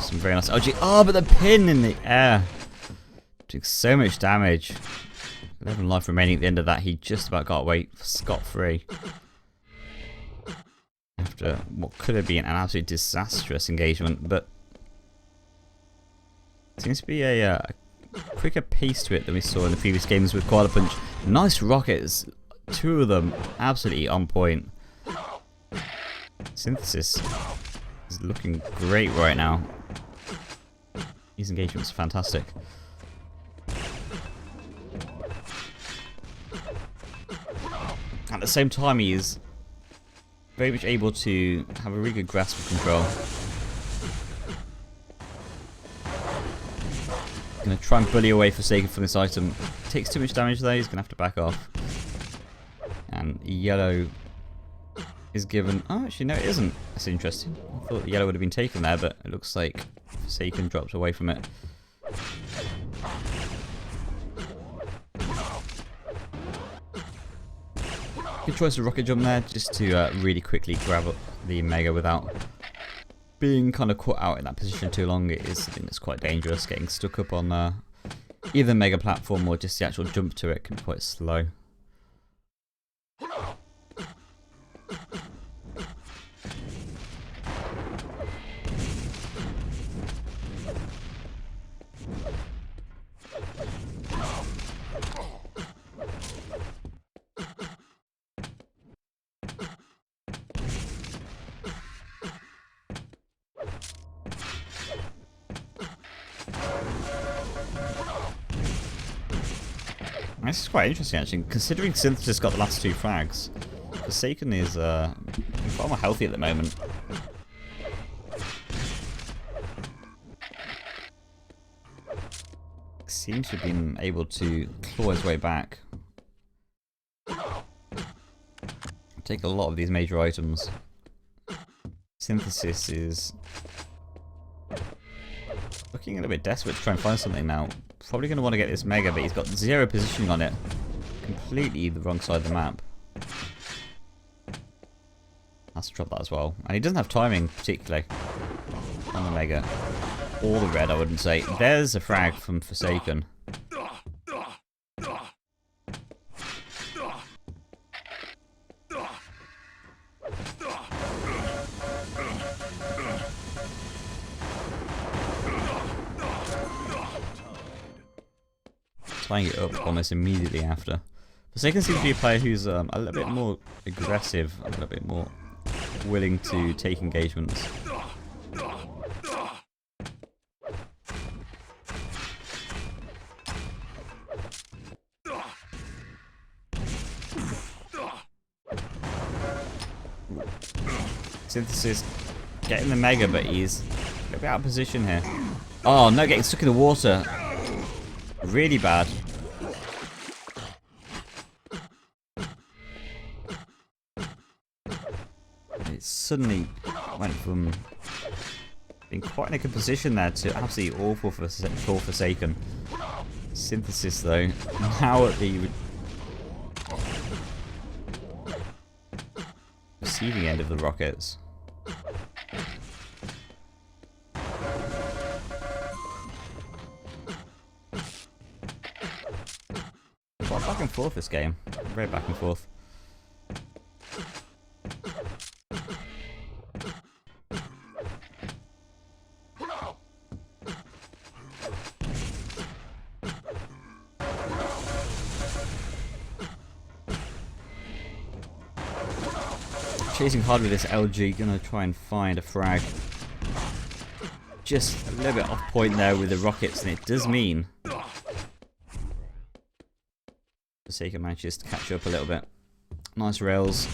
Some very nice LG. Oh, but the pin in the air. Took so much damage. 11 life remaining at the end of that. He just about got away scot-free. After what could have been an absolutely disastrous engagement, but seems to be a quicker pace to it than we saw in the previous games with Koala Punch. Nice rockets, 2 of them absolutely on point. Synthesis is looking great right now. These engagements are fantastic. At the same time, he is very much able to have a really good grasp of control. Gonna try and bully away Forsaken from this item. Takes too much damage though, he's gonna have to back off. And yellow is given. Oh, actually, no, it isn't. That's interesting. I thought the yellow would have been taken there, but it looks like Forsaken drops away from it. Good choice of rocket jump there, just to really quickly grab up the Mega without being kind of caught out in that position too long. It is something that's quite dangerous. Getting stuck up on either Mega platform or just the actual jump to it can be quite slow. This is quite interesting actually, considering Synthesis got the last 2 frags. Forsaken is far more healthy at the moment. Seems to have been able to claw his way back. Take a lot of these major items. Synthesis is looking a little bit desperate to try and find something now. Probably going to want to get this Mega, but he's got 0 positioning on it. Completely the wrong side of the map. Has to drop that as well. And he doesn't have timing, particularly, on the Mega. Or the red, I wouldn't say. There's a frag from Forsaken. Tying it up almost immediately after. Forsaken seems to be a player who's a little bit more aggressive, a little bit more willing to take engagements. Synthesis getting the Mega, but he's a little bit out of position here. Oh no, getting stuck in the water. Really bad. It suddenly went from being quite in a good position there to absolutely awful for Forsaken. Synthesis though, now at the receiving end of the rockets. Back and forth this game. Very back and forth. Chasing hard with this LG, gonna try and find a frag. just a little bit off point there with the rockets, and it does mean Forsaken manages to catch up a little bit. Nice rails.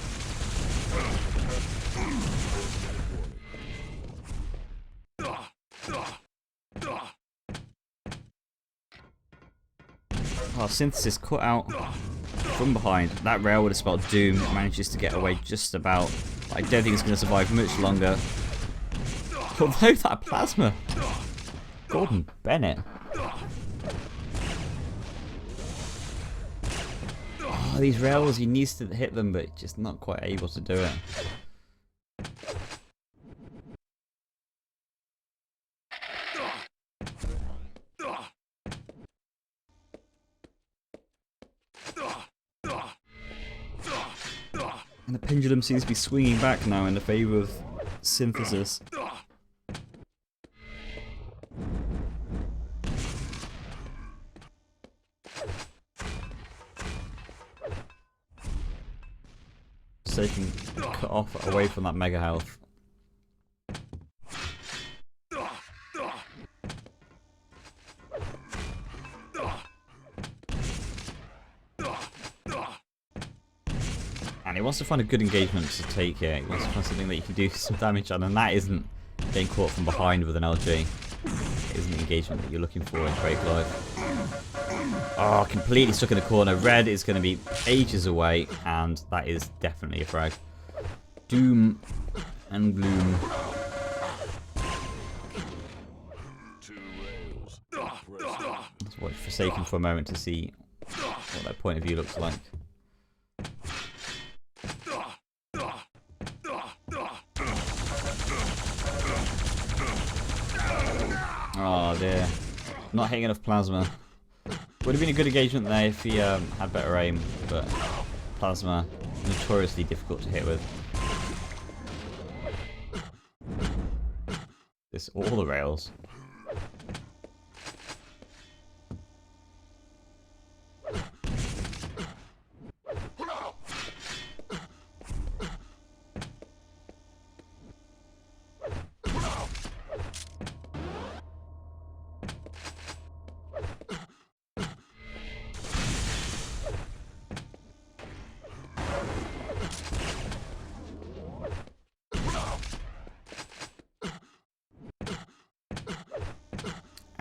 Oh, Synthesis cut out from behind. That rail would have spelled doom. Manages to get away just about. I don't think it's going to survive much longer. Although that plasma. Gordon Bennett. Oh, these rails, he needs to hit them, but just not quite able to do it. And the pendulum seems to be swinging back now in the favour of Synthesis. So they can cut off away from that mega health. And he wants to find a good engagement to take here. He wants to find something that you can do some damage on, and that isn't getting caught from behind with an LG. It isn't the engagement that you're looking for in Quake Live. Oh, completely stuck in the corner. Red is going to be ages away, and that is definitely a frag. Doom and gloom. Let's watch Forsaken for a moment to see what their point of view looks like. Oh dear. Not hitting enough plasma. Would have been a good engagement there if he had better aim, but plasma notoriously difficult to hit with. This all the rails.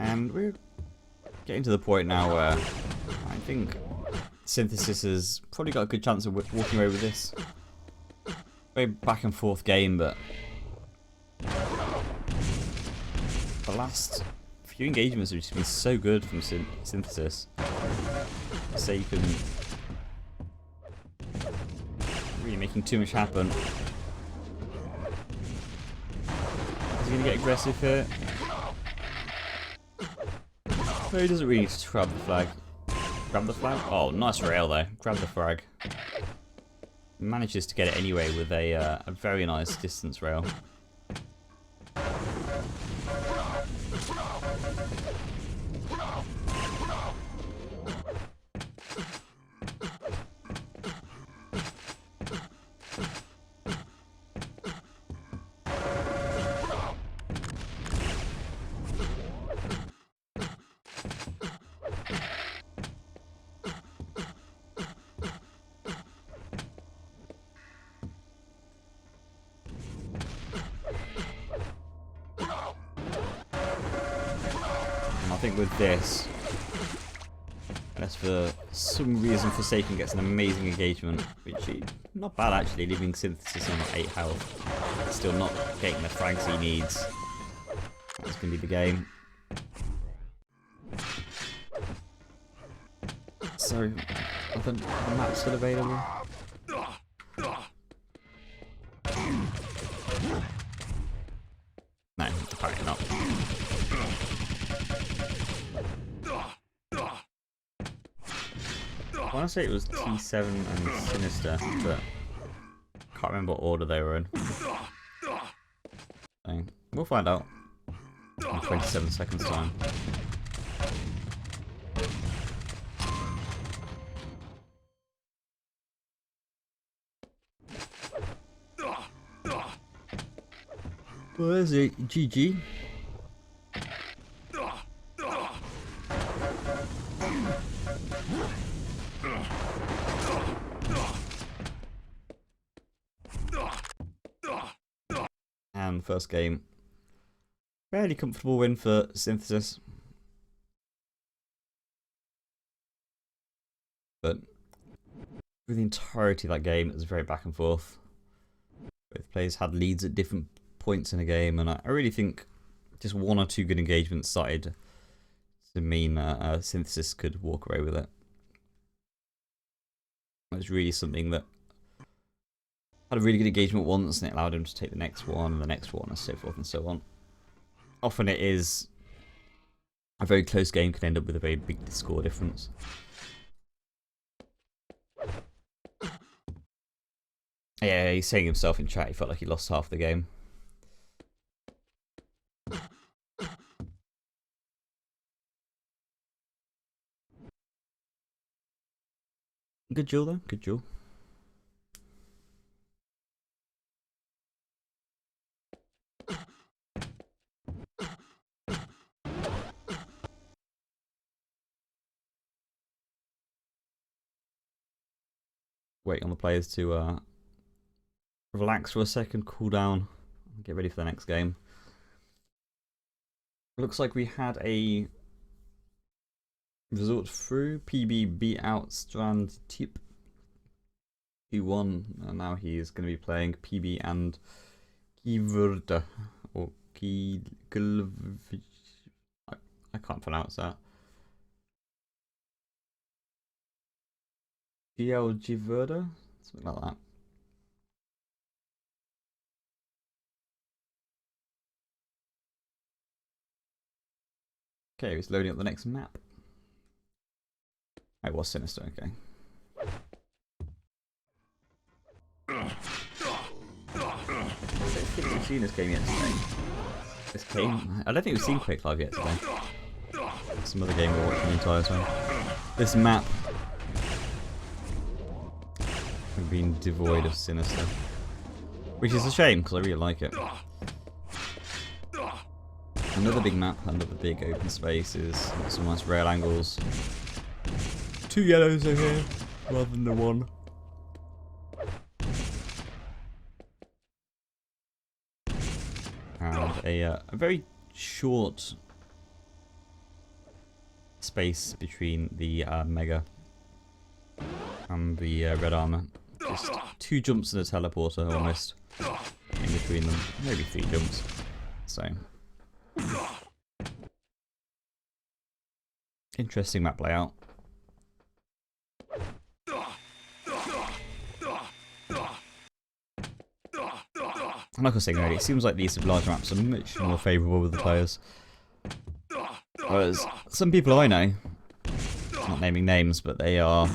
And we're getting to the point now where I think Synthesis has probably got a good chance of walking away with this. Very back and forth game, but the last few engagements have just been so good from Synthesis. So you can really making too much happen. Is he going to get aggressive here? No, he doesn't really need to grab the flag. Grab the flag? Oh, nice rail though. Grab the flag. Manages to get it anyway with a very nice distance rail. I think with this, unless for some reason Forsaken gets an amazing engagement, which is not bad actually, leaving Synthesis on 8 health, still not getting the frags he needs. That's going to be the game. So, are the maps still available? No, apparently not. I want to say it was T7 and Sinister, but I can't remember what order they were in. So, we'll find out in 27 seconds time. Well, there's a GG. the first game. Fairly comfortable win for Synthesis. But through the entirety of that game, it was very back and forth. Both players had leads at different points in the game, and I really think just one or two good engagements started to mean Synthesis could walk away with it. It was really something that had a really good engagement once, and it allowed him to take the next one, and the next one, and so forth and so on. Often it is a very close game can end up with a very big score difference. Yeah, he's saying himself in chat, he felt like he lost half the game. Good duel though, good duel. Wait on the players to relax for a second, cool down, get ready for the next game. It looks like we had a result through. PB beat out Strand Tip 2-1, and now he is going to be playing PB and Kivurda, or I can't pronounce that. Giverda? Something like that. Okay, he's loading up the next map. It was Sinister, okay. I don't think we've seen this game yet today. This game? I don't think we've seen Quake Live yet today. Some other game we're watching the entire time. This map has been devoid of Sinister. Which is a shame, because I really like it. Another big map, another big open spaces, some nice rail angles. 2 yellows over here, rather than the one. And a very short space between the Mega and the red armor. Just 2 jumps and a teleporter almost in between them. Maybe 3 jumps. So interesting map layout. And like I was saying earlier, it seems like these larger maps are much more favourable with the players. Whereas some people I know, not naming names, but they are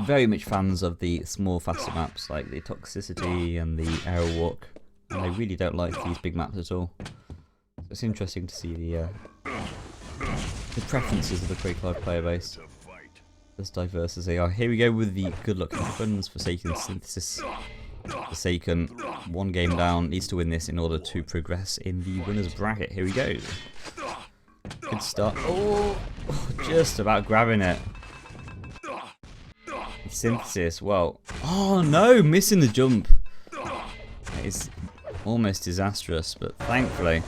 very much fans of the small, faster maps like the Toxicity and the Arrow Walk, and they really don't like these big maps at all. So it's interesting to see the preferences of the Quake Live player base, as diverse as they are. Here we go with the good luck happens. Forsaken Synthesis. Forsaken, 1 game down, needs to win this in order to progress in the winners bracket. Here we go. Good start. Oh, just about grabbing it. Synthesis, well, oh no, missing the jump. It is almost disastrous, but thankfully,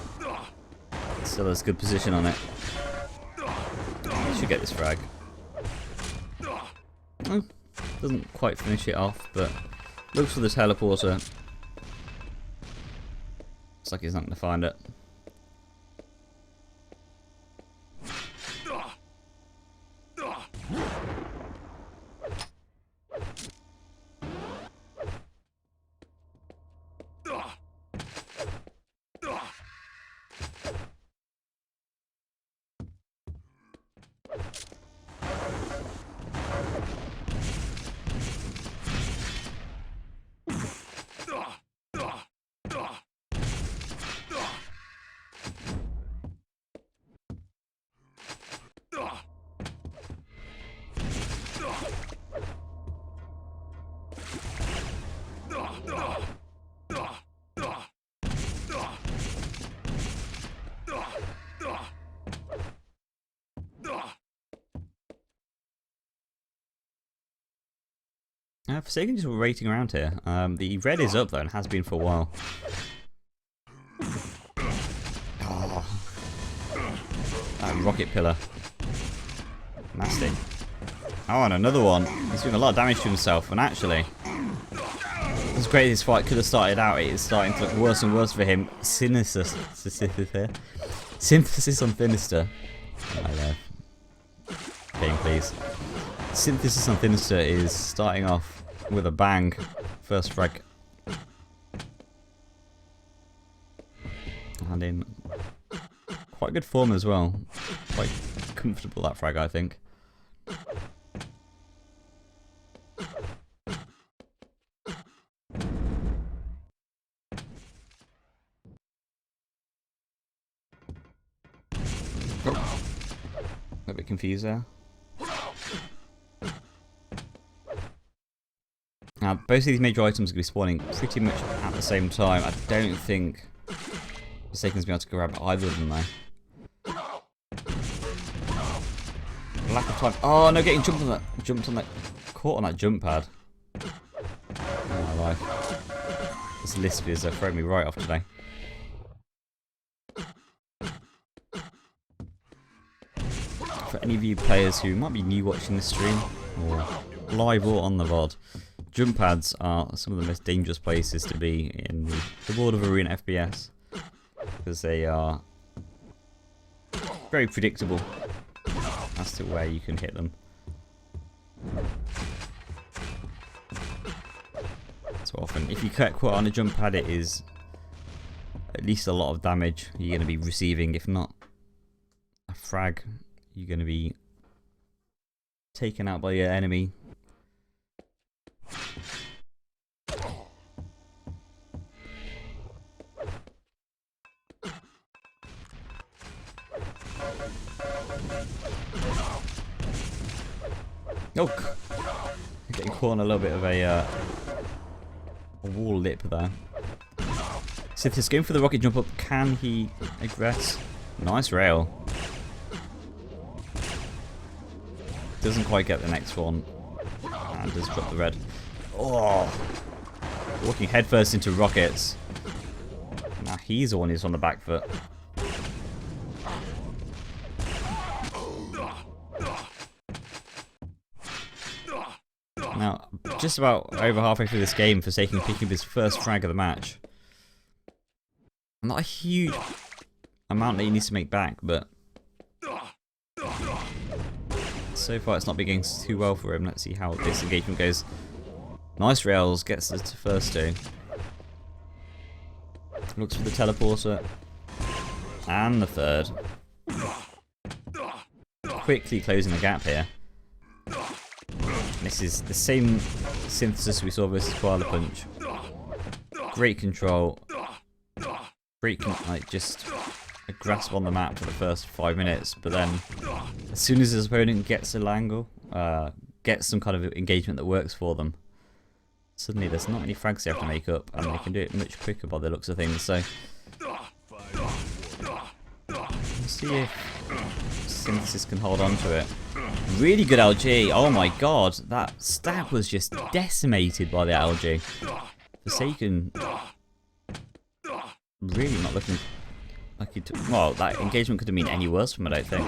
still has good position on it. He should get this frag. Oh, doesn't quite finish it off, but looks for the teleporter. Looks like he's not going to find it. Forsaken just waiting around here. The red is up though and has been for a while. That rocket pillar. Nasty. Oh, and another one. He's doing a lot of damage to himself. And actually, as great as this fight could have started out, it is starting to look worse and worse for him. Synthesis on Sinister. Hi there. Game, please. Synthesis on Sinister is starting off with a bang. First frag. And in quite good form as well. Quite comfortable, that frag, I think. Oh. A bit confused there. Now, both of these major items are going to be spawning pretty much at the same time. I don't think Forsaken's be able to grab either of them though. Lack of time. Oh no, getting jumped on that, caught on that jump pad. Oh my life. This lisp is throwing me right off today. For any of you players who might be new watching this stream, or live or on the VOD, jump pads are some of the most dangerous places to be in the world of Arena FPS. Because they are very predictable as to where you can hit them. So often, if you get caught on a jump pad, it is at least a lot of damage you're going to be receiving. If not a frag, you're going to be taken out by your enemy. Oh, getting caught on a little bit of a wall lip there. Sithis going for the rocket jump up. Can he aggress? Nice rail. Doesn't quite get the next one. And does drop the red. Oh! Walking headfirst into rockets. Now he's the one who's on the back foot. Now, just about over halfway through this game, Forsaken picking up his first frag of the match. Not a huge amount that he needs to make back, but so far it's not been going too well for him. Let's see how this engagement goes. Nice rails, gets the first two. Looks for the teleporter. And the third. Quickly closing the gap here. This is the same synthesis we saw versus Koala Punch. Great control. Great, like, just a grasp on the map for the first 5 minutes, but then as soon as his opponent gets a angle, gets some kind of engagement that works for them, suddenly there's not many frags they have to make up, and they can do it much quicker by the looks of things. So let's see if Synthesis can hold on to it. Really good LG. Oh my god, that stab was just decimated by the LG. Forsaken really not looking like it. Well, that engagement could have been any worse from it, I think.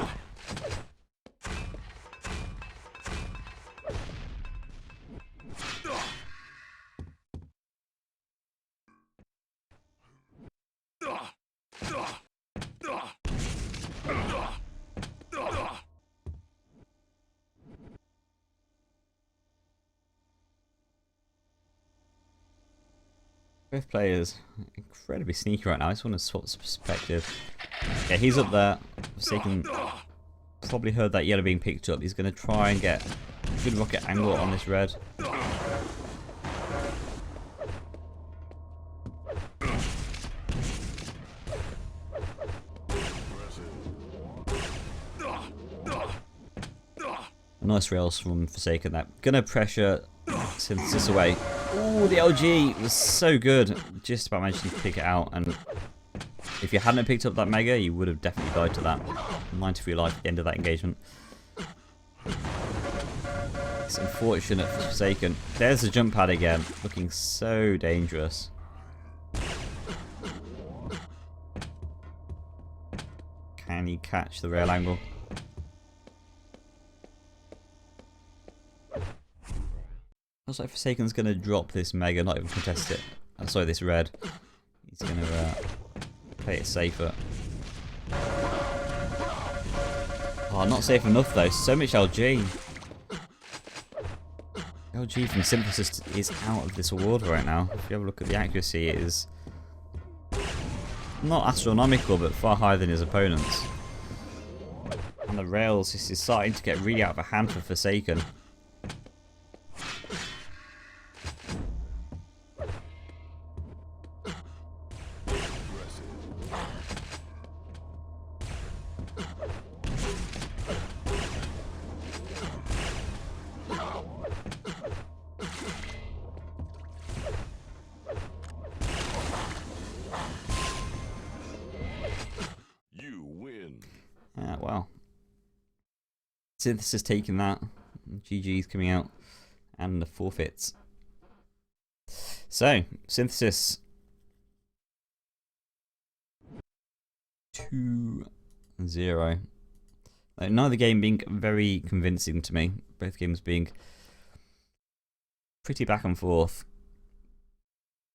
Both players incredibly sneaky right now. I just want to swap perspective. Okay, he's up there. Forsaken probably heard that yellow being picked up. He's going to try and get a good rocket angle on this red. Nice rails from Forsaken there. Gonna pressure Synthesis away. Oh, the LG was so good. Just about managed to pick it out, and if you hadn't picked up that Mega, you would have definitely died to that. 93 life at the end of that engagement. It's unfortunate for Forsaken. There's the jump pad again, looking so dangerous. Can Can he catch the rail angle? Looks like Forsaken's going to drop this Mega, not even contest it. I'm sorry, this red. He's going to play it safer. Oh, not safe enough though. So much LG. LG from Synthesis is out of this award right now. If you have a look at the accuracy, it is not astronomical, but far higher than his opponents. On the rails, this is starting to get really out of hand for Forsaken. Well, Synthesis taking that, GG's coming out, and the forfeits. So, Synthesis 2-0. Neither game being very convincing to me, both games being pretty back and forth.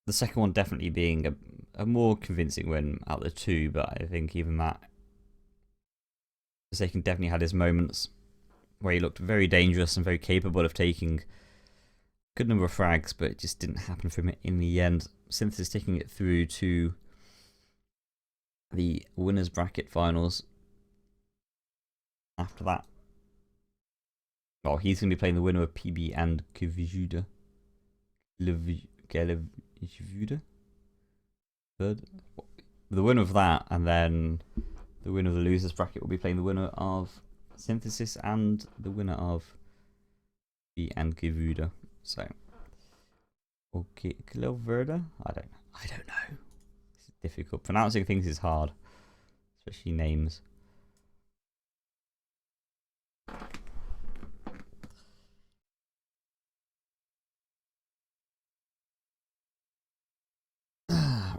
The second one definitely being a more convincing win out of the two, but I think even that, Forsaken definitely had his moments where he looked very dangerous and very capable of taking a good number of frags, but it just didn't happen for him in the end. Synthesis taking it through to the winners bracket finals. After that, well, he's going to be playing the winner of PB and Kvijuda. The winner of that, and then the winner of the losers bracket will be playing the winner of Synthesis and the winner of the and Givuda. So, okay, Cloverda? I don't know. It's difficult. Pronouncing things is hard, especially names.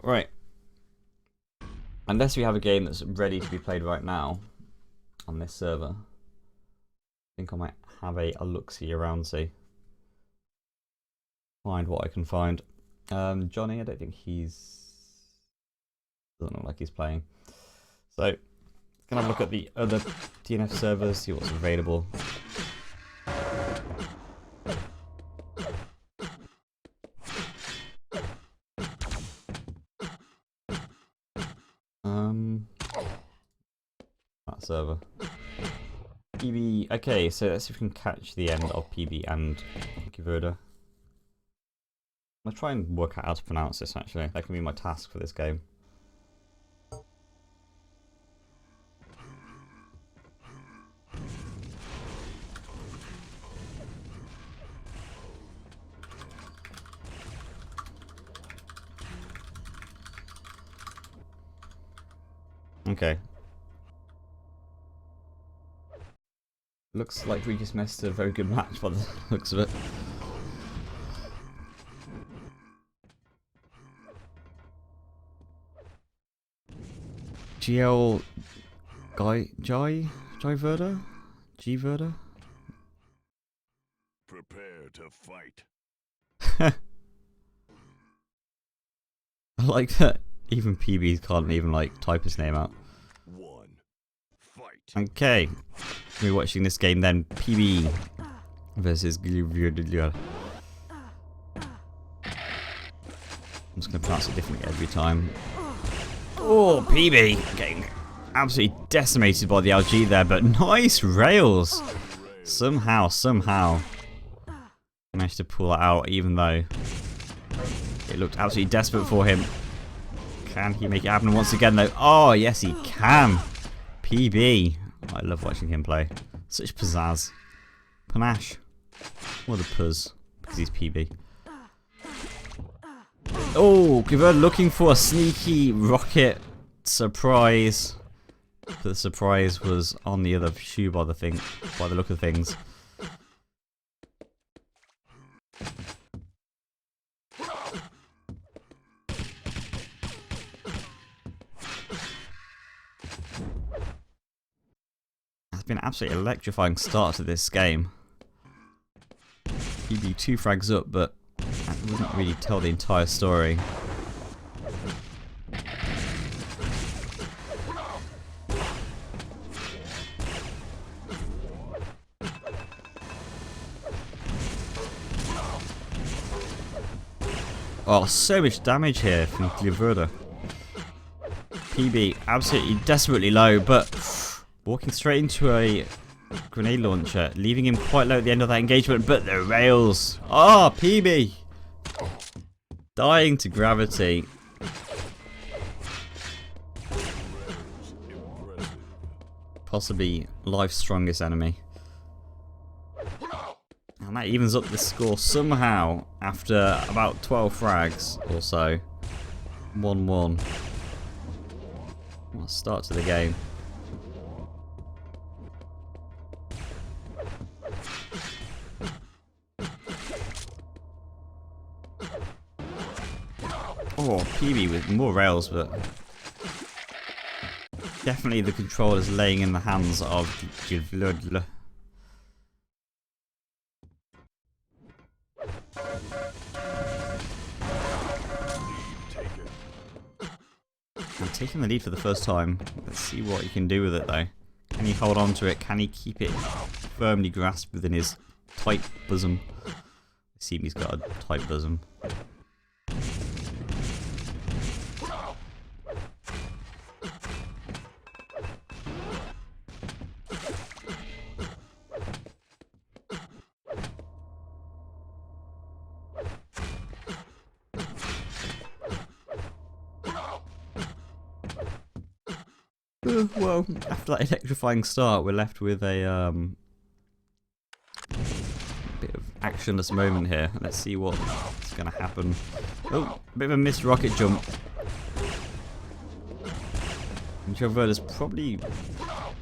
Right. Unless we have a game that's ready to be played right now on this server, I think I might have a look-see around, see. Find what I can find. Johnny, I don't think doesn't look like he's playing. So, gonna have a look at the other DNF servers, see what's available. That server. PB. Okay, so let's see if we can catch the end of PB and Kiverda. I'll try and work out how to pronounce this actually. That can be my task for this game. Okay. Looks like we just missed a very good match by the looks of it. GL Jai Verda? G Verda? Prepare to fight. I like that even PBs can't even like type his name out. Fight. Okay. We're watching this game then. PB versus Glivir. I'm just going to pronounce it differently every time. Oh, PB getting absolutely decimated by the LG there, but nice rails. Somehow managed to pull it out, even though it looked absolutely desperate for him. Can he make it happen once again though? Oh, yes he can. PB. I love watching him play. Such pizzazz. Panache. What a puzz. Because he's PB. Oh, Giver looking for a sneaky rocket surprise. But the surprise was on the other shoe by the look of things. it's been an absolutely electrifying start to this game. He'd be 2 frags up, but that wouldn't really tell the entire story. Oh, so much damage here from Gliverda. PB absolutely desperately low, but walking straight into a grenade launcher, leaving him quite low at the end of that engagement, but the rails. Oh, PB! Dying to gravity. Possibly life's strongest enemy. And that evens up the score somehow after about 12 frags or so. 1-1. What a start to the game. Oh, PB with more rails, but definitely the control is laying in the hands of Givludl. And taking the lead for the first time. Let's see what he can do with it though. Can he hold on to it? Can he keep it firmly grasped within his tight bosom? I see he's got a tight bosom. Well, after that electrifying start, we're left with a bit of actionless moment here. Let's see what's going to happen. Oh, a bit of a missed rocket jump. And Joverda's probably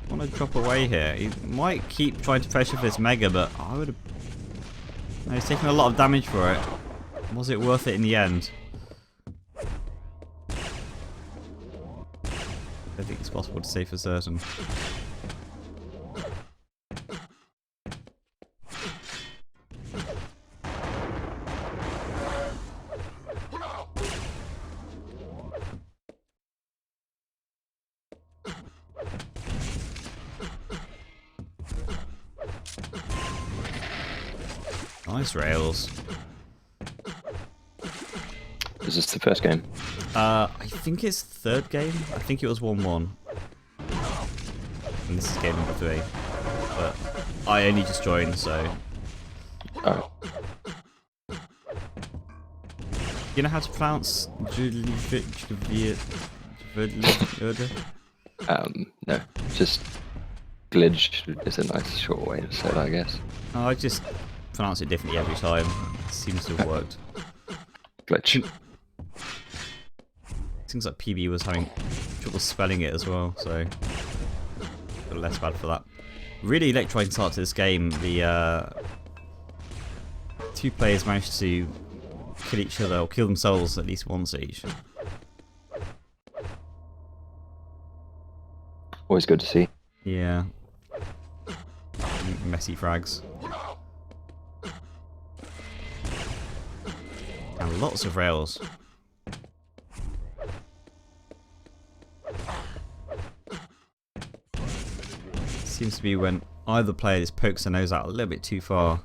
want to drop away here. He might keep trying to pressure for this mega, but I would have... No, he's taking a lot of damage for it. Was it worth it in the end? I think it's possible to say for certain. Nice rails. Is this the first game? I think it's third game. I think it was 1-1. And this is game number 3. But I only just joined, so... Oh. You know how to pronounce No. Just glitch is a nice short way to say it, I guess. I just pronounce it differently every time. It seems to have worked. Glitch. Seems like PB was having trouble spelling it as well, so a less bad for that. Really electrifying start to this game. The 2 players managed to kill each other, or kill themselves at least once each. Always good to see. Yeah. Messy frags. And lots of rails. Seems to be when either player just pokes their nose out a little bit too far,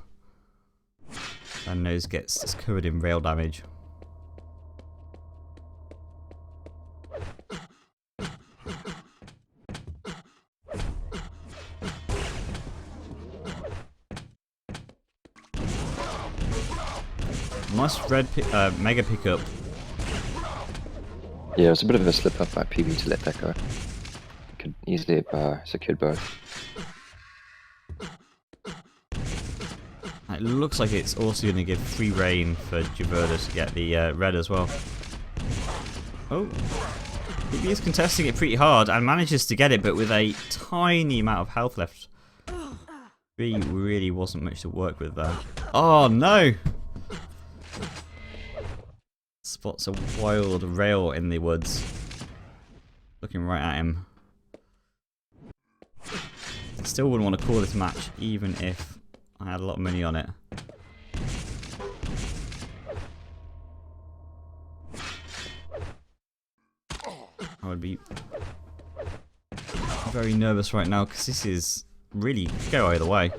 their nose gets just covered in rail damage. Nice red mega pickup. Yeah, it was a bit of a slip up by PB to let that go. Could easily have secured both. It looks like it's also going to give free reign for Joverda to get the red as well. Oh, he is contesting it pretty hard and manages to get it, but with a tiny amount of health left. Really wasn't much to work with there. Oh no! Spots a wild rail in the woods. Looking right at him. Still wouldn't want to call this match, even if I had a lot of money on it. I would be very nervous right now because this is really go either way. Do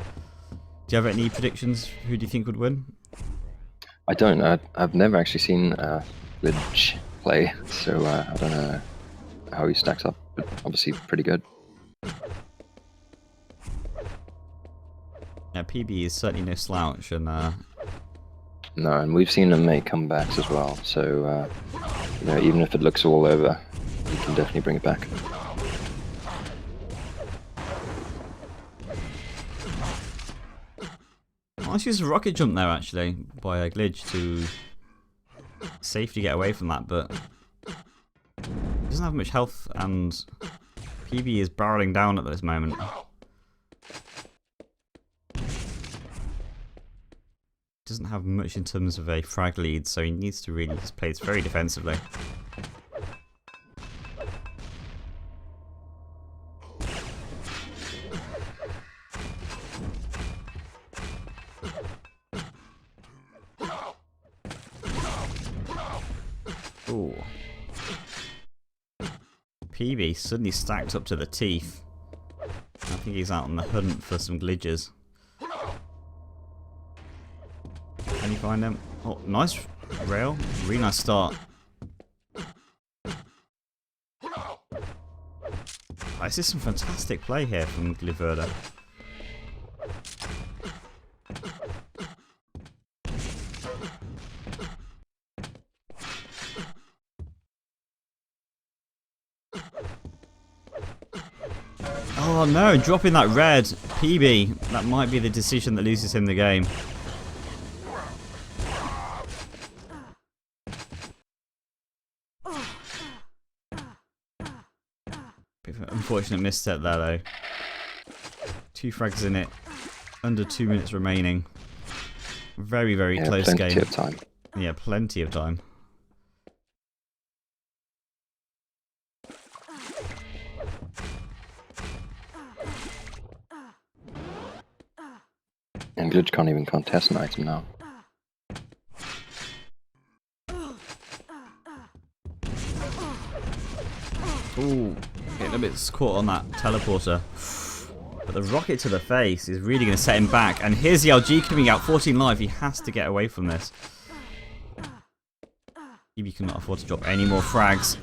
you have any predictions? Who do you think would win? I don't. I've never actually seen Glitch play, so I don't know how he stacks up. But obviously, pretty good. Yeah, PB is certainly no slouch, and No, and we've seen him make comebacks as well. So you know, even if it looks all over, he can definitely bring it back. Let's use a rocket jump there actually by a glitch to safely get away from that, but he doesn't have much health and PB is barreling down at this moment. Doesn't have much in terms of a frag lead, so he needs to really just play this very defensively. Ooh. PB suddenly stacked up to the teeth. I think he's out on the hunt for some glitches. Can you find him? Oh, nice rail. Really nice start. This is some fantastic play here from Gliverda. Oh no, dropping that red. PB, that might be the decision that loses him the game. Bit of an unfortunate misstep there though. 2 frags in it, under 2 minutes remaining. Very, very close game. Plenty of time. Yeah, plenty of time. And Glitch can't even contest an item now. Ooh, getting a bit caught on that teleporter. But the rocket to the face is really going to set him back. And here's the LG coming out, 14 life. He has to get away from this. He cannot afford to drop any more frags.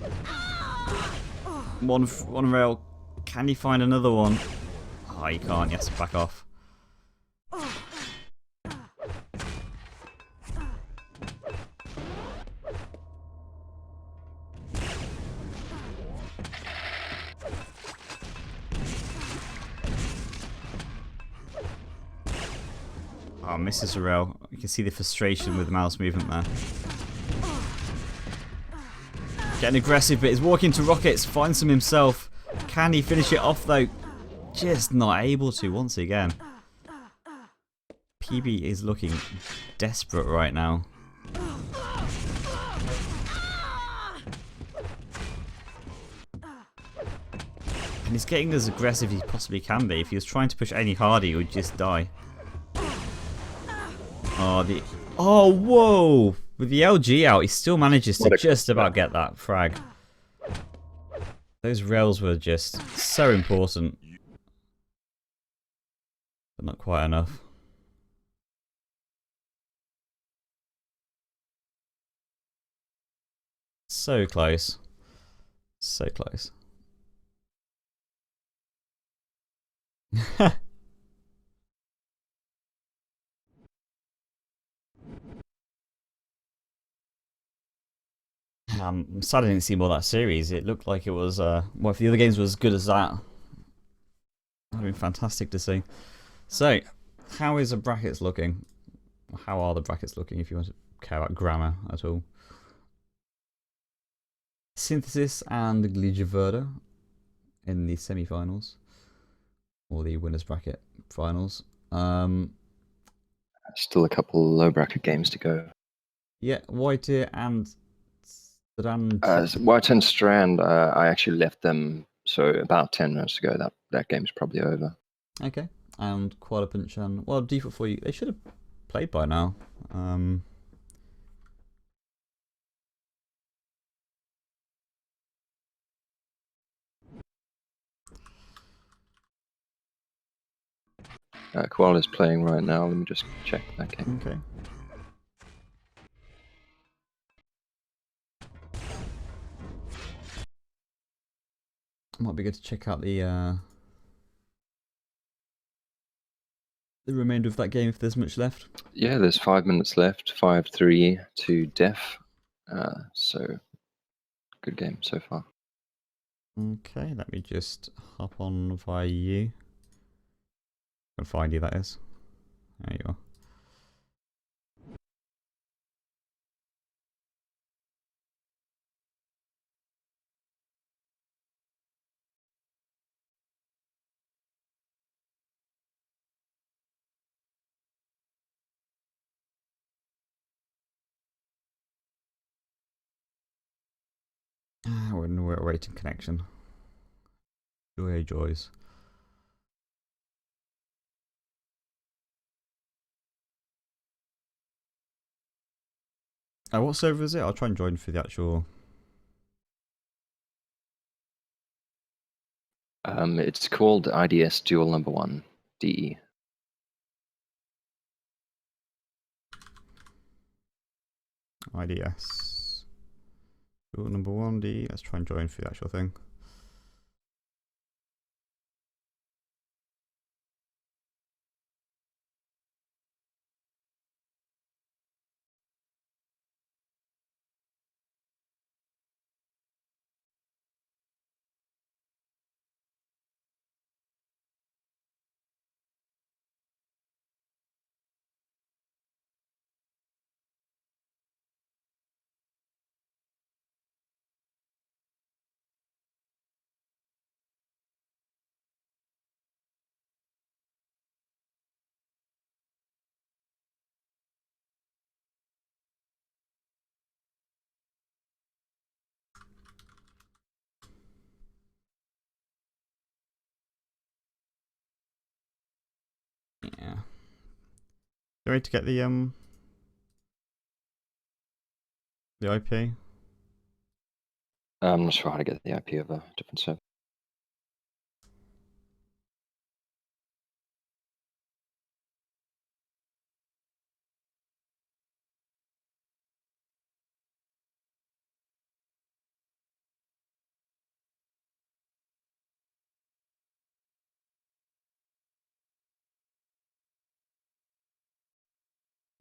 One rail. Can he find another one? Oh, he can't. He has to back off. Oh, misses a rail. You can see the frustration with the mouse movement there. Getting aggressive, but he's walking to rockets. Finds some himself. Can he finish it off though? Just not able to once again. PB is looking desperate right now. And he's getting as aggressive as he possibly can be. If he was trying to push any harder, he would just die. Oh, whoa! With the LG out, he still manages to just about get that frag. Those rails were just so important. But not quite enough. So close. So close. I'm sad I didn't see more of that series. It looked like it was, well, if the other games were as good as that, that would have been fantastic to see. So, how is the brackets looking? How are the brackets looking if you want to care about grammar at all? Synthesis and Gliverda in the semi-finals, or the winners bracket finals. Still a couple low bracket games to go. Yeah, White and Strand. White and Strand, I actually left them so about 10 minutes ago. That game's probably over. Okay. And Koala Punch and well, default for you. They should have played by now. Koala's playing right now. Let me just check that game. Okay. Might be good to check out the remainder of that game if there's much left. Yeah, there's 5 minutes left. 5-3 to DEF. So good game so far. Okay, let me just hop on via you. I'll find you, that is. There you are. We're awaiting connection. Joy joys. What server is it? I'll try and join for the actual. It's called IDS Duel #1 DE. IDS. Rule #1 D. Let's try and join for the actual thing. Yeah. Ready to get the IP? I'm not sure how to get the IP of a different server.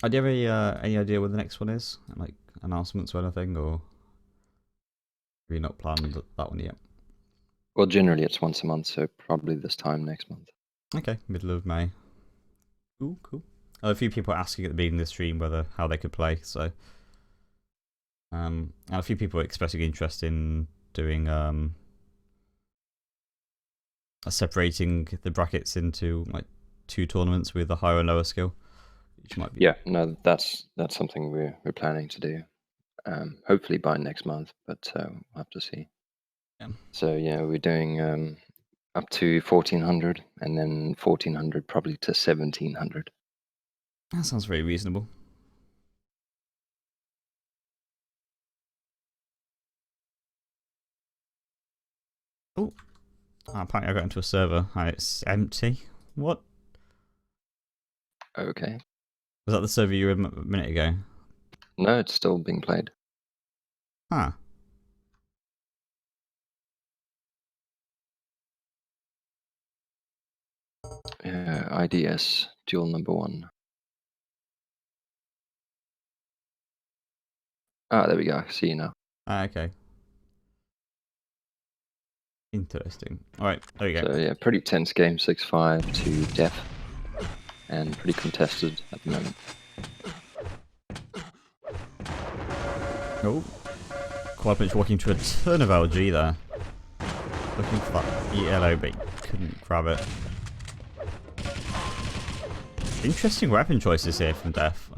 Do you have any idea what the next one is? Like announcements or anything, or have you not planned that one yet? Well, generally it's once a month, so probably this time next month. Okay, middle of May. Cool, cool. A few people asking at the beginning of the stream how they could play, so and a few people expressing interest in doing separating the brackets into like 2 tournaments with a higher and lower skill. Which might be... Yeah, no, that's something we're planning to do. Hopefully by next month, but we'll have to see. Yeah. So yeah, we're doing up to 1400, and then 1400 probably to 1700. That sounds very reasonable. Oh, apparently I got into a server and it's empty. What? Okay. Was that the server you were in a minute ago? No, it's still being played. Huh. IDS Duel #1. Ah, there we go. I see you now. Okay. Interesting. Alright, there we go. So yeah, pretty tense game, 6-5 to DEF, and pretty contested at the moment. Oh. Quadpinch walking to a ton of LG there. Looking for that yellow, but couldn't grab it. Interesting weapon choices here from Def.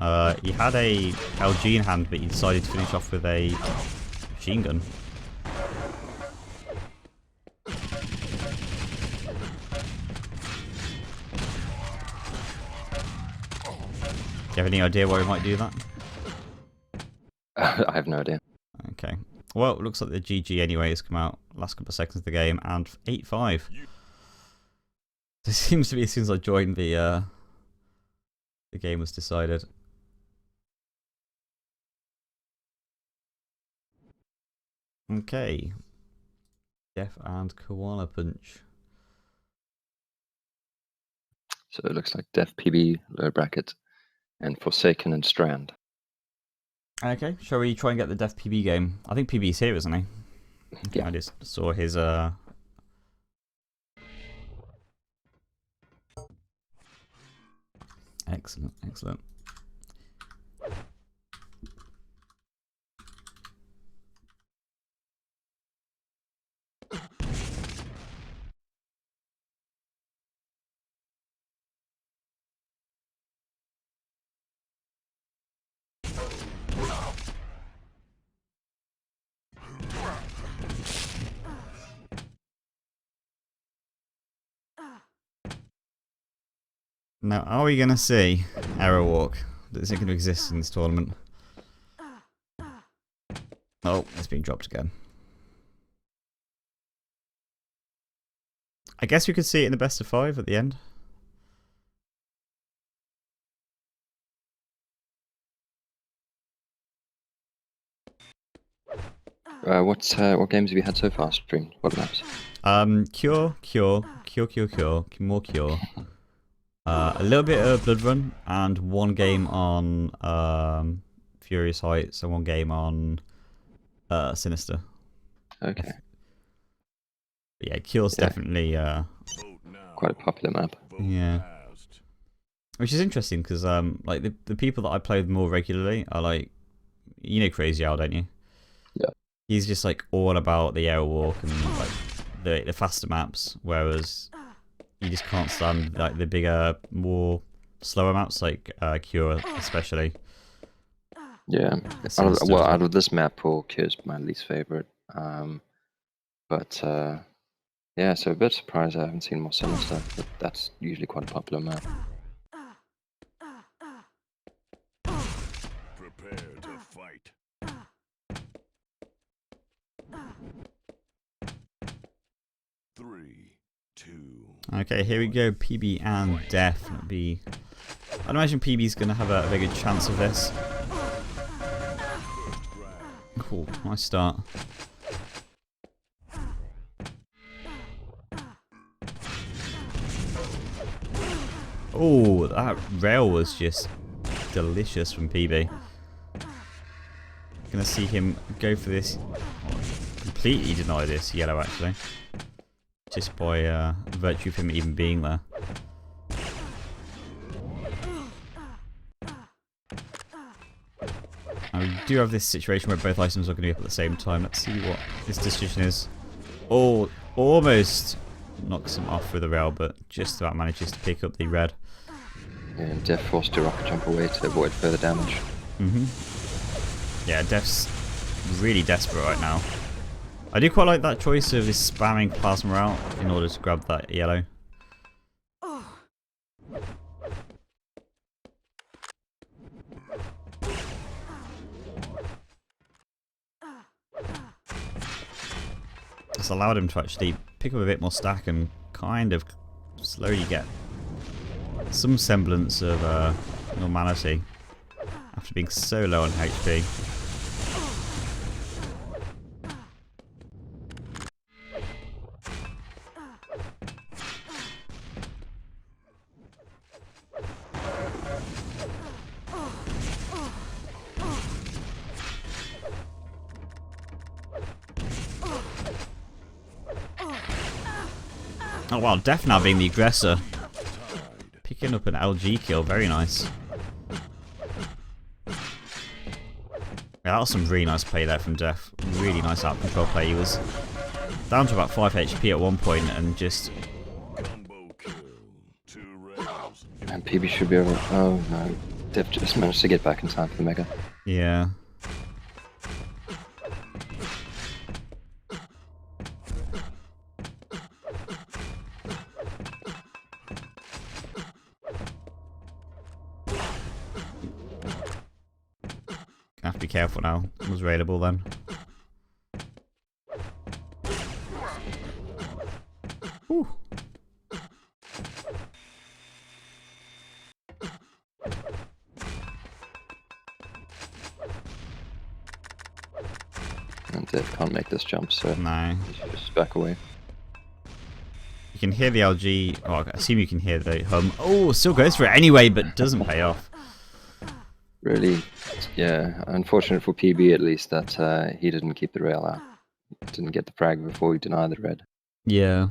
He had a LG in hand, but he decided to finish off with a machine gun. you have any idea why we might do that? I have no idea. Okay. Well, it looks like the GG anyway has come out last couple of seconds of the game, and 8-5. It seems to be as soon as I joined the game was decided. Okay. Def and Koala Punch. So it looks like Def, PB, lower bracket, and Forsaken and Strand. Okay, shall we try and get the Def PB game? I think PB's here, isn't he? Okay, Yeah. I just saw his Excellent, excellent. Now, are we going to see Arrow Walk? Is it going to exist in this tournament? Oh, it's being dropped again. I guess we could see it in the best of 5 at the end. What games have you had so far streamed? What maps? Cure, more Cure. A little bit of Blood Run, and one game on Furious Heights, and one game on Sinister. Okay. But yeah, Cure's definitely Quite a popular map. yeah. Which is interesting because like the people that I play with more regularly are like, you know, Crazy Owl, don't you? Yeah. He's just like all about the air walk and like the faster maps, whereas you just can't stand like the bigger, more slower maps like Cure especially. Yeah. Out of this map, Cure is my least favorite. Yeah, so a bit surprised I haven't seen more Sinister, but that's usually quite a popular map. Prepare to fight. Three, two. Okay, here we go. PB and Def. I'd imagine PB's going to have a very good chance of this. Cool, nice start. Oh, that rail was just delicious from PB. Gonna see him go for this. Completely deny this yellow actually. Just by virtue of him even being there. And we do have this situation where both items are going to be up at the same time. Let's see what this decision is. Oh, almost knocks him off with a rail, but just about manages to pick up the red. And Def forced to rocket jump away to avoid further damage. Yeah, Def's really desperate right now. I do quite like that choice of his spamming plasma out in order to grab that yellow. This allowed him to actually pick up a bit more stack and kind of slowly get some semblance of normality after being so low on HP. Oh wow, Def now being the aggressor. Picking up an LG kill, very nice. Yeah, that was some really nice play there from Def. Really nice out control play. He was down to about 5 HP at one point and just... And PB should be over. Oh no. Def just managed to get back in time for the Mega. Yeah. be careful now. It was raidable then. Ooh. And Dev can't make this jump, so No. he should just back away. You can hear the LG. Oh, I assume you can hear the hum. Oh, still goes for it anyway, but doesn't pay off. Really, yeah, unfortunate for PB at least that he didn't keep the rail out. Didn't get the frag before he denied the red. Yeah.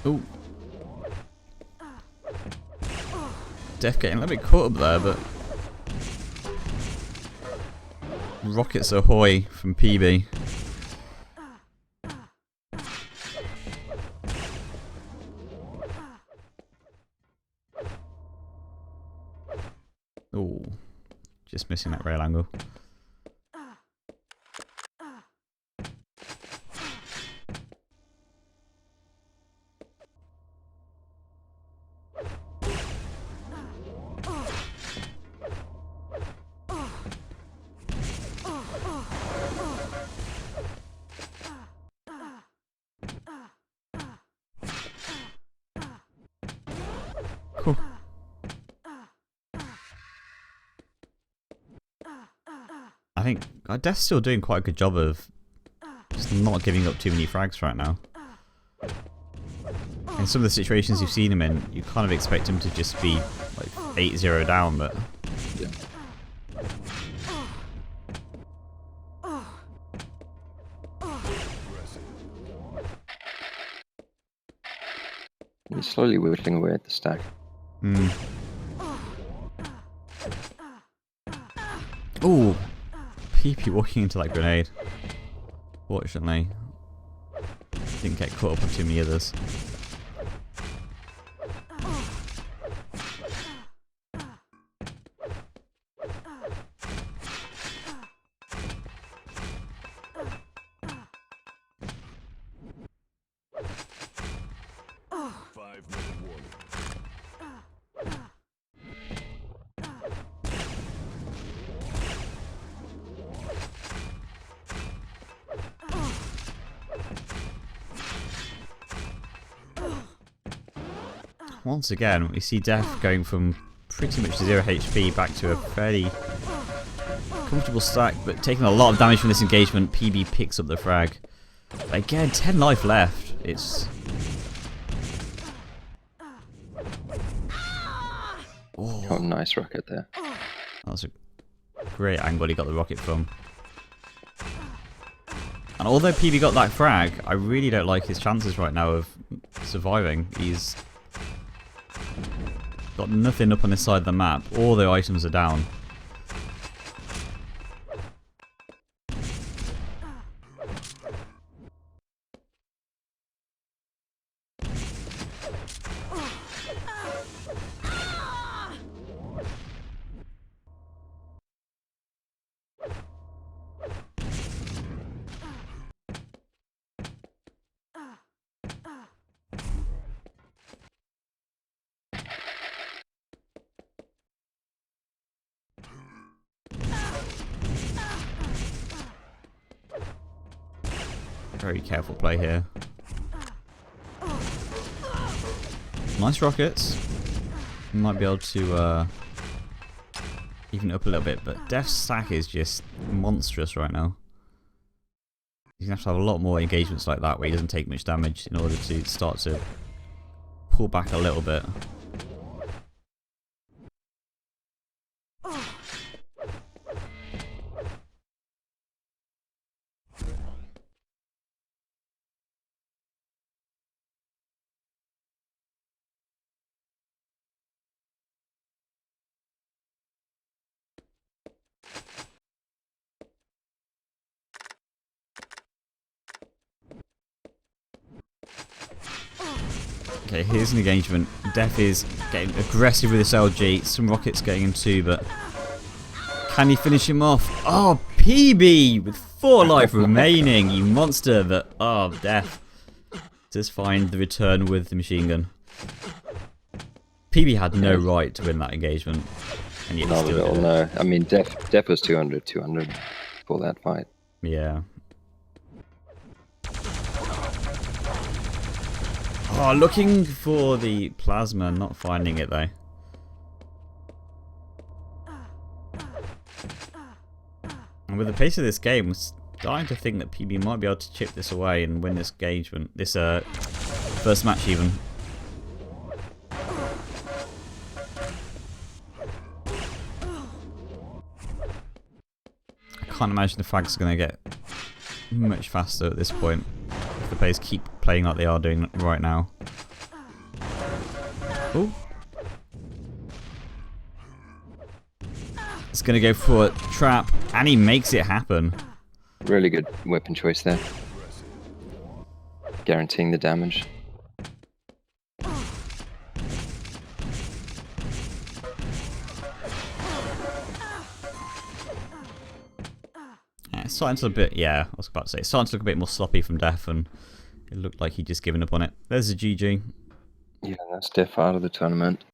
Ooh. Def getting a little bit caught up there, but rockets ahoy from PB. Ooh, just missing that rail angle. Cool. I think Def's still doing quite a good job of just not giving up too many frags right now. In some of the situations you've seen him in, you kind of expect him to just be like 8-0 down, but Yeah. He's slowly whittling away at the stack. Ooh, PP walking into that grenade. Fortunately, didn't get caught up on too many others. Once again, we see Def going from pretty much 0 HP back to a fairly comfortable stack, but taking a lot of damage from this engagement. PB picks up the frag. But again, 10 life left. It's... Oh, nice rocket there. That was a great angle he got the rocket from. And although PB got that frag, I really don't like his chances right now of surviving. He's got nothing up on his side of the map. All the items are down. Very careful play here. Nice rockets. Might be able to even it up a little bit, but Def's stack is just monstrous right now. He's going to have a lot more engagements like that where he doesn't take much damage in order to start to pull back a little bit. Okay, here's an engagement. Def is getting aggressive with this LG. Some rockets getting him too, but Can he finish him off? Oh, PB with 4 life remaining. You monster that... Oh, death. Just find the return with the machine gun. PB had no right to win that engagement. And yet he Not still at all, did it. no. I mean, Def was 200 for that fight. Yeah. Oh, looking for the plasma, not finding it though. And with the pace of this game, I'm starting to think that PB might be able to chip this away and win this engagement, this first match even. I can't imagine the frags are going to get much faster at this point if the players keep playing like they are doing right now. Oh. It's going to go for a trap, and he makes it happen. Really good weapon choice there. Guaranteeing the damage. Yeah, it's starting to look a bit, yeah, I was about to say, it's starting to look a bit more sloppy from Def, and it looked like he'd just given up on it. There's a GG. Yeah, that's Def out of the tournament.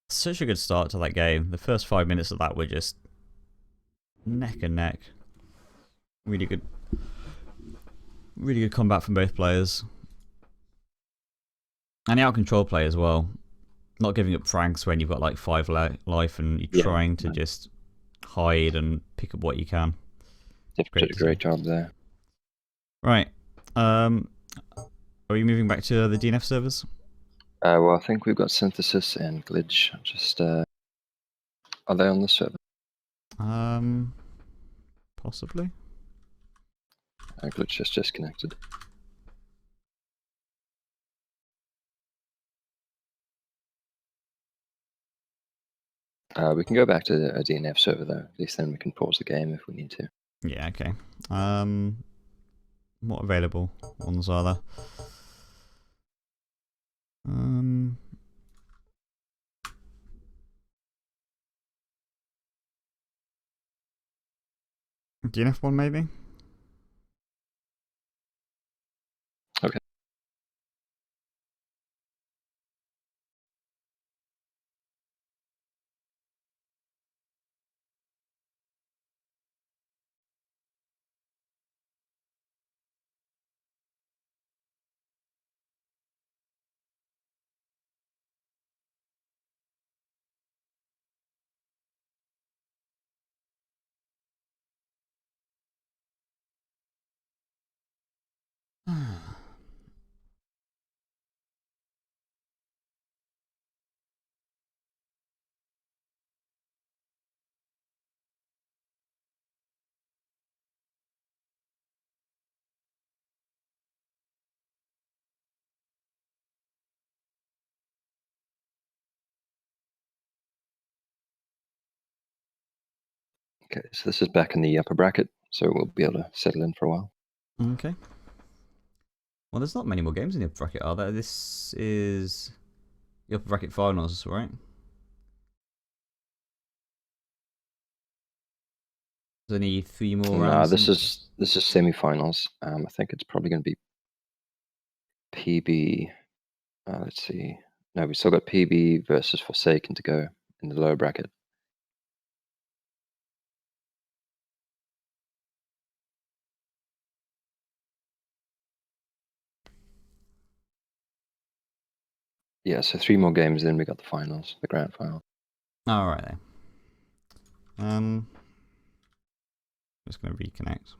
Such a good start to that game. The first 5 minutes of that were just neck and neck. Really good combat from both players. And the out-control play as well. Not giving up frags when you've got like 5 life and you're trying to just hide and pick up what you can. Def did a great job there. Right. Are we moving back to the DNF servers? Well, I think we've got Synthesis and Glitch. Just, are they on the server? Possibly. Glitch just disconnected. We can go back to a DNF server though. At least then we can pause the game if we need to. Yeah, okay. What available ones are there? DNF one maybe? Okay. Okay, so this is back in the upper bracket, so we'll be able to settle in for a while. Okay. Well, there's not many more games in the upper bracket, are there? This is the upper bracket finals, right? There's only 3 more rounds. This is semi-finals. I think it's probably going to be PB. Let's see. No, we still got PB versus Forsaken to go in the lower bracket. Yeah, so 3 more games, then we got the finals, the grand final. All right then. Just gonna reconnect.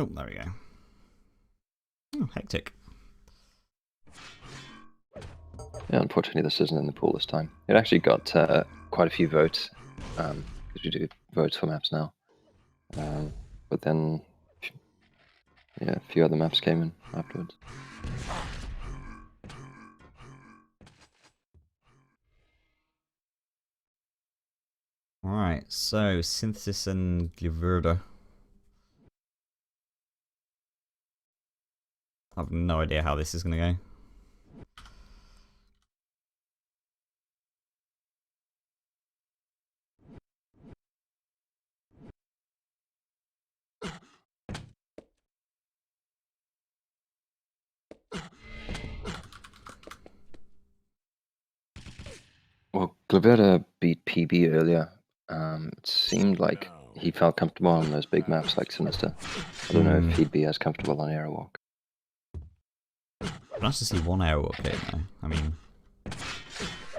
Oh, there we go. Oh, hectic. Yeah, unfortunately, this isn't in the pool this time. It actually got quite a few votes, because we do votes for maps now. But then, yeah, a few other maps came in afterwards. Alright, so Synthesis and Glyverda. I have no idea how this is going to go. Well, Glavera beat PB earlier. It seemed like he felt comfortable on those big maps like Sinister. I don't know if he'd be as comfortable on Aerowalk. Nice to see one Aerowalk game though. I mean...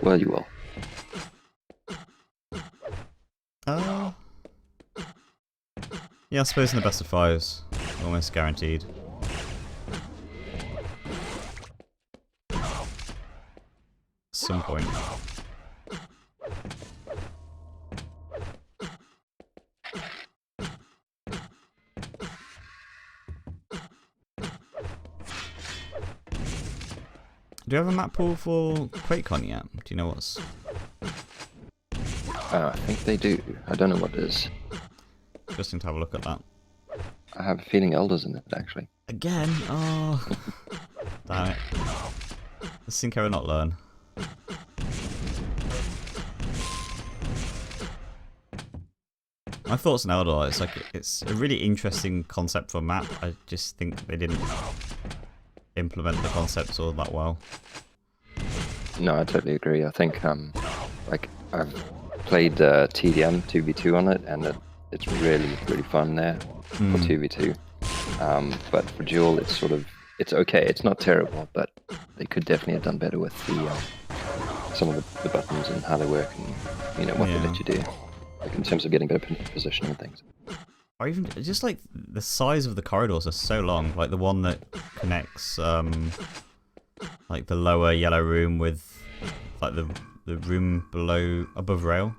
Well, you will. Yeah, I suppose in the best of fives. Almost guaranteed. Some point. Do you have a map pool for QuakeCon yet? Do you know what's... I think they do. I don't know what it is. Interesting to have a look at that. I have a feeling Elder's in it, actually. Again? Oh. Damn it. Let's think I will not learn. My thoughts on Elder, it's like, it's a really interesting concept for a map. I just think they didn't implement the concepts all that well. No, I totally agree. I think, like, I've played TDM 2v2 on it, and it's really, really fun there for 2v2. But for Duel, it's sort of, it's okay. It's not terrible, but they could definitely have done better with the some of the buttons and how they work and, you know, what they let you do. Like, in terms of getting better positioning and things. Or even just like the size of the corridors are so long. Like the one that connects like the lower yellow room with like the room below above rail.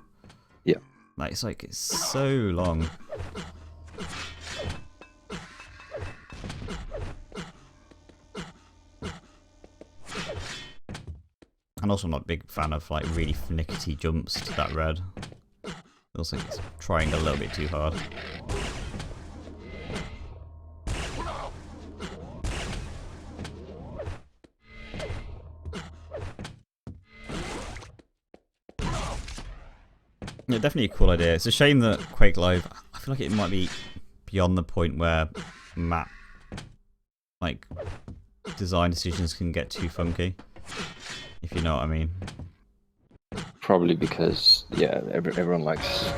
Yeah. Like it's so long. And also I'm not a big fan of like really finicky jumps to that red. It looks like it's trying a little bit too hard. Yeah, definitely a cool idea. It's a shame that Quake Live, I feel like it might be beyond the point where map like design decisions can get too funky, if you know what I mean. Probably because, yeah, everyone likes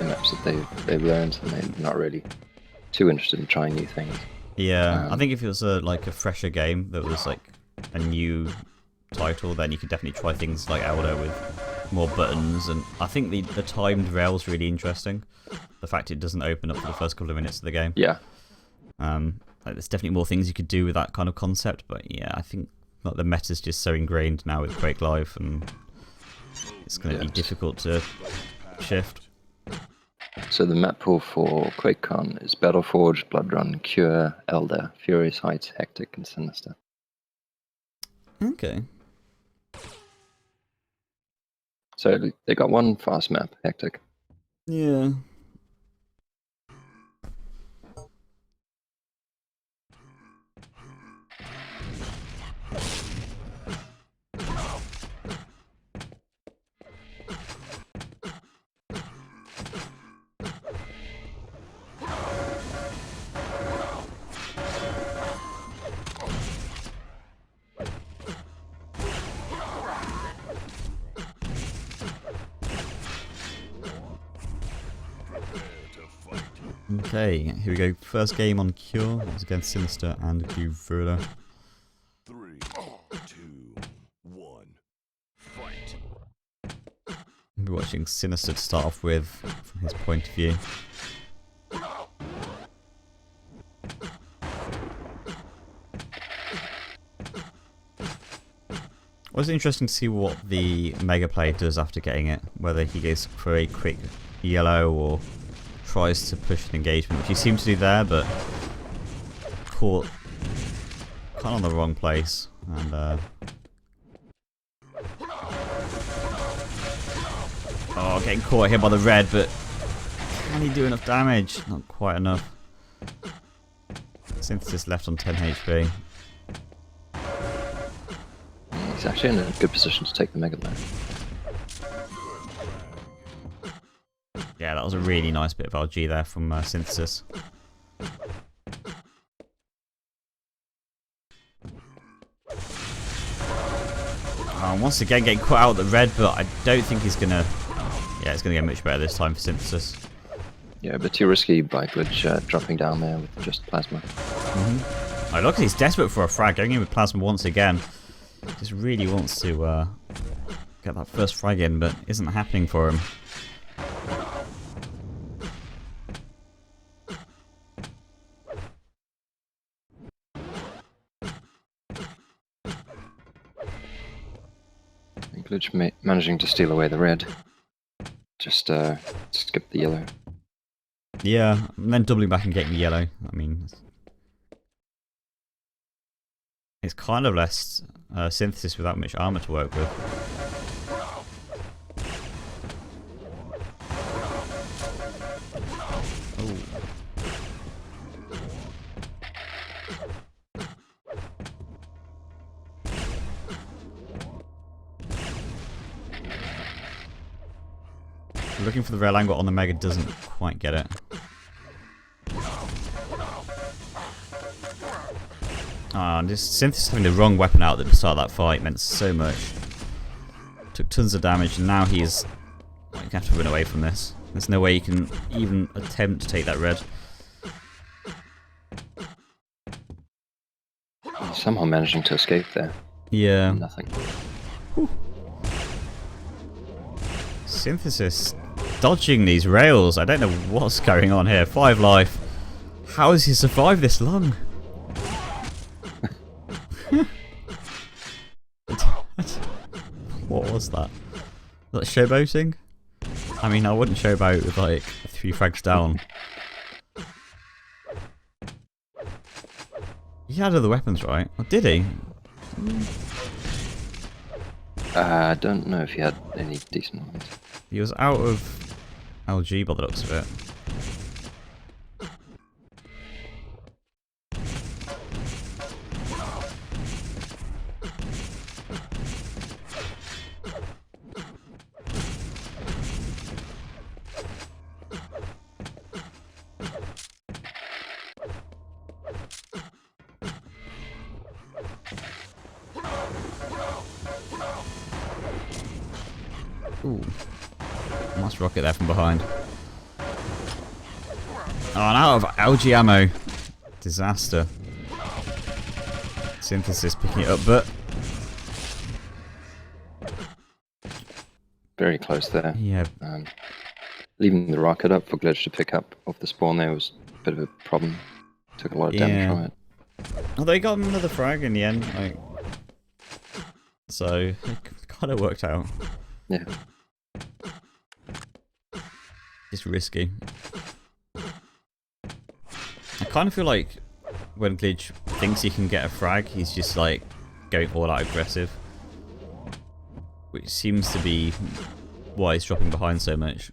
the maps that they've learned, and they're not really too interested in trying new things. Yeah, I think if it was like a fresher game that was like a new title, then you could definitely try things like Elder with more buttons, and I think the timed rail's really interesting. The fact it doesn't open up for the first couple of minutes of the game. Yeah. Like there's definitely more things you could do with that kind of concept, but yeah, I think like the meta's just so ingrained now with Quake Live, and it's going to be difficult to shift. So the map pool for QuakeCon is Battleforge, Bloodrun, Cure, Elder, Furious Heights, Hectic, and Sinister. Okay. So they got one fast map, Hectic. Yeah. Okay, here we go. First game on Cure. It's against Sinister and Glyverda. 3, 2, 1, fight. We'll be watching Sinister to start off with, from his point of view. It was interesting to see what the Mega Play does after getting it. Whether he goes for a quick yellow or tries to push an engagement, which he seemed to do there, but caught kind of on the wrong place. And oh, getting caught here by the red, but can he do enough damage? Not quite enough. Synthesis left on 10 HP. He's actually in a good position to take the Mega Man. Yeah, that was a really nice bit of LG there from Synthesis. Once again getting caught out with the red, but I don't think he's gonna... Yeah, it's gonna get much better this time for Synthesis. Yeah, but too risky by Glitch dropping down there with just Plasma. Oh, look, he's desperate for a frag, going in with Plasma once again. Just really wants to get that first frag in, but isn't happening for him. And Glitch managing to steal away the red. Just skip the yellow. Yeah, and then doubling back and getting the yellow. I mean, it's kind of less Synthesis without much armor to work with. Oh. Looking for the rail angle on the Mega, doesn't quite get it. And just Synthesis having the wrong weapon out at the start of that fight meant so much. Took tons of damage, and now he's going to have to run away from this. There's no way he can even attempt to take that red. He's somehow managing to escape there. Yeah. Nothing. Whew. Synthesis dodging these rails. I don't know what's going on here. 5 life. How has he survived this long? What was that? Was that showboating? I mean, I wouldn't showboat with like 3 frags down. He had other weapons, right? Or did he? I don't know if he had any decent ones. He was out of LG by the looks of it. Ooh. Nice rocket there from behind. Oh, and out of LG ammo. Disaster. Synthesis picking it up, but... Very close there. Yeah. Leaving the rocket up for Glitch to pick up off the spawn there was a bit of a problem. Took a lot of damage from it. Although he got another frag in the end, like... So, it kind of worked out. Yeah. It's risky. I kind of feel like when Glitch thinks he can get a frag, he's just like going all out aggressive. Which seems to be why he's dropping behind so much.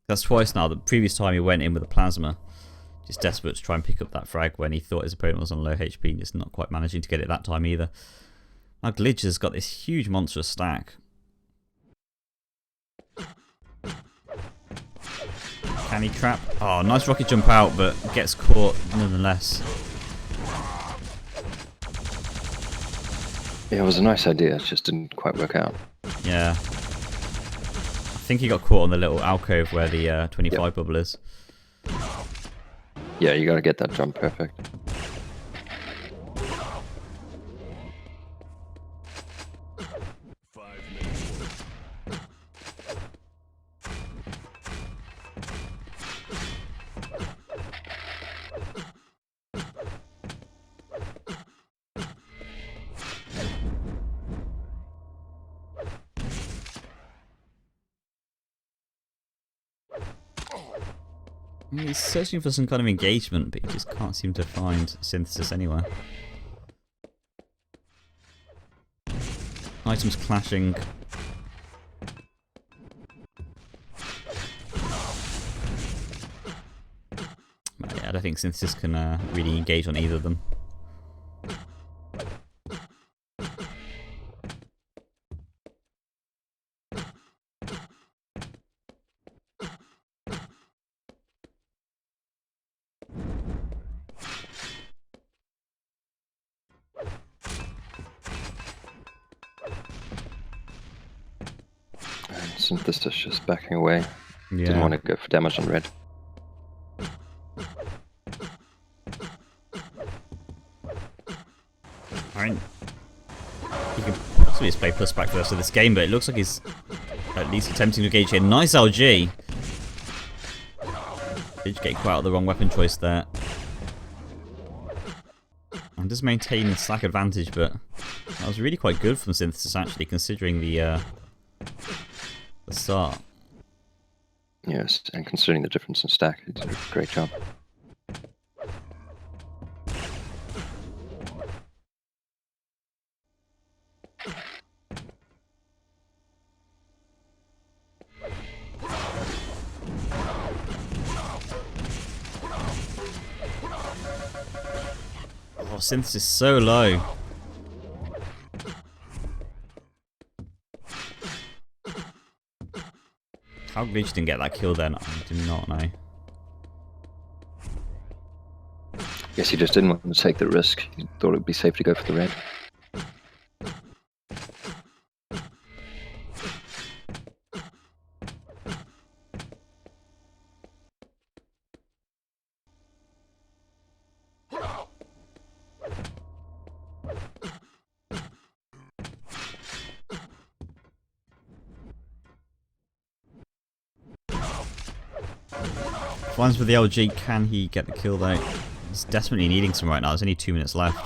That's twice now. The previous time he went in with a Plasma, just desperate to try and pick up that frag when he thought his opponent was on low HP and just not quite managing to get it that time either. Now Glitch has got this huge monstrous stack. Can he trap? Oh, nice rocket jump out, but gets caught nonetheless. Yeah, it was a nice idea, it just didn't quite work out. Yeah. I think he got caught on the little alcove where the 25 bubble is. Yeah, you gotta get that jump perfect. I mean, he's searching for some kind of engagement, but he just can't seem to find Synthesis anywhere. Items clashing. But yeah, I don't think Synthesis can really engage on either of them. And Synthesis just backing away. Yeah. Didn't want to go for damage on red. I mean, he could possibly just play plus back for the rest of this game, but it looks like he's at least attempting to engage here. Nice LG! Did get quite out of the wrong weapon choice there. And does maintain the slack advantage, but that was really quite good from Synthesis actually, considering the start. Yes, and considering the difference in stack, he did a great job. Oh, Synthesis so low. How Glitch didn't get that kill then, I do not know. Guess he just didn't want to take the risk. He thought it would be safe to go for the red. One's with the LG, can he get the kill though? He's desperately needing some right now, there's only 2 minutes left.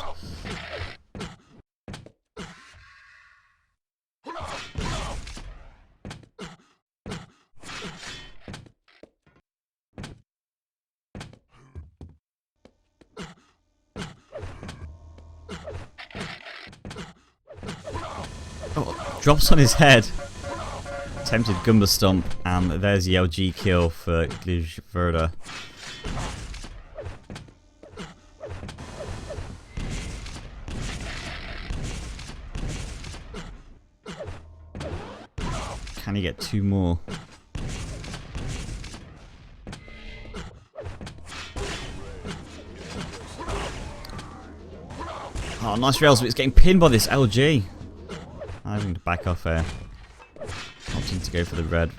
Oh, drops on his head. Attempted Gumba Stomp, and there's the LG kill for Glitchverda. Can he get 2 more? Oh, nice rails, but it's getting pinned by this LG. I'm having to back off here. Opting to go for the red.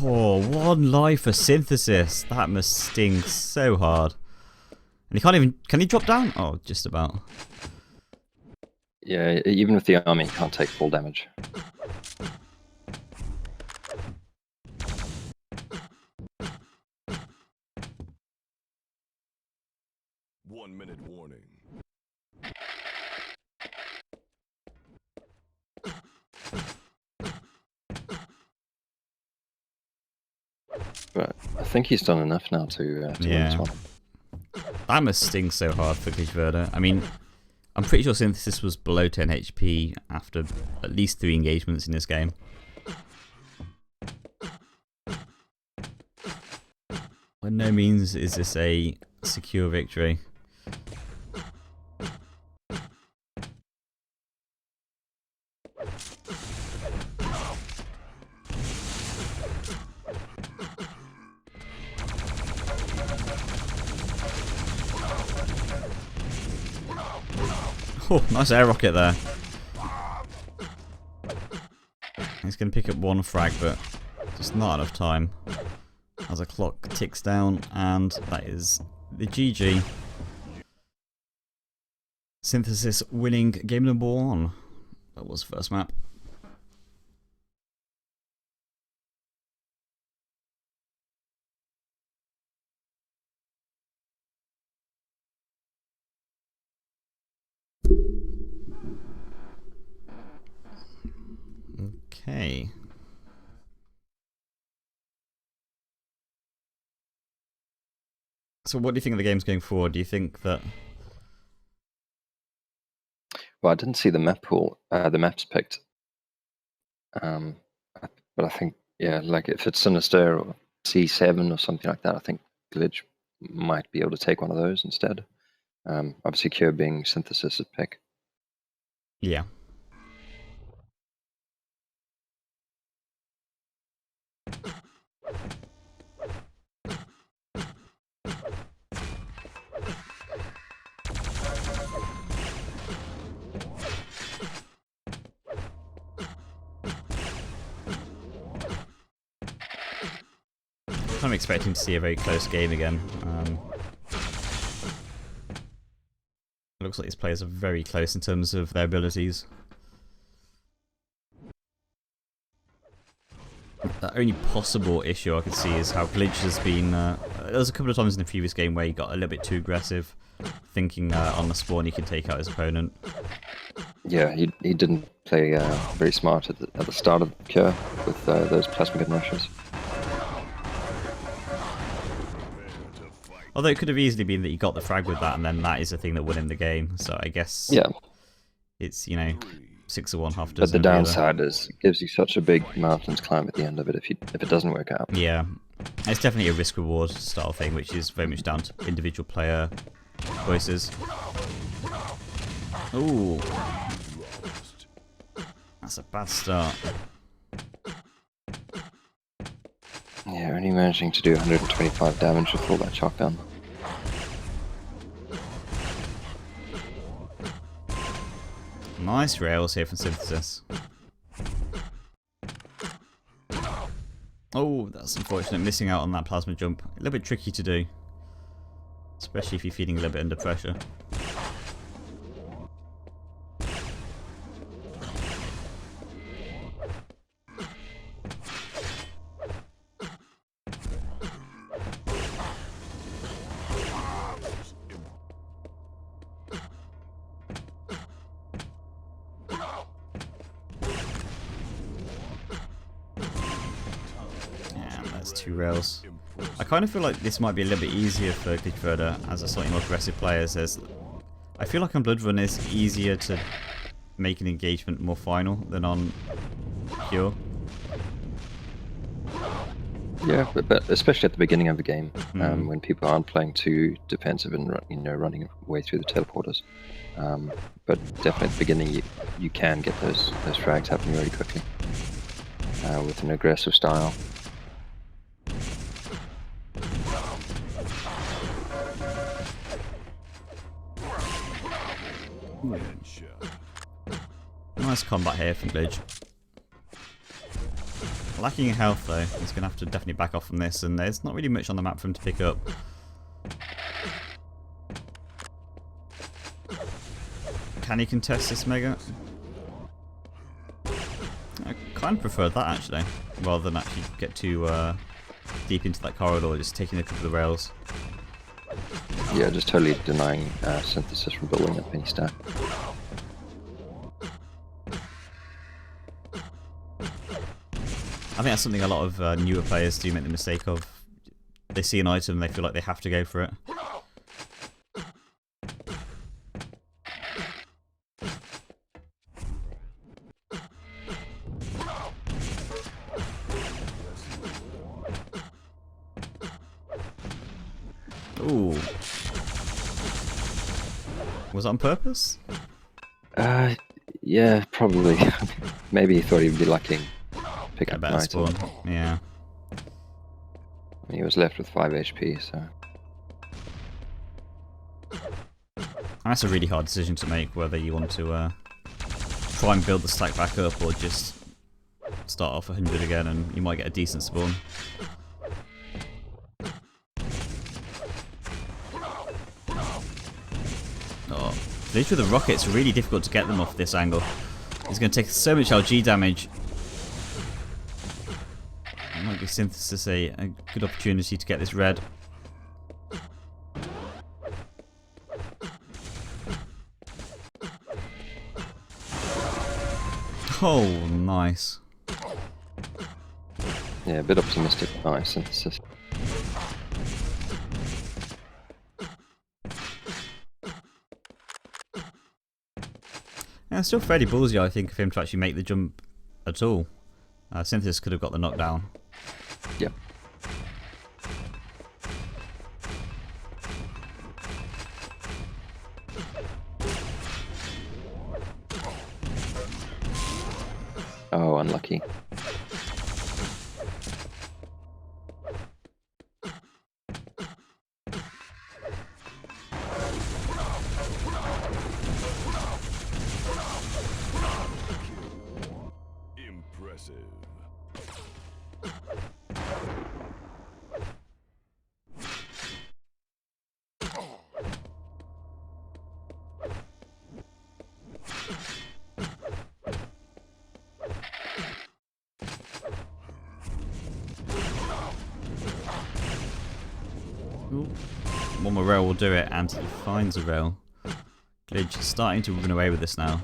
Oh, 1 life for Synthesis. That must sting so hard. And he can't even... Can he drop down? Oh, just about. Yeah, even with the army, he can't take full damage. One minute warning. But I think he's done enough now to win this one. That must sting so hard for Glitchverda. I mean, I'm pretty sure Synthesis was below 10 HP after at least 3 engagements in this game. By no means is this a secure victory. Oh, nice air rocket there. He's going to pick up 1 frag, but just not enough time. As the clock ticks down, and that is the GG. Synthesis winning game number 1. That was the first map. Okay. So what do you think of the games going forward? Do you think that... Well, I didn't see the map pool, the maps picked. But I think, yeah, like if it's Sinister or C7 or something like that, I think Glitch might be able to take one of those instead. Obviously, Cure being Synthesis's pick. Yeah. I'm expecting to see a very close game again. It looks like these players are very close in terms of their abilities. The only possible issue I could see is how Glitch has been... there was a couple of times in the previous game where he got a little bit too aggressive, thinking on the spawn he could take out his opponent. Yeah, he didn't play very smart at the start of Cure with those plasma gun rushes. Although it could have easily been that he got the frag with that, and then that is the thing that won him the game. So I guess it's, you know, 6 of one, half dozen. But the downside is it gives you such a big mountain to climb at the end of it if it doesn't work out. Yeah, it's definitely a risk-reward style thing, which is very much down to individual player choices. Ooh, that's a bad start. Yeah, only managing to do 125 damage with all that shotgun. Nice rails here from Synthesis. Oh, that's unfortunate. Missing out on that plasma jump. A little bit tricky to do. Especially if you're feeling a little bit under pressure. Two rails. I kind of feel like this might be a little bit easier for Glitchverder as a slightly more aggressive player. I feel like on Blood Run it's easier to make an engagement more final than on Cure. Yeah, but especially at the beginning of the game, when people aren't playing too defensive and running away through the teleporters. But definitely at the beginning, you can get those frags happening really quickly with an aggressive style. Nice combat here from Glitch. Lacking in health though, he's going to have to definitely back off from this, and there's not really much on the map for him to pick up. Can he contest this Mega? I kind of preferred that actually, rather than actually get too deep into that corridor, just taking a couple of rails. Yeah, just totally denying Synthesis from building up any stack. I think that's something a lot of newer players do make the mistake of. They see an item and they feel like they have to go for it. Ooh. Was that on purpose? Yeah, probably. Maybe he thought he'd be lucky. Pick A up better an spawn. item. Yeah. He was left with 5 HP, so... And that's a really hard decision to make, whether you want to try and build the stack back up or just start off 100 again and you might get a decent spawn. Oh, literally the rockets are really difficult to get them off this angle. He's going to take so much LG damage. It might be Synthesis a good opportunity to get this red. Oh, nice. Yeah, a bit optimistic by Synthesis. Yeah, it's still fairly ballsy, I think, of him to actually make the jump at all. Synthesis could have got the knockdown. Yep. Oh, unlucky. Impressive. Ooh. One more rail will do it, and he finds a rail. Glitch is starting to run away with this now.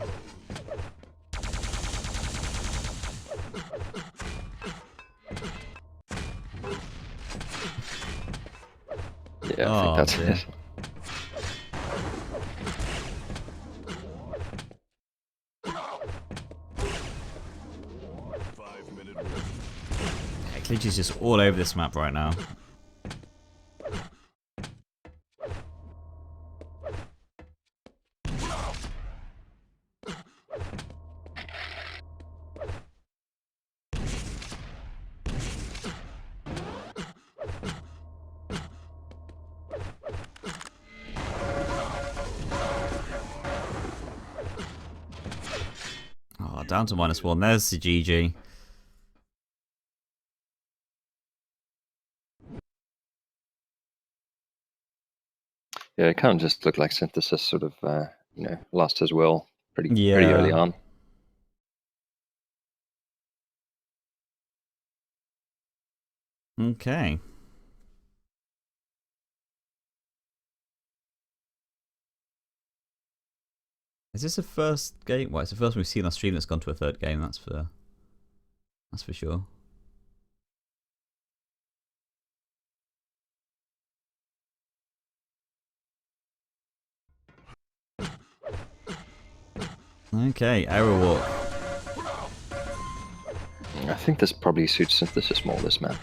Yeah, I think that's dear. it. Yeah, Glitch is just all over this map right now. Oh, down to -1. There's the GG. Yeah, it kind of just looked like Synthesis sort of, lost his will pretty early Yeah. on. Okay. Is this the first game? Well, it's the first one we've seen on stream that's gone to a third game. That's for sure. Okay, Arrow Walk. I think this probably suits Synthesis more, this map.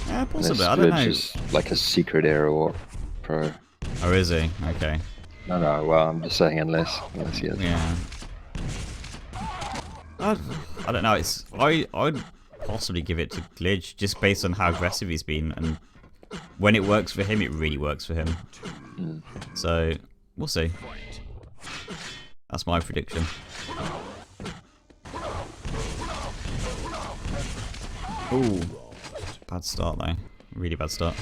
Yeah, This possibly. I don't know. is like a secret Arrow Walk pro. Oh, is he? Okay. No, well, I'm just saying unless he is. Yeah. I don't know. I'd possibly give it to Glitch just based on how aggressive he's been, and when it works for him, it really works for him. So we'll see. That's my prediction. Ooh, bad start though. Really bad start.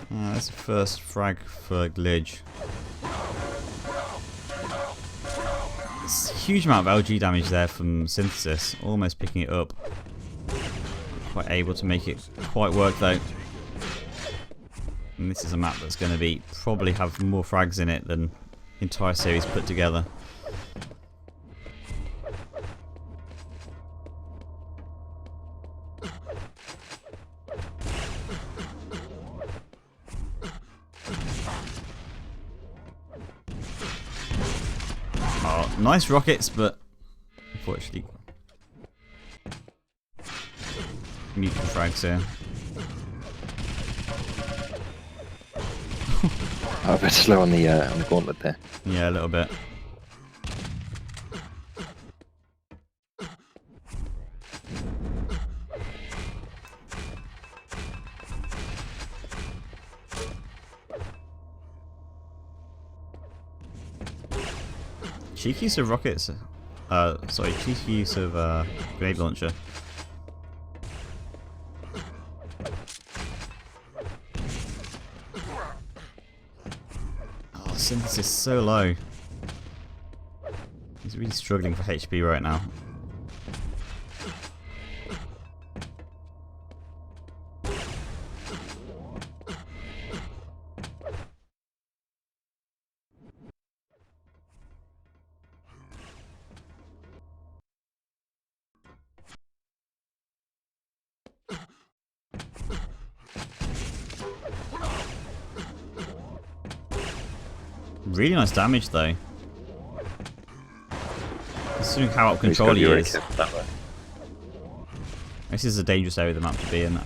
That's the first frag for Glitch. It's a huge amount of LG damage there from Synthesis, almost picking it up. Quite able to make it quite work though. And this is a map that's going to be probably have more frags in it than the entire series put together. Oh, nice rockets, but unfortunately neutral frags here. Oh, a bit slow on the gauntlet there. Yeah, a little bit. Cheeky use of rockets. Sorry, cheeky use of grenade launcher. Oh, Synthesis so low. He's really struggling for HP right now. Really nice damage though. Considering how out of control he is. This is a dangerous area of the map to be in.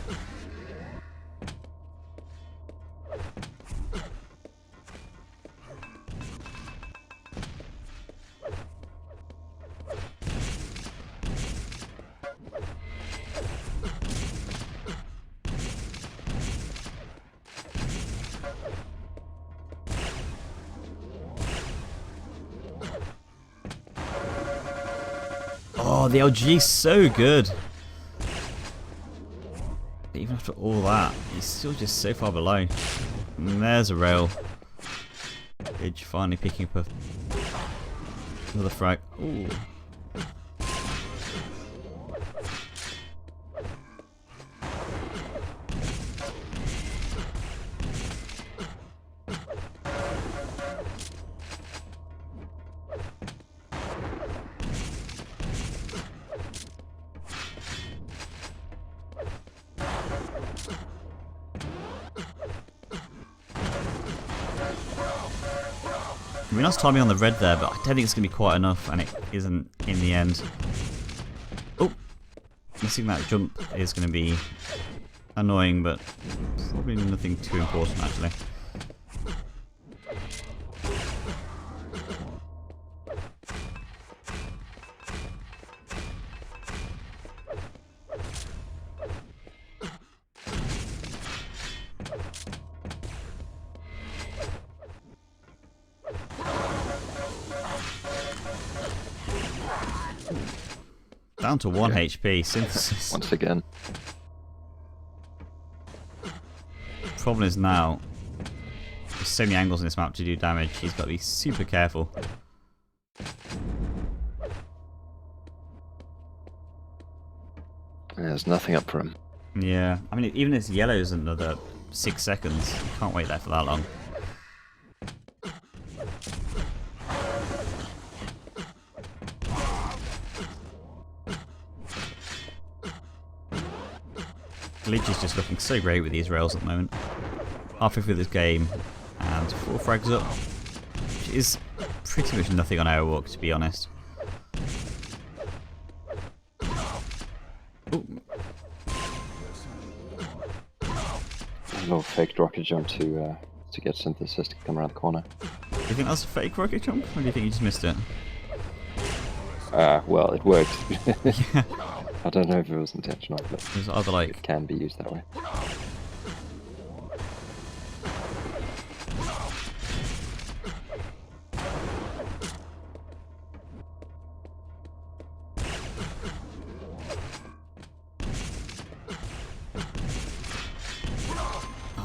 Oh, the LG is so good. Even after all that, he's still just so far below. And there's a rail. Edge finally picking up another frag. Ooh. I mean, I was timing on the red there, but I don't think it's going to be quite enough, and it isn't in the end. Oh! Missing that jump is going to be annoying, but probably nothing too important, actually. Down to 1 HP, Synthesis. Once again. Problem is now, there's so many angles in this map to do damage, he's got to be super careful. There's nothing up for him. Yeah, I mean, even if yellow is another 6 seconds, you can't wait there for that long. Glitch is just looking so great with these rails at the moment. Halfway through this game, and 4 frags up, which is pretty much nothing on Airwalk, to be honest. Ooh. A little fake rocket jump to get Synthesis to come around the corner. Do you think that's a fake rocket jump, or do you think you just missed it? Well, it worked. Yeah. I don't know if it was intentional, but There's other, like, it can be used that way.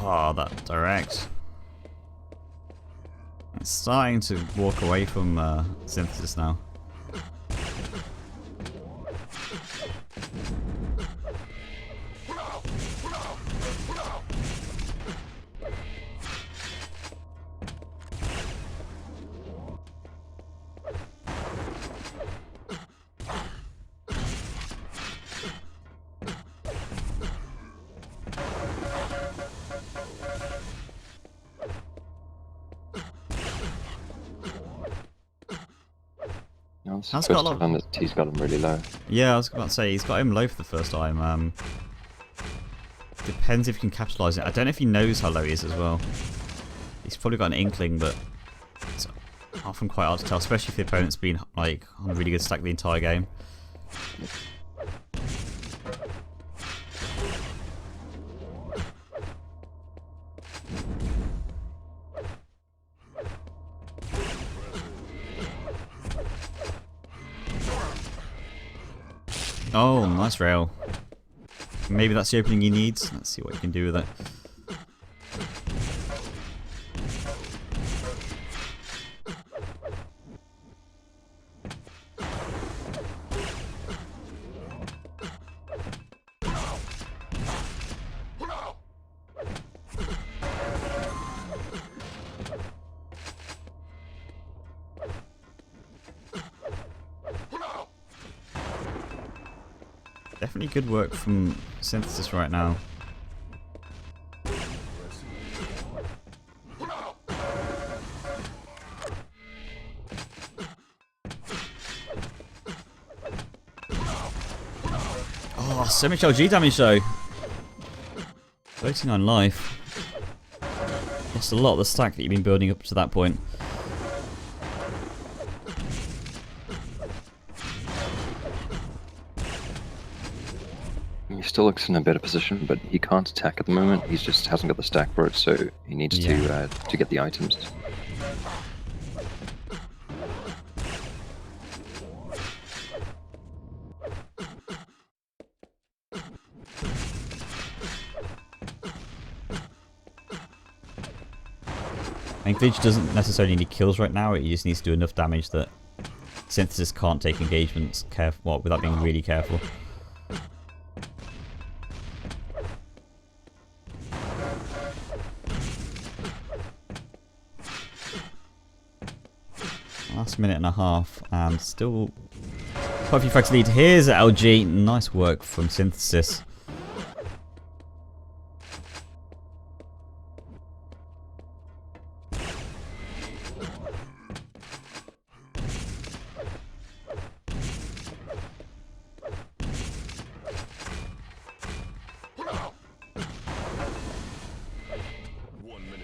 oh, that direct. It's starting to walk away from Synthesis now. That's got a lot. That he's got him really low. Yeah, I was about to say, he's got him low for the first time. Depends if he can capitalise it. I don't know if he knows how low he is as well. He's probably got an inkling, but it's often quite hard to tell, especially if the opponent's been like on a really good stack the entire game. Oh, nice rail. Maybe that's the opening he needs. Let's see what he can do with it. Definitely good work from Synthesis right now. Oh, so much LG damage though. Floating on life. Lost a lot of the stack that you've been building up to that point. He still looks in a better position, but he can't attack at the moment. He just hasn't got the stack for it, so he needs to get the items. And Glitch doesn't necessarily need kills right now. He just needs to do enough damage that Synthesis can't take engagements without being really careful. Last minute and a half, and still quite a few frags to lead. Here's LG. Nice work from Synthesis.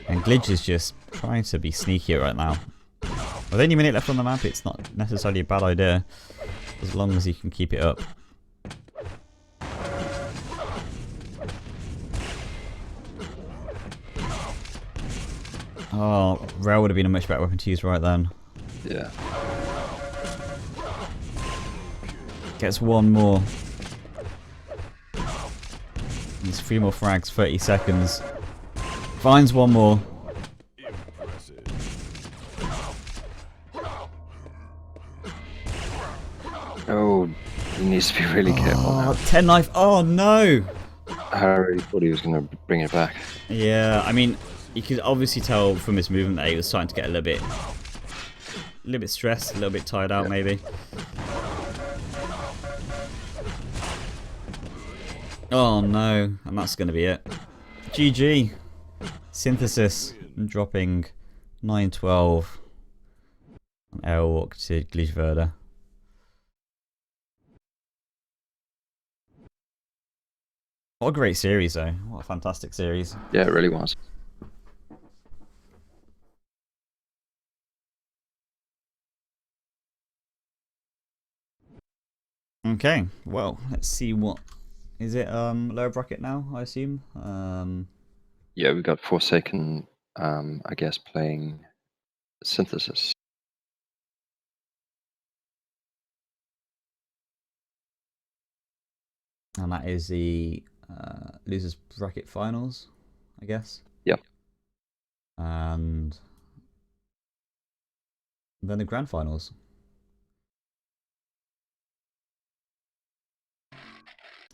And Glitch is just trying to be sneaky right now. With only a minute left on the map, it's not necessarily a bad idea, as long as you can keep it up. Oh, rail would have been a much better weapon to use right then. Yeah. Gets one more. Needs 3 more frags, 30 seconds. Finds one more. Oh, he needs to be really careful now. 10 knife. Oh no! I really thought he was going to bring it back. Yeah, I mean, you could obviously tell from his movement that he was starting to get a little bit stressed, a little bit tired out, maybe. Oh no, and that's going to be it. GG. Synthesis dropping 9-12 on Airwalk to Glitchverder. What a great series though. What a fantastic series. Yeah, it really was. Okay, well, let's see what is it lower bracket now, I assume. Yeah, we got Forsaken, I guess, playing Synthesis. And that is the losers bracket finals, I guess. Yep. And then the grand finals.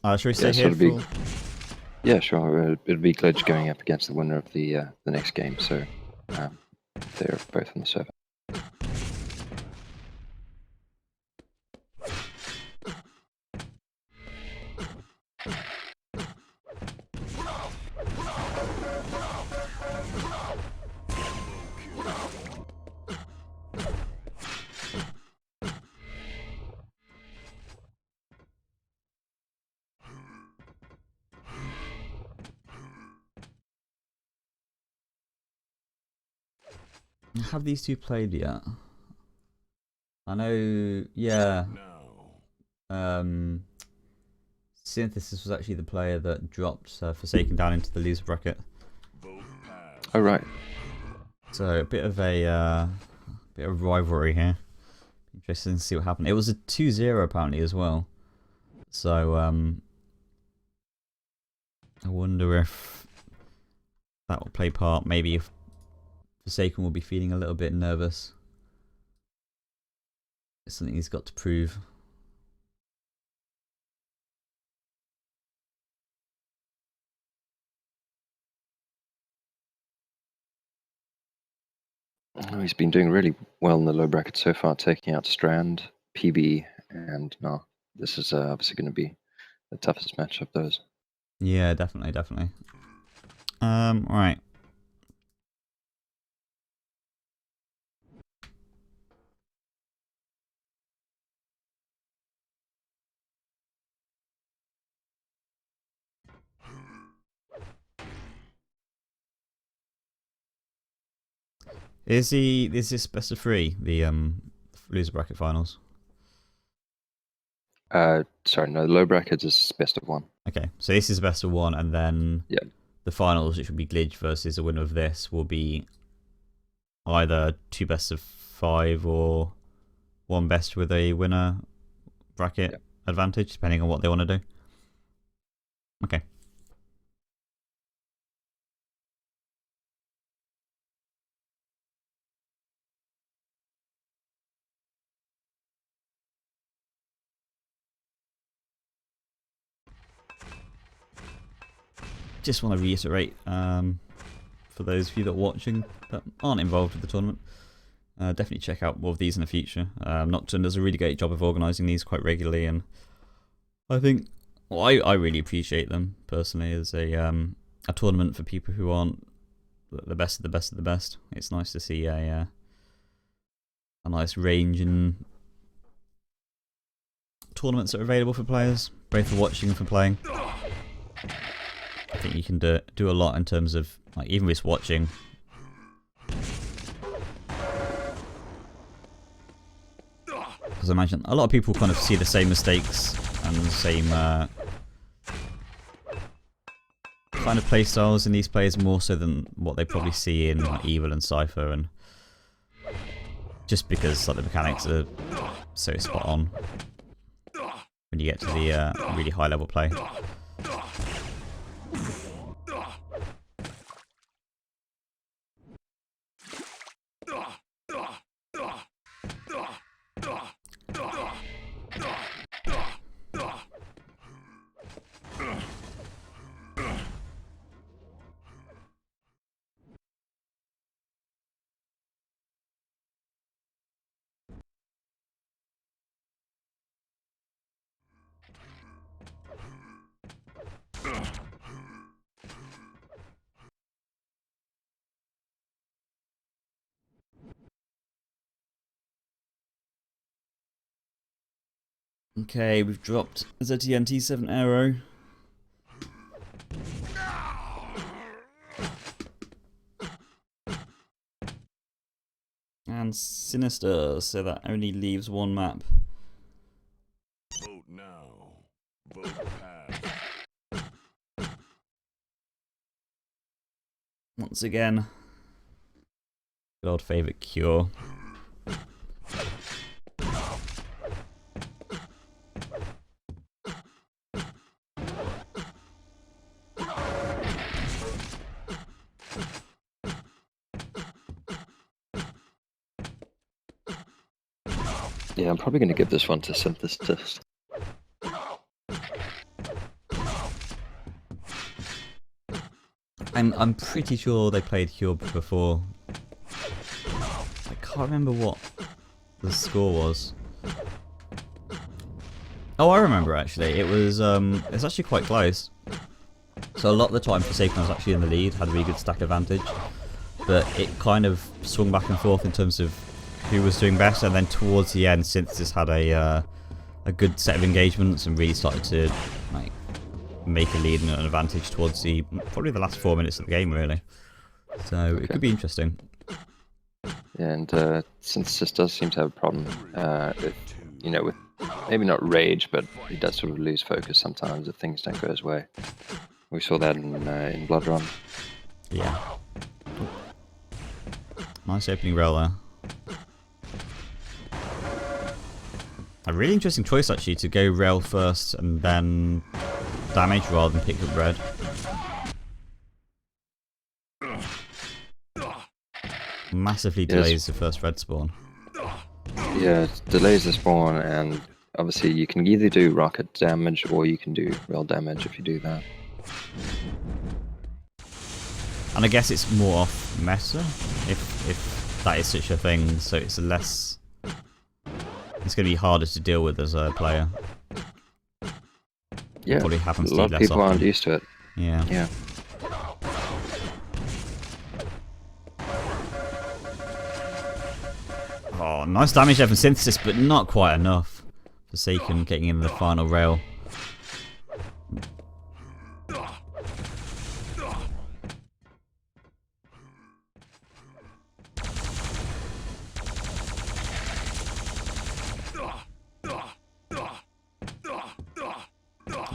Should we stay here for... Yeah, sure. It'd be Glitch going up against the winner of the next game, so they're both on the server. Have these two played yet? I know, yeah. Synthesis was actually the player that dropped Forsaken down into the loser bracket. Oh right. So a bit of rivalry here. Interesting to see what happened. It was a 2-0 apparently as well. So I wonder if that will play part. Maybe if Forsaken will be feeling a little bit nervous. It's something he's got to prove. Oh, he's been doing really well in the low bracket so far, taking out Strand, PB, and no, this is obviously going to be the toughest match of those. Yeah, definitely, definitely. Alright. Is this best of 3, the loser bracket finals? Sorry, no, the low bracket is best of 1. Okay, so this is best of 1, and then Yeah. the finals, which will be Glitch versus the winner of this, will be either 2 best of 5 or 1 best with a winner bracket advantage, depending on what they want to do. Okay. Just want to reiterate, for those of you that are watching that aren't involved with the tournament, definitely check out more of these in the future. Nocturne does a really great job of organising these quite regularly, and I think, well, I really appreciate them personally as a tournament for people who aren't the best of the best of the best. It's nice to see a nice range in tournaments that are available for players, both for watching and for playing. I think you can do a lot in terms of, like, even just watching. Because I imagine a lot of people kind of see the same mistakes and the same kind of play styles in these players more so than what they probably see in like, Evil and Cypher, and just because like the mechanics are so spot on when you get to the really high level play. Okay, we've dropped ZTN T7 Aero. And Sinister, so that only leaves 1 map. Vote now. Vote pass. Once again, good old favourite Cure. Yeah, I'm probably going to give this one to Synthesis. I'm pretty sure they played Cure before. I can't remember what the score was. Oh, I remember actually. It was it's actually quite close. So a lot of the time Forsaken was actually in the lead, had a really good stack advantage, but it kind of swung back and forth in terms of who was doing best, and then towards the end Synthesis had a good set of engagements and really started to like make a lead and an advantage towards probably the last 4 minutes of the game really. So it could be interesting. Yeah, and Synthesis does seem to have a problem with, you know, with maybe not rage, but he does sort of lose focus sometimes if things don't go his way. We saw that in Blood Run. Yeah. Nice opening roll there. A really interesting choice actually to go rail first and then damage rather than pick up red. Massively delays the first red spawn. Yeah, it delays the spawn, and obviously you can either do rocket damage or you can do rail damage if you do that. And I guess it's more off meta, if that is such a thing, so it's less... It's going to be harder to deal with as a player. Yeah, Probably happens a to lot you of less people often. aren't used to it. Yeah. Yeah. Oh, nice damage there from Synthesis, but not quite enough. Forsaken getting in the final rail.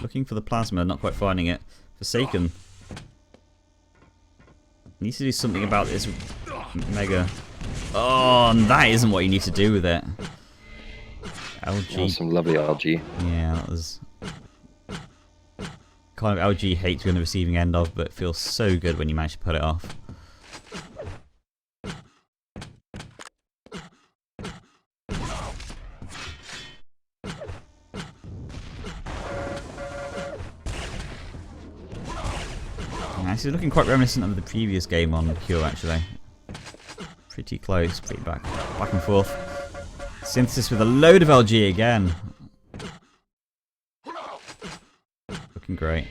Looking for the plasma, not quite finding it. Forsaken needs to do something about this mega. Oh, and that isn't what you need to do with it. LG. Oh, some lovely LG. Yeah, that was kind of LG hate to be on the receiving end of, but it feels so good when you manage to put it off. This is looking quite reminiscent of the previous game on Cure, actually. Pretty close, pretty back and forth. Synthesis with a load of LG again. Looking great.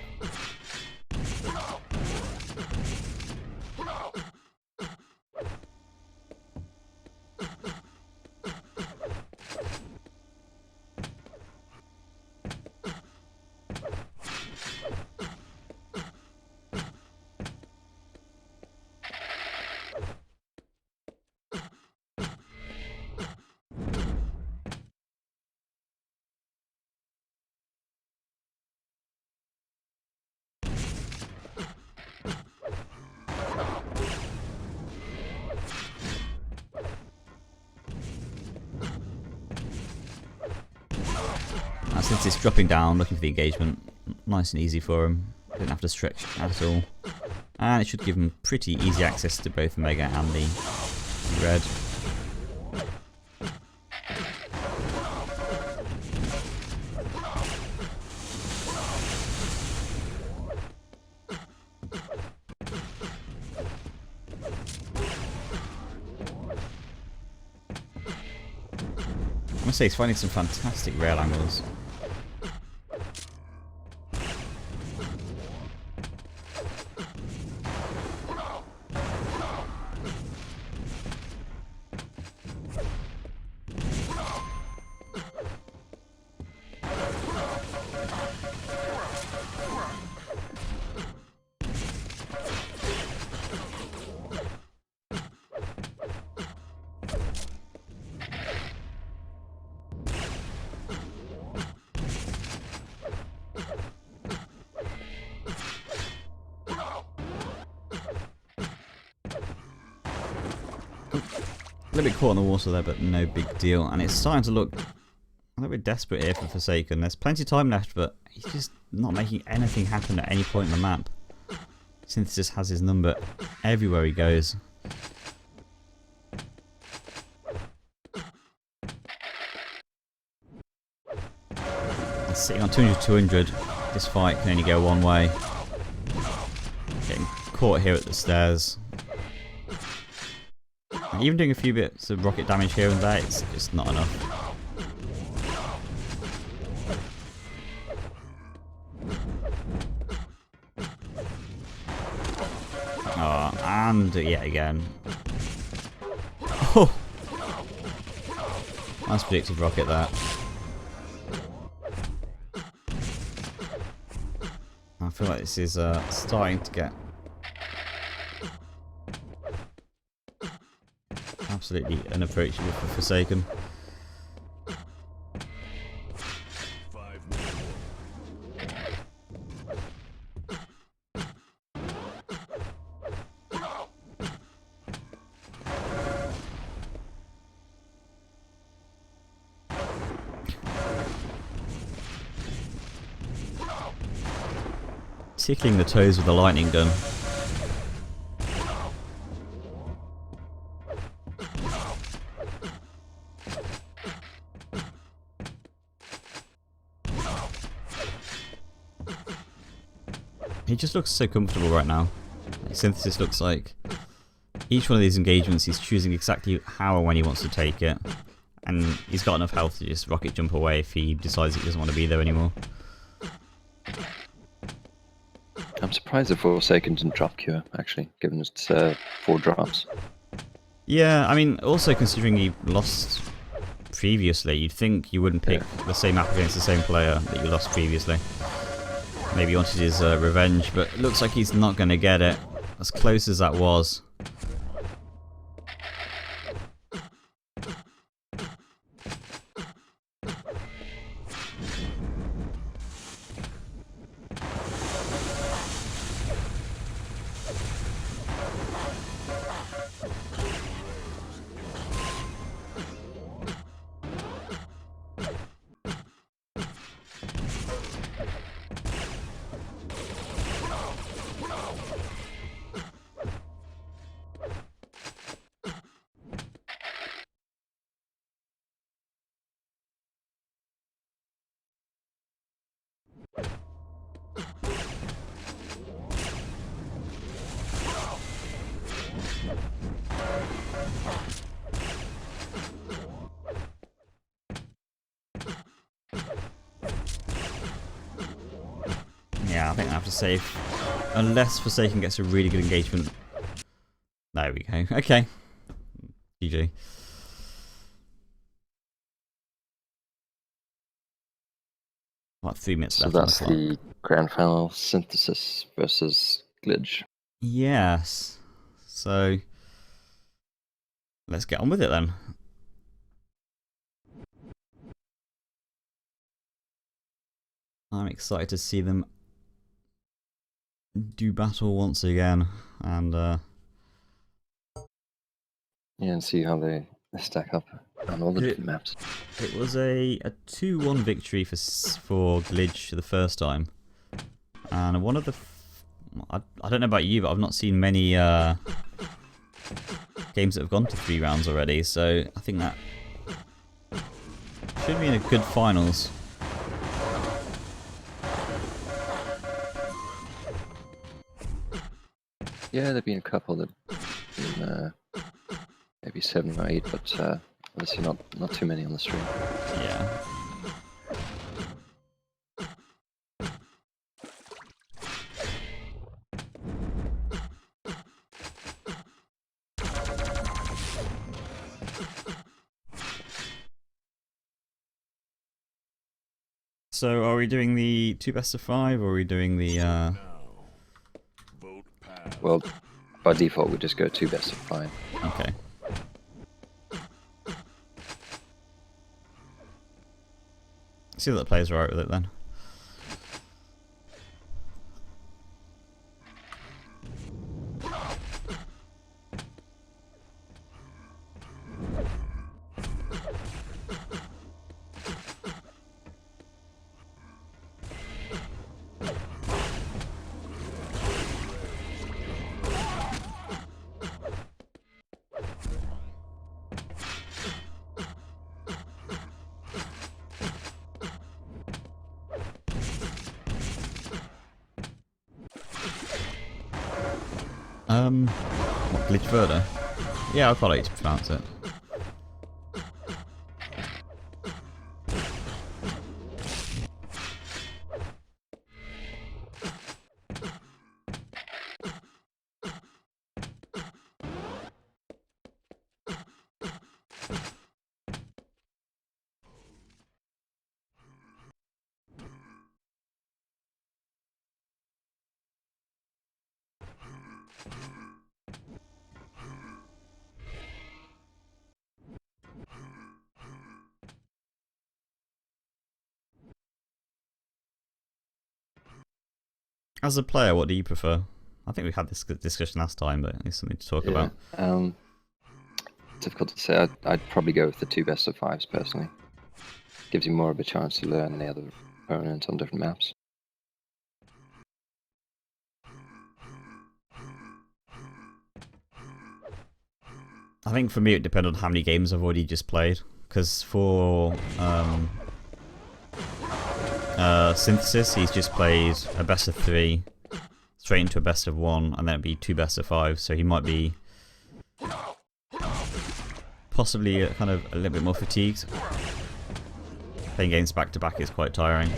Since it's dropping down, looking for the engagement, nice and easy for him. Didn't have to stretch at all. And it should give him pretty easy access to both the Mega and the red. I must say he's finding some fantastic rail angles. A little bit caught on the water there, but no big deal. And it's starting to look a little bit desperate here for Forsaken. There's plenty of time left, but he's just not making anything happen at any point in the map. Synthesis has his number everywhere he goes. And sitting on 200, this fight can only go one way. Getting caught here at the stairs. Even doing a few bits of rocket damage here and there, it's just not enough. Oh, and yet again. Oh! Nice predicted rocket there. I feel like this is starting to get absolutely unapproachable for Forsaken. tickling the toes with the lightning gun. He just looks so comfortable right now. Synthesis looks like each one of these engagements he's choosing exactly how and when he wants to take it. And he's got enough health to just rocket jump away if he decides he doesn't want to be there anymore. I'm surprised the Forsaken didn't drop Cure, actually, given it's 4 drops. Yeah, I mean, also considering he lost previously, you'd think you wouldn't pick the same map against the same player that you lost previously. Maybe he wanted his revenge, but it looks like he's not going to get it. As close as that was. Yeah, I think I have to save. Unless Forsaken gets a really good engagement. There we go. Okay. GG. About 3 minutes So left on the that's clock. the grand final, Synthesis versus Glitch. Yes. So let's get on with it then. I'm excited to see them do battle once again, and Yeah, and see how they stack up on all the different maps. it was a 2-1 victory for Glitch the first time, and one of the I don't know about you, but I've not seen many games that have gone to 3 rounds already, so I think that should be in a good finals. Yeah, there've been a couple that been, maybe 7 or 8, but obviously not too many on the stream. Yeah. So are we doing the 2 best of 5, or are we doing the Now, vote pass. Well, by default, we just go 2 best of 5. Okay. See that the players are alright with it then. What, Glitch Verda? Yeah, I'll quite like to pronounce it. As a player, what do you prefer? I think we had this discussion last time, but it's something to talk about. Difficult to say. I'd probably go with the 2 best of 5s personally. Gives you more of a chance to learn the other opponents on different maps. I think for me it depends on how many games I've already just played. Because for Synthesis, he's just played a best of 3, straight into a best of 1, and then it'd be 2 best of 5. So he might be possibly kind of a little bit more fatigued. Playing games back to back is quite tiring.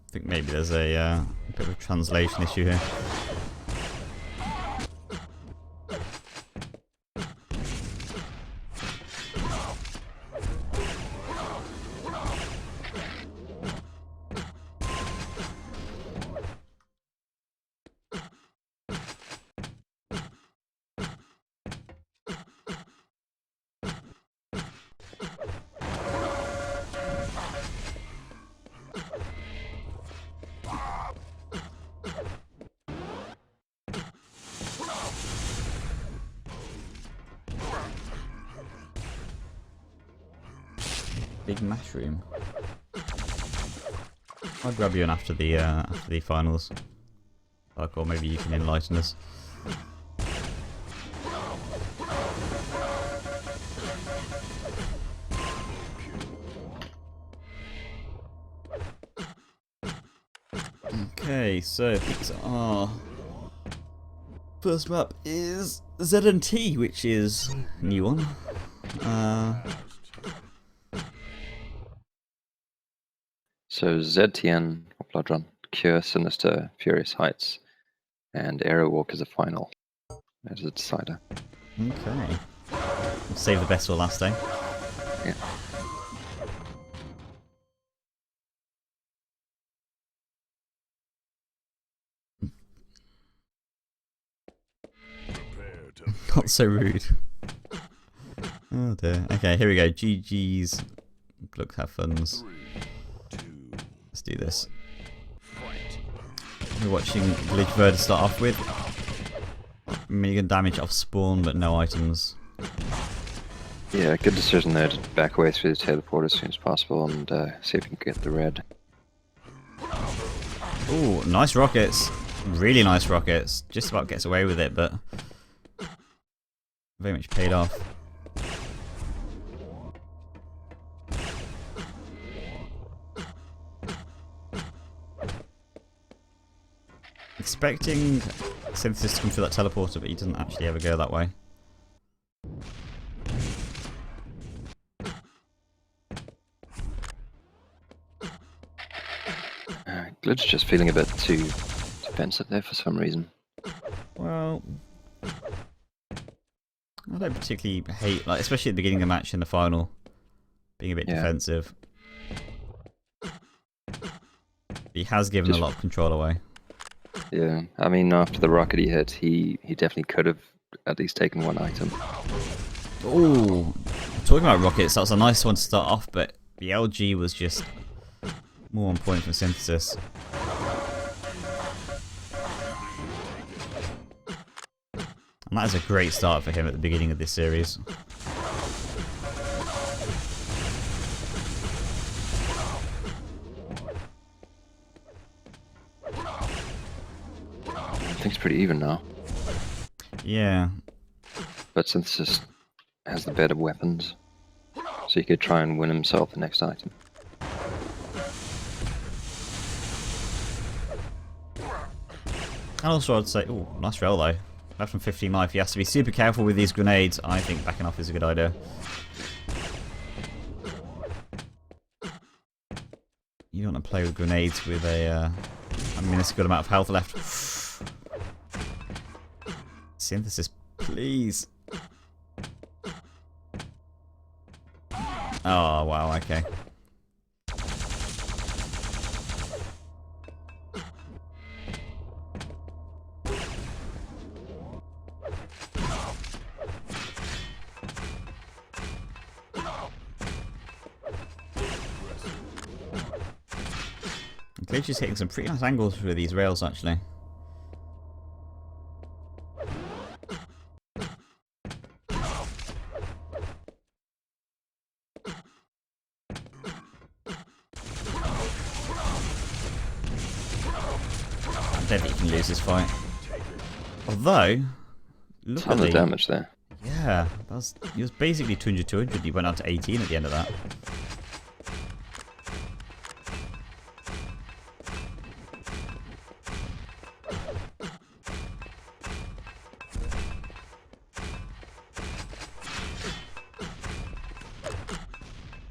I think maybe there's a bit of a translation issue here. Big mushroom. I'll grab you in after the finals. Or maybe you can enlighten us. Okay, so these are. First map is Z&T, which is a new one. So ZTN, Bloodrun, Cure, Sinister, Furious Heights, and Aerowalk is a final. There's a decider. Okay. Save the best for last day. Yeah. Prepare to Not so rude. Oh dear. Okay, here we go. GG's. Look, have funs. 3, 2, Let's do this. fight. We're watching Glitchbird start off with. Minigun damage off spawn, but no items. Yeah, good decision there to back away through the teleport as soon as possible and see if you can get the red. Ooh, nice rockets. Really nice rockets. Just about gets away with it, but very much paid off. Expecting Synthesis to come through that teleporter, but he doesn't actually ever go that way. Glitch just feeling a bit too defensive there for some reason. Well, I don't particularly hate, like, especially at the beginning of the match in the final, being a bit defensive. He has given a lot of control away. Yeah, I mean, after the rocket he hit, he definitely could have at least taken one item. Ooh, talking about rockets, that was a nice one to start off, but the LG was just more on point for Synthesis. And that is a great start for him at the beginning of this series. I think it's pretty even now. Yeah. But Synthesis has the better weapons, so he could try and win himself the next item. And also I'd say, ooh, nice roll though. Left from 15 life. He has to be super careful with these grenades. I think backing off is a good idea. You don't want to play with grenades with a minuscule amount of health left. Synthesis, please. Oh, wow, okay. Glitch is hitting some pretty nice angles through these rails, actually. I don't think he can lose this fight. Although, look Ton at of damage there. Yeah, he was basically 200-200. He went out to 18 at the end of that.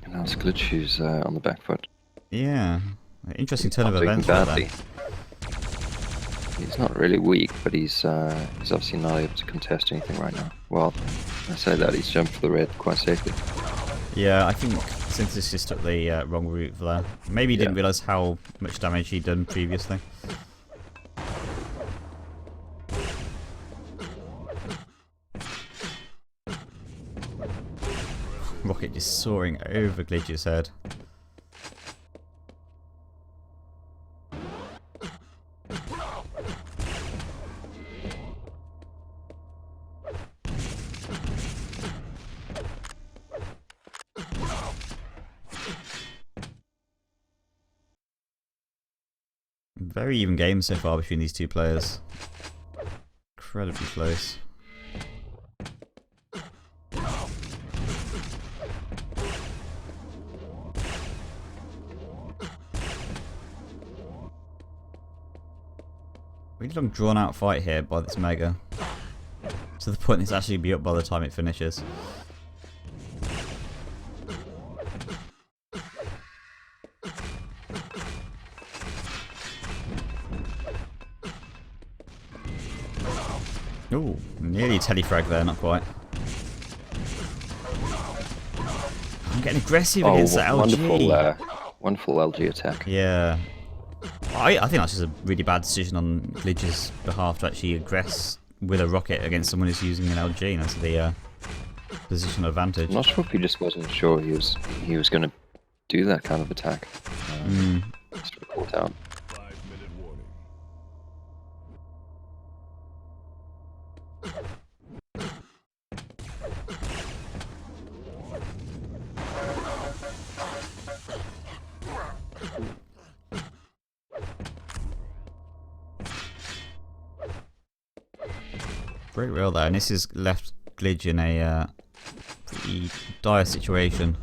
And now it's Glitch who's on the back foot. Yeah, interesting turn of Not doing events right badly. there. He's not really weak, but he's obviously not able to contest anything right now. Well, I say that, he's jumped for the red quite safely. Yeah, I think Synthesis just took the wrong route for that. Maybe he didn't realise how much damage he'd done previously. Rocket just soaring over Glitch's head. Very even game so far between these two players. Incredibly close. Really long drawn out fight here by this Mega. To the point it's actually be up by the time it finishes. Ooh, nearly telefrag there, not quite. I'm getting aggressive against that LG. Wonderful LG attack. Yeah. I think that's just a really bad decision on Glitch's behalf to actually aggress with a rocket against someone who's using an LG. That's the position advantage. I'm not sure if he just wasn't sure he was going to do that kind of attack. Just caught out. 5-minute warning. Great rail there, and this has left Glitch in a pretty dire situation.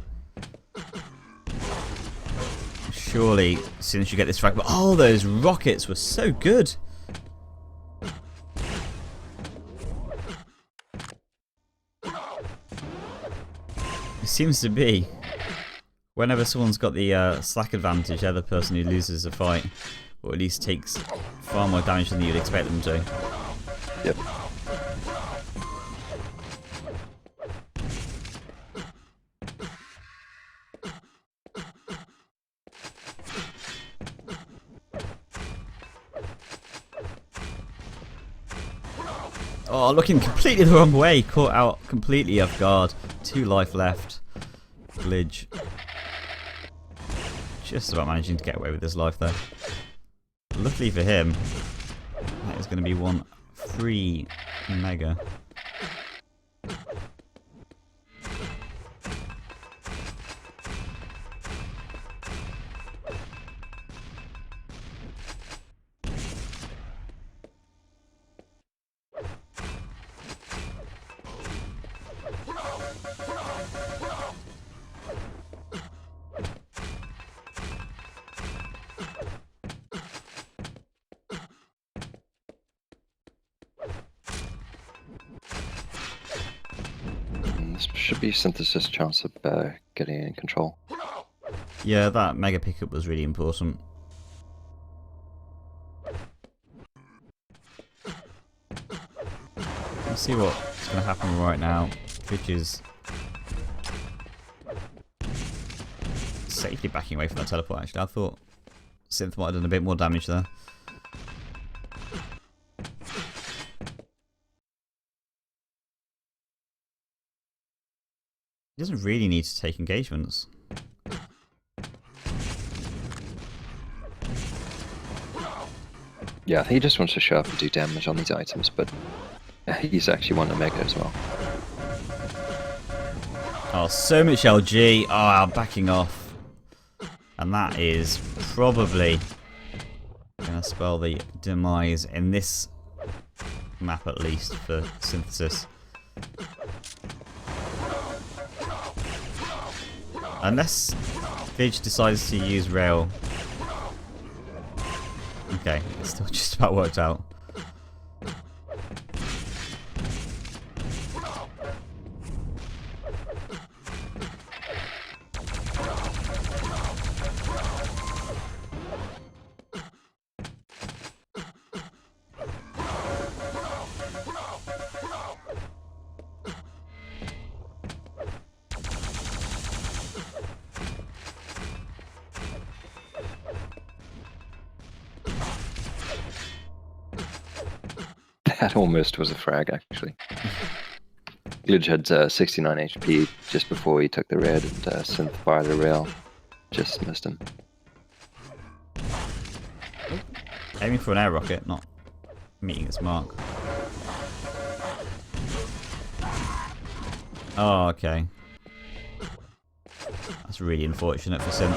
Surely, since you get this fragment, oh, those rockets were so good. It seems to be whenever someone's got the slack advantage, they're the person who loses a fight, or at least takes far more damage than you'd expect them to. Yep. Oh, looking completely the wrong way. Caught out completely off guard. 2 life left. Glitch. Just about managing to get away with his life there. Luckily for him, that is going to be one free Mega. This should be Synthesis' chance of getting in control. Yeah, that Mega pickup was really important. Let's see what's going to happen right now. Glitch is safely backing away from that teleport, actually. I thought Synth might have done a bit more damage there. He doesn't really need to take engagements. Yeah, I think he just wants to show up and do damage on these items, but he's actually won a Mega as well. Oh, so much LG. Oh, backing off. And that is probably going to spell the demise in this map, at least, for Synthesis. Unless Vidge decides to use Rail. Okay, it's still just about worked out. That almost was a frag, actually. Glitch had 69 HP just before he took the red, and Synth fired a rail. Just missed him. Aiming for an air rocket, not meeting its mark. Oh, okay. That's really unfortunate for Synth.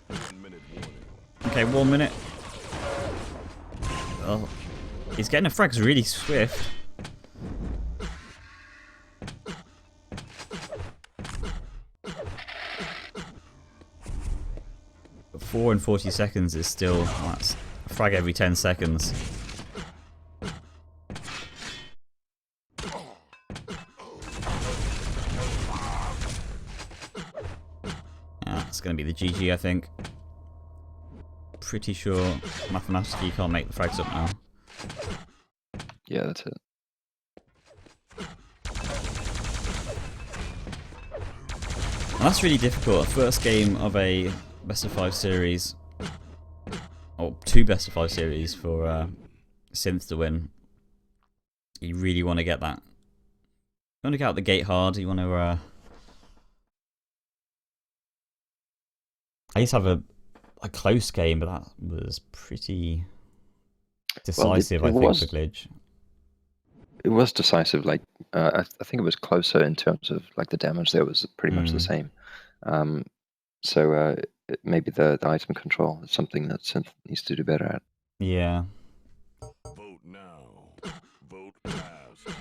1 minute warning. Okay, 1 minute. Oh, he's getting the frags really swift. But 4 and 40 seconds is still, well, that's a frag every 10 seconds. Yeah, it's going to be the GG, I think. Pretty sure mathematically you can't make the frags up now. Yeah, that's it. And that's really difficult. First game of a best of 5 series, or 2 best of 5 series for Synth to win. You really want to get that. You want to get out the gate hard. You want to. I used to have a close game, but that was pretty decisive, well, I think, for Glitch. It was decisive. Like I think it was closer in terms of like the damage. There was pretty much the same. So maybe the item control is something that Synth needs to do better at. Yeah. Vote now. Vote fast.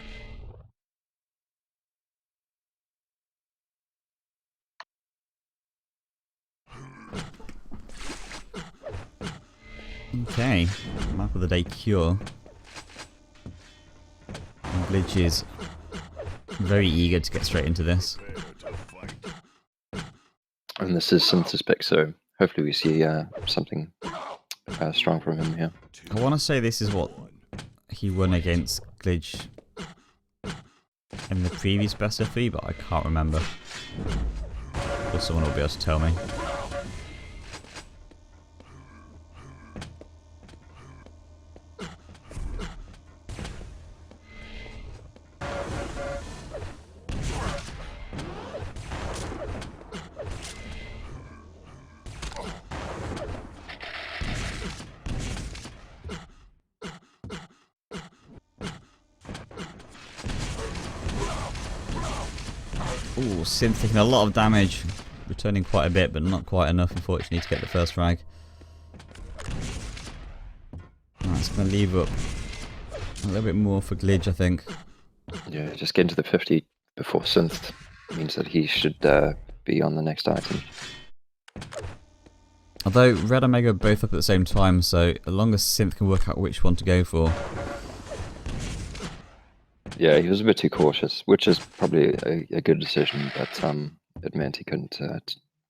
Okay. Map of the day cure. And Glitch is very eager to get straight into this. Prepare to fight. And this is Synth's pick, so hopefully we see something strong from him here. I want to say this is what he won against Glitch in the previous best of 3, but I can't remember. Or someone will be able to tell me. Ooh, Synth taking a lot of damage, returning quite a bit, but not quite enough, unfortunately, to get the first frag. That's going to leave up a little bit more for Glitch, I think. Yeah, just getting to the 50 before Synth means that he should be on the next item. Although Red and Mega are both up at the same time, so as long as Synth can work out which one to go for. Yeah, he was a bit too cautious, which is probably a good decision, but it meant he couldn't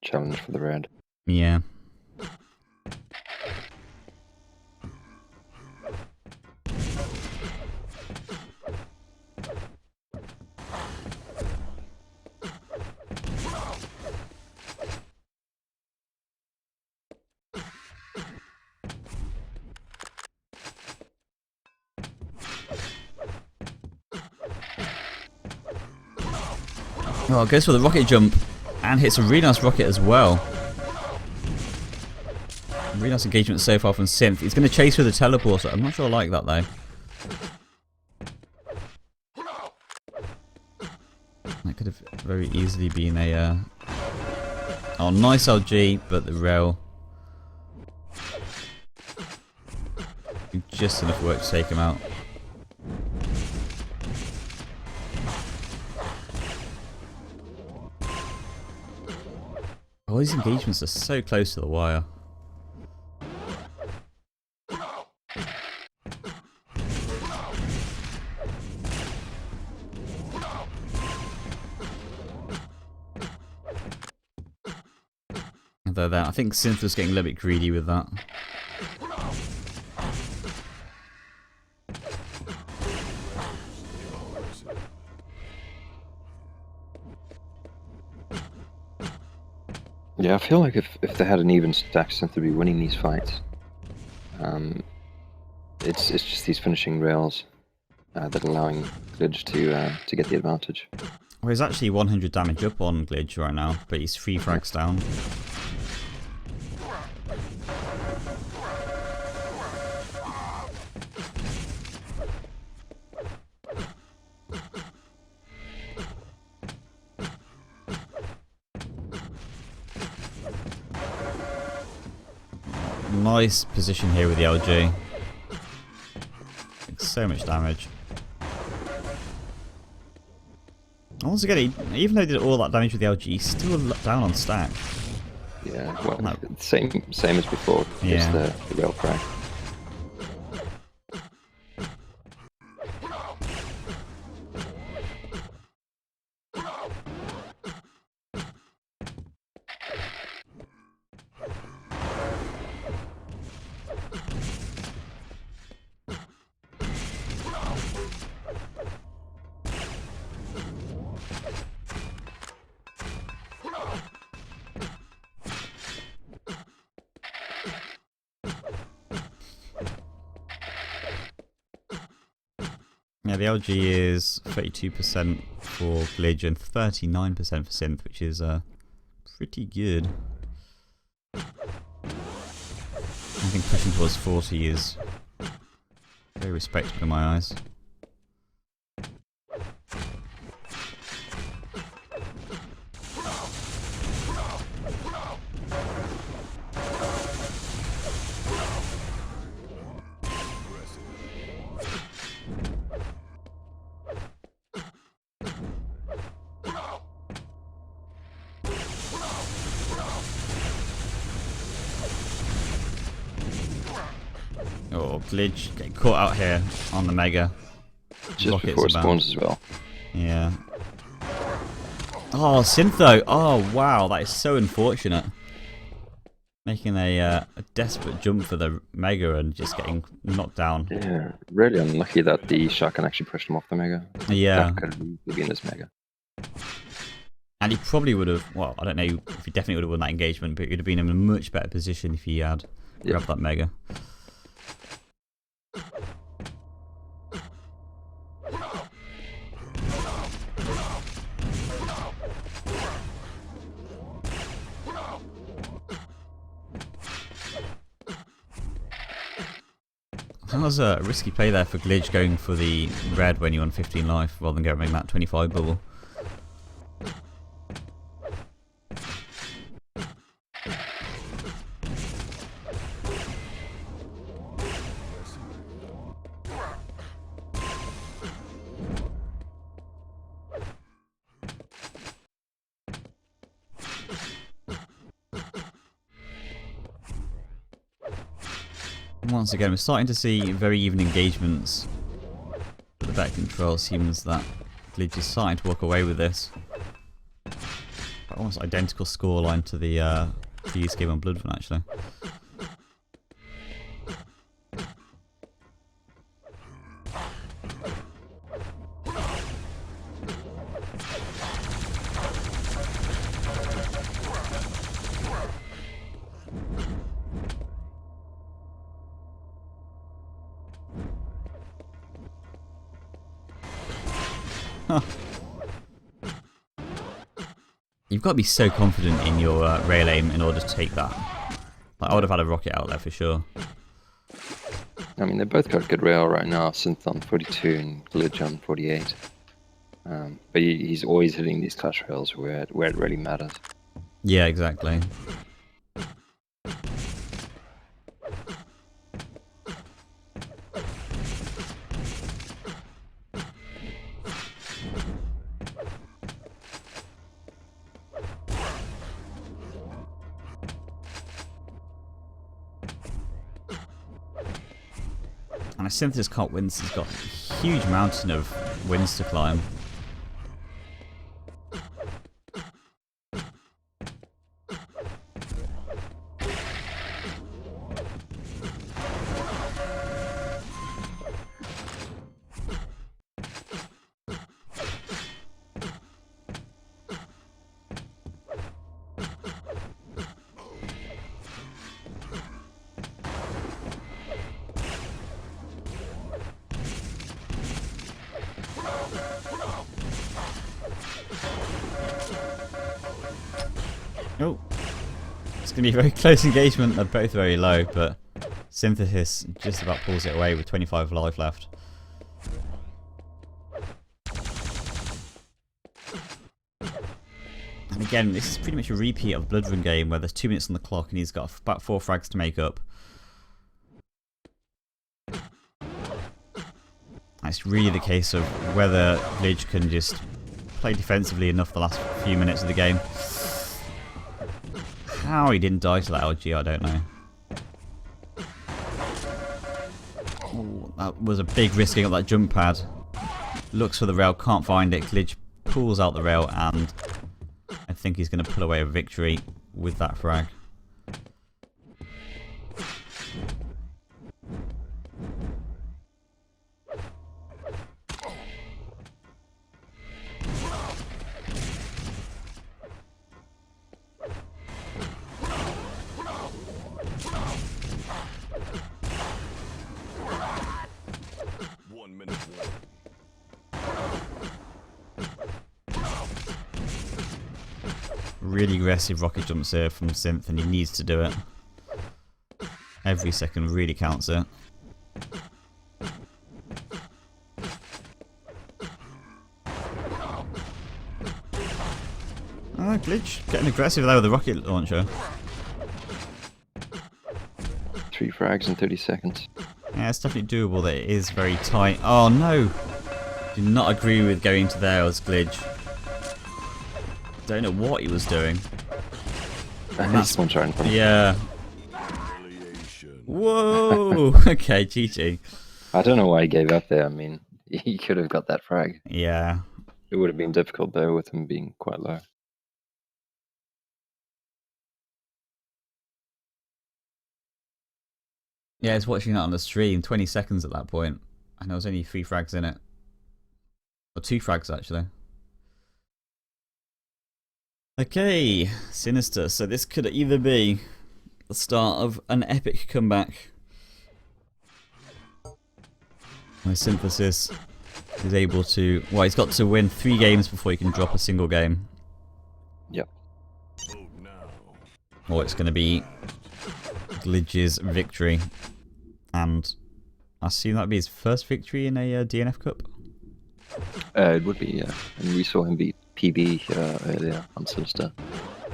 challenge for the red. Yeah. Oh, goes for the rocket jump and hits a really nice rocket as well. Really nice engagement so far from Synth. He's going to chase with the teleporter. I'm not sure I like that though. That could have very easily been a... Oh, nice LG, but the rail... Just enough work to take him out. All these engagements are so close to the wire. Although that, I think Synth was getting a little bit greedy with that. Yeah, I feel like if they had an even stack, Synth would be winning these fights. It's just these finishing rails that are allowing Glitch to get the advantage. Well, he's actually 100 damage up on Glitch right now, but he's 3 frags down. Nice position here with the LG. So much damage. Once again, even though he did all that damage with the LG, he's still down on stack. Yeah, well, no. same as before. Yeah. Just the rail frag. Yeah, the LG is 32% for Glitch and 39% for Synth, which is pretty good. I think pushing towards 40 is very respectable in my eyes. Oh, Glitch getting caught out here on the Mega. Just Rockets before it about. spawns as well. Yeah. Oh, Synth though. Oh, wow. That is so unfortunate. Making a desperate jump for the Mega and just getting knocked down. Yeah, really unlucky that the shotgun actually pushed him off the Mega. Yeah. That could have been his Mega. And he probably would have, well, I don't know if he definitely would have won that engagement, but he would have been in a much better position if he had grabbed that Mega. That was a risky play there for Glitch, going for the red when you're on 15 life rather than getting that 25 bubble. Once again, we're starting to see very even engagements. But the better control seems that Glitch is starting to walk away with this. Almost identical scoreline to the previous game on Bloodfun, actually. Huh. You've got to be so confident in your rail aim in order to take that. Like, I would have had a rocket out there for sure. I mean, they both got good rail right now. Synth on 42 and Glitch on 48. But he's always hitting these clutch rails where it really matters. Yeah, exactly. And I Synthesis can't win. He's got a huge mountain of wins to climb. Oh, it's going to be a very close engagement. They're both very low, but Synthesis just about pulls it away with 25 life left. And again, this is pretty much a repeat of the Bloodrun game where there's 2 minutes on the clock and he's got about 4 frags to make up. And it's really the case of whether Lidge can just play defensively enough the last few minutes of the game. How he didn't die to that LG, I don't know. Oh, that was a big risk getting up that jump pad. Looks for the rail, can't find it. Glitch pulls out the rail, and I think he's going to pull away a victory with that frag. Really aggressive rocket jumps here from Synth, and he needs to do it. Every second really counts it. Glitch getting aggressive there with the rocket launcher. 3 frags in 30 seconds. Yeah, it's definitely doable. That it is very tight. Oh no! Do not agree with going to there as Glitch. Don't know what he was doing. That's one shot in front. Yeah. Whoa! Okay, GG. I don't know why he gave up there. I mean, he could have got that frag. Yeah. It would have been difficult though with him being quite low. Yeah, I was watching that on the stream, 20 seconds at that point, and there was only 3 frags in it. Or 2 frags actually. Okay, Sinister. So this could either be the start of an epic comeback, where Synthesis is able to... Well, he's got to win 3 games before he can drop a single game. Yep. Or it's going to be Glitch's victory. And I assume that would be his first victory in a DNF Cup? It would be, yeah. And we saw him beat PB earlier on Sinister.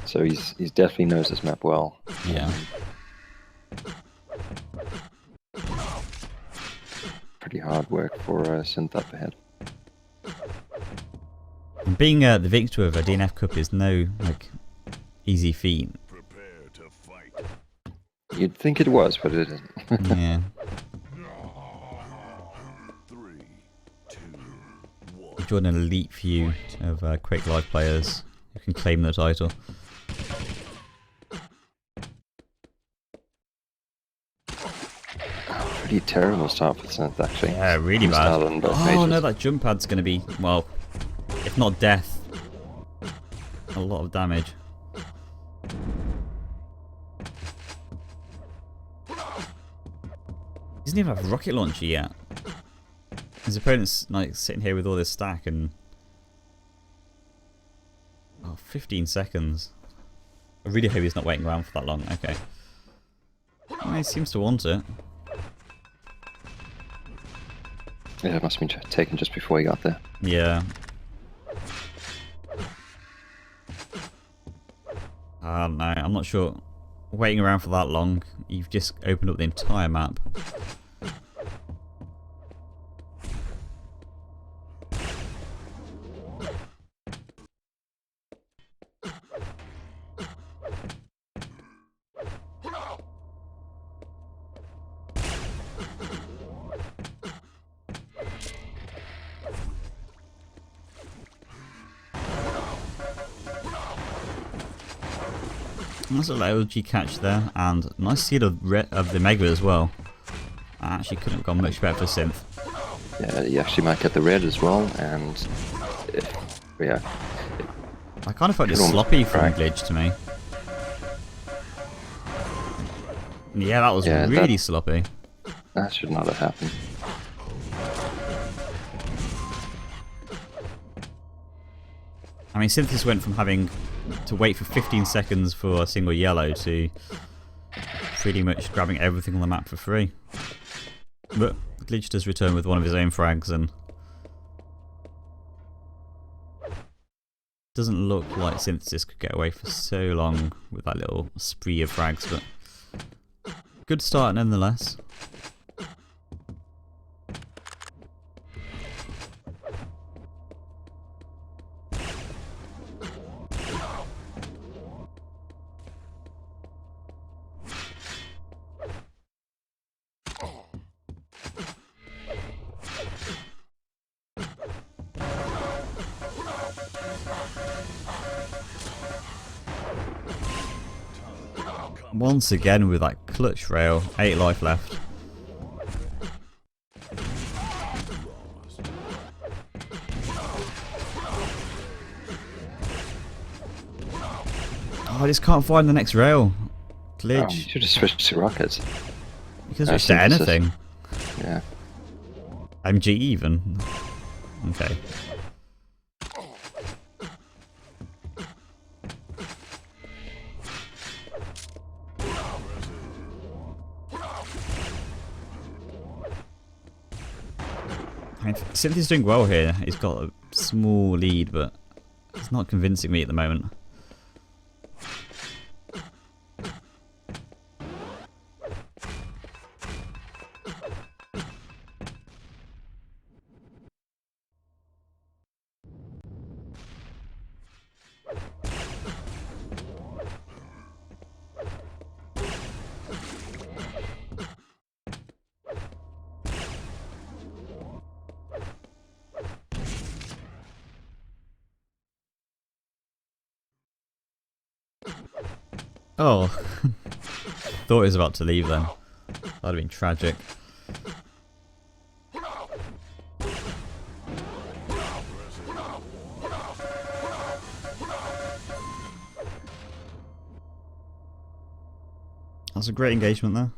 So he's definitely knows this map well. Yeah. Pretty hard work for Synth up ahead. Being the victor of a DNF Cup is no easy feat. Prepare to fight. You'd think it was, but it isn't. Yeah. 3, 2, 1. You join an elite few of Quake Live players who can claim the title. Pretty terrible start for Synth, actually. Yeah, really Missed bad. out on both Oh majors. no, that jump pad's going to be, well, if not death, a lot of damage. He doesn't even have a rocket launcher yet. His opponent's like sitting here with all this stack and... Oh, 15 seconds. I really hope he's not waiting around for that long. Okay. Well, he seems to want it. Yeah, it must have been taken just before he got there. Yeah. I don't know. I'm not sure. Waiting around for that long, you've just opened up the entire map. Nice little LG catch there, and nice seed of the Mega as well. I actually couldn't have gone much better for Synth. Yeah, you actually might get the red as well, and yeah. I kind of felt it sloppy from Glitch to me. Yeah, that was really sloppy. That should not have happened. I mean, Synthesis went from having to wait for 15 seconds for a single yellow to pretty much grabbing everything on the map for free. But Glitch does return with one of his own frags, and doesn't look like Synthesis could get away for so long with that little spree of frags, but good start nonetheless. Once again with that clutch rail, 8 life left. Oh, I just can't find the next rail. Glitch. Oh, you should have switched to rockets. Because it's to anything. Yeah. MG even. Okay. I mean, Cynthia's doing well here. He's got a small lead, but it's not convincing me at the moment. Oh, thought he was about to leave then. That'd have been tragic. That's a great engagement there.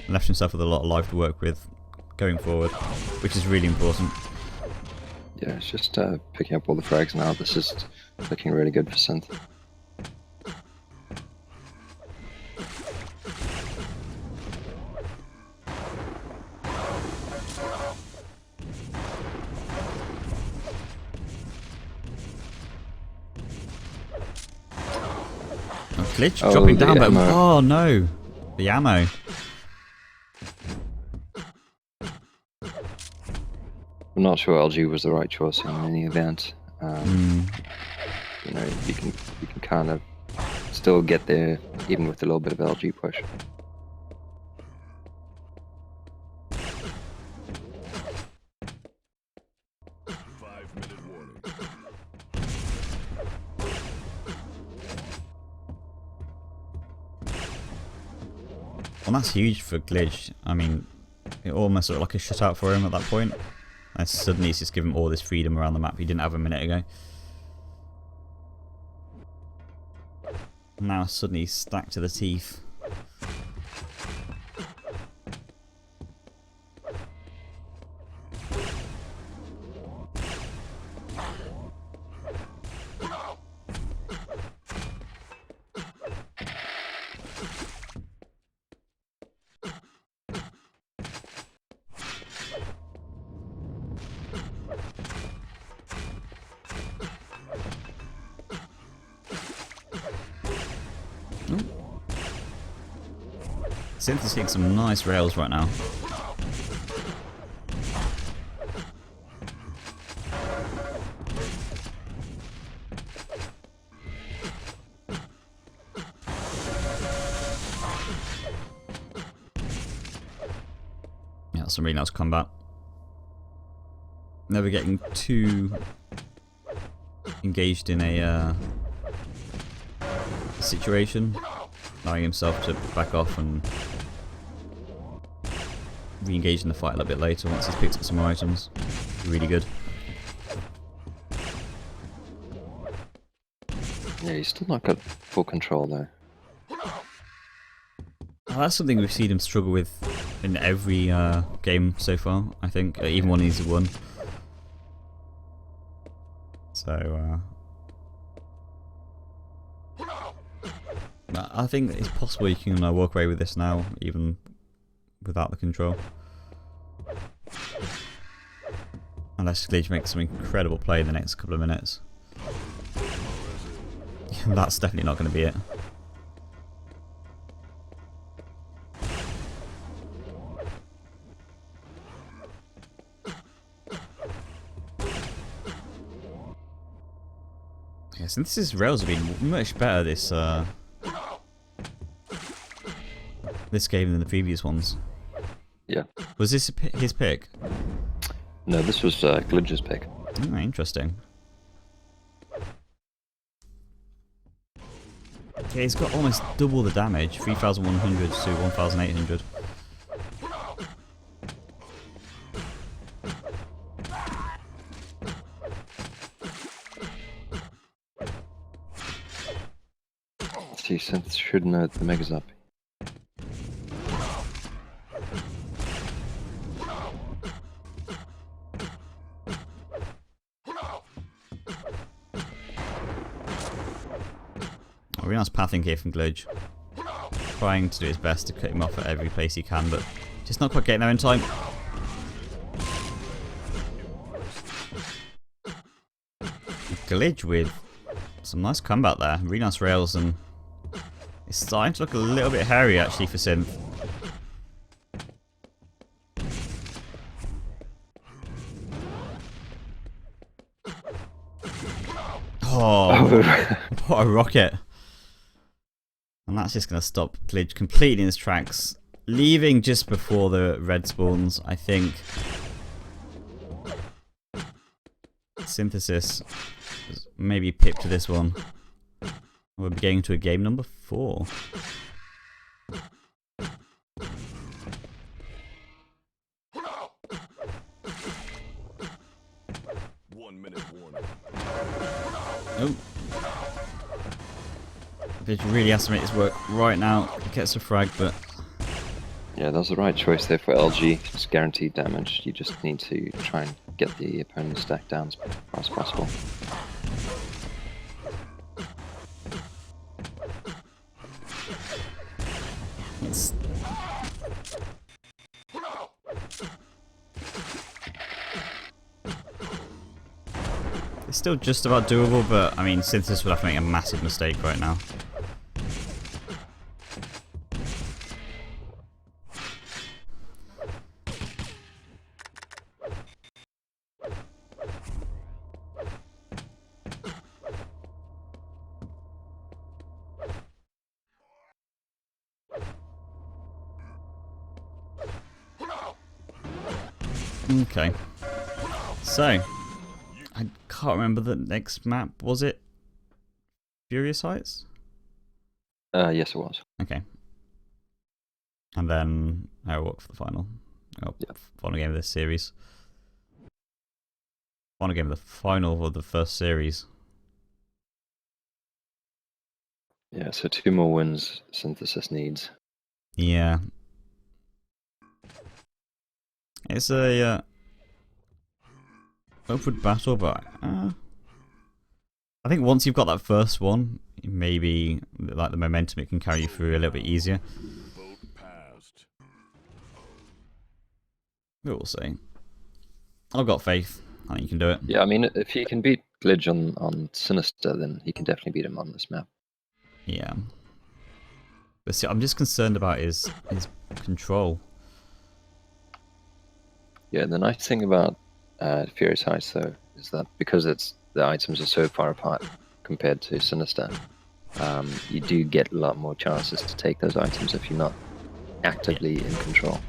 Left himself with a lot of life to work with going forward, which is really important. Yeah, it's just picking up all the frags now. This is looking really good for Synth. Glitch dropping down, but ammo. oh no, the ammo. I'm not sure LG was the right choice in any event. You know, you can kind of still get there even with a little bit of LG push. Well, that's huge for Glitch. I mean, it almost looked like a shutout for him at that point. And suddenly he's just given him all this freedom around the map he didn't have a minute ago. Now suddenly he's stacked to the teeth. Synth is hitting some nice rails right now. Yeah, that's some really nice combat. Never getting too engaged in a situation, allowing himself to back off and re-engage in the fight a little bit later once he's picked up some more items. Really good. Yeah, he's still not got full control though. Well, that's something we've seen him struggle with in every game so far, I think, even when he's won. So, I think it's possible you can walk away with this now, even without the control. Unless Glitch makes some incredible play in the next couple of minutes. That's definitely not going to be it. Yeah, Synthesis rails have been much better this this game than the previous ones. Yeah. Was this his pick? No, this was Glitch's pick. Oh, interesting. Yeah, he's got almost double the damage, 3,100 to 1,800. See, Synth should know the Mega's up. A really nice pathing here from Glitch. Trying to do his best to cut him off at every place he can, but just not quite getting there in time. Glitch with some nice combat there. Really nice rails, and it's starting to look a little bit hairy actually for Synth. Oh, what a rocket. And that's just going to stop Glitch completely in his tracks, leaving just before the red spawns, I think. Synthesis maybe pip to this one. We're getting to a game number 4. Oh. Glitch really has to make this work right now. Gets a frag, but Yeah, that was the right choice there for LG. It's guaranteed damage. You just need to try and get the opponent's stack down as far as possible. it's still just about doable, but I mean, Synthesis would have to make a massive mistake right now. Okay, so I can't remember the next map. Was it Furious Heights? Yes, it was. Okay, and then I walk for the final. Oh, Yep. Final game of this series. Final game of the final of the first series. Yeah, so 2 more wins Synthesis needs. Yeah. It's a upward battle, but I think once you've got that first one, maybe like the momentum it can carry you through a little bit easier. Vote passed. But we'll see. I've got faith. I think you can do it. Yeah, I mean, if he can beat Glitch on Sinister, then he can definitely beat him on this map. Yeah. But see, I'm just concerned about his control. Yeah, the nice thing about Furious Heist though is that because the items are so far apart compared to Sinister, you do get a lot more chances to take those items if you're not actively in control.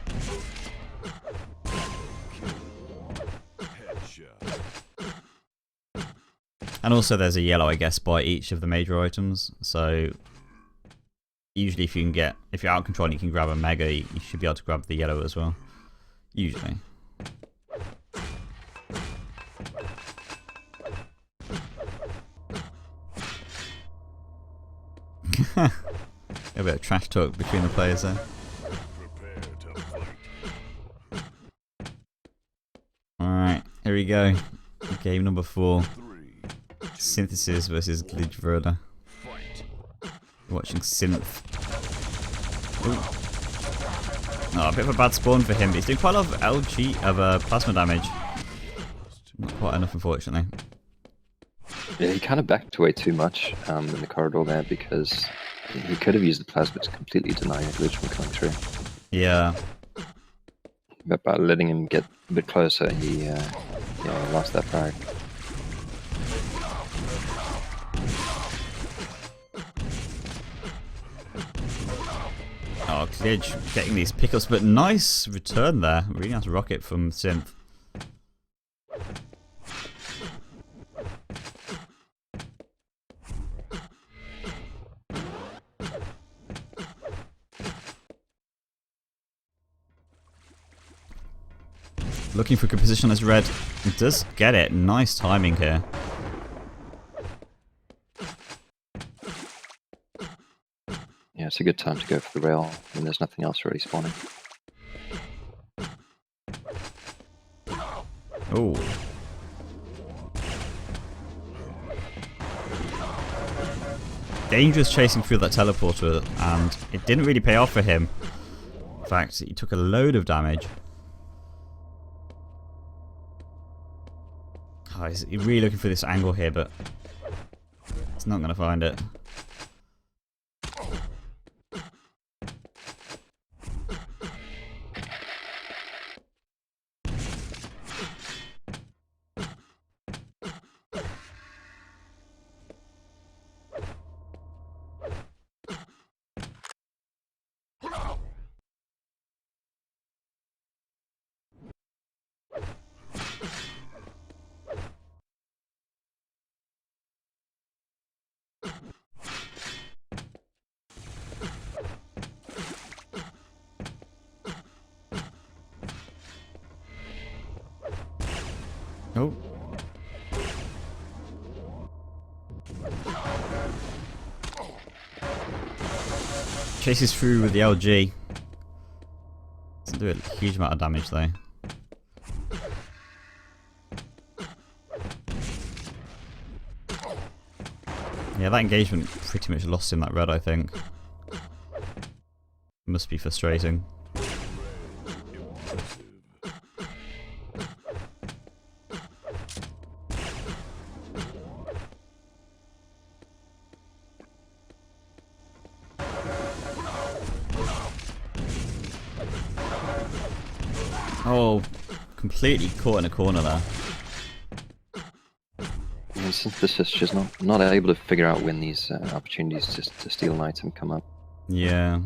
And also there's a yellow, I guess, by each of the major items. So usually if you're out of control and you can grab a mega, you should be able to grab the yellow as well. Usually. A bit of trash talk between the players there. Alright, here we go. Game number 4. Synthesis versus Glitch Verda. Watching Synth. Ooh. Oh, a bit of a bad spawn for him, but he's doing quite a lot of LG of plasma damage. Not quite enough, unfortunately. Yeah, he kind of backed away too much in the corridor there because he could have used the plasma to completely deny a glitch from coming through. Yeah. But by letting him get a bit closer, he lost that frag. Oh, Glitch getting these pickups, but nice return there. Really nice rocket from Synth. Looking for a good position as Red. It does get it. Nice timing here. Yeah, it's a good time to go for the rail when there's nothing else really spawning. Oh. Dangerous chasing through that teleporter, and it didn't really pay off for him. In fact, he took a load of damage. Oh, he's really looking for this angle here, but he's not going to find it. Oh. Chases through with the LG. Doesn't do a huge amount of damage though. Yeah, that engagement pretty much lost him that red, I think. Must be frustrating. Oh, completely caught in a corner there. And Synthesis just not able to figure out when these opportunities to steal an item come up. Yeah.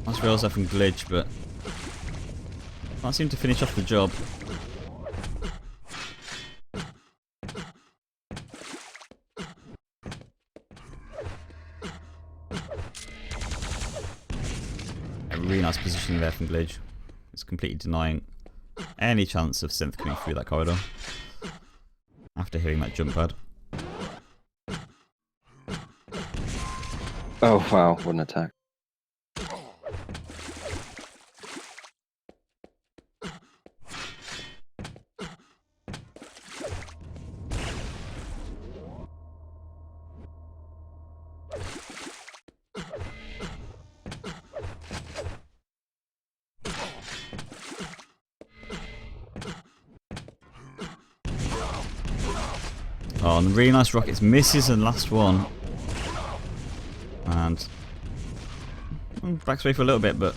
Nice rails there from Glitch, but can't seem to finish off the job. A really nice positioning there from Glitch. It's completely denying any chance of Synth coming through that corridor after hitting that jump pad. Oh wow, what an attack. on. Really nice rockets. Misses and last one. And backs away for a little bit, but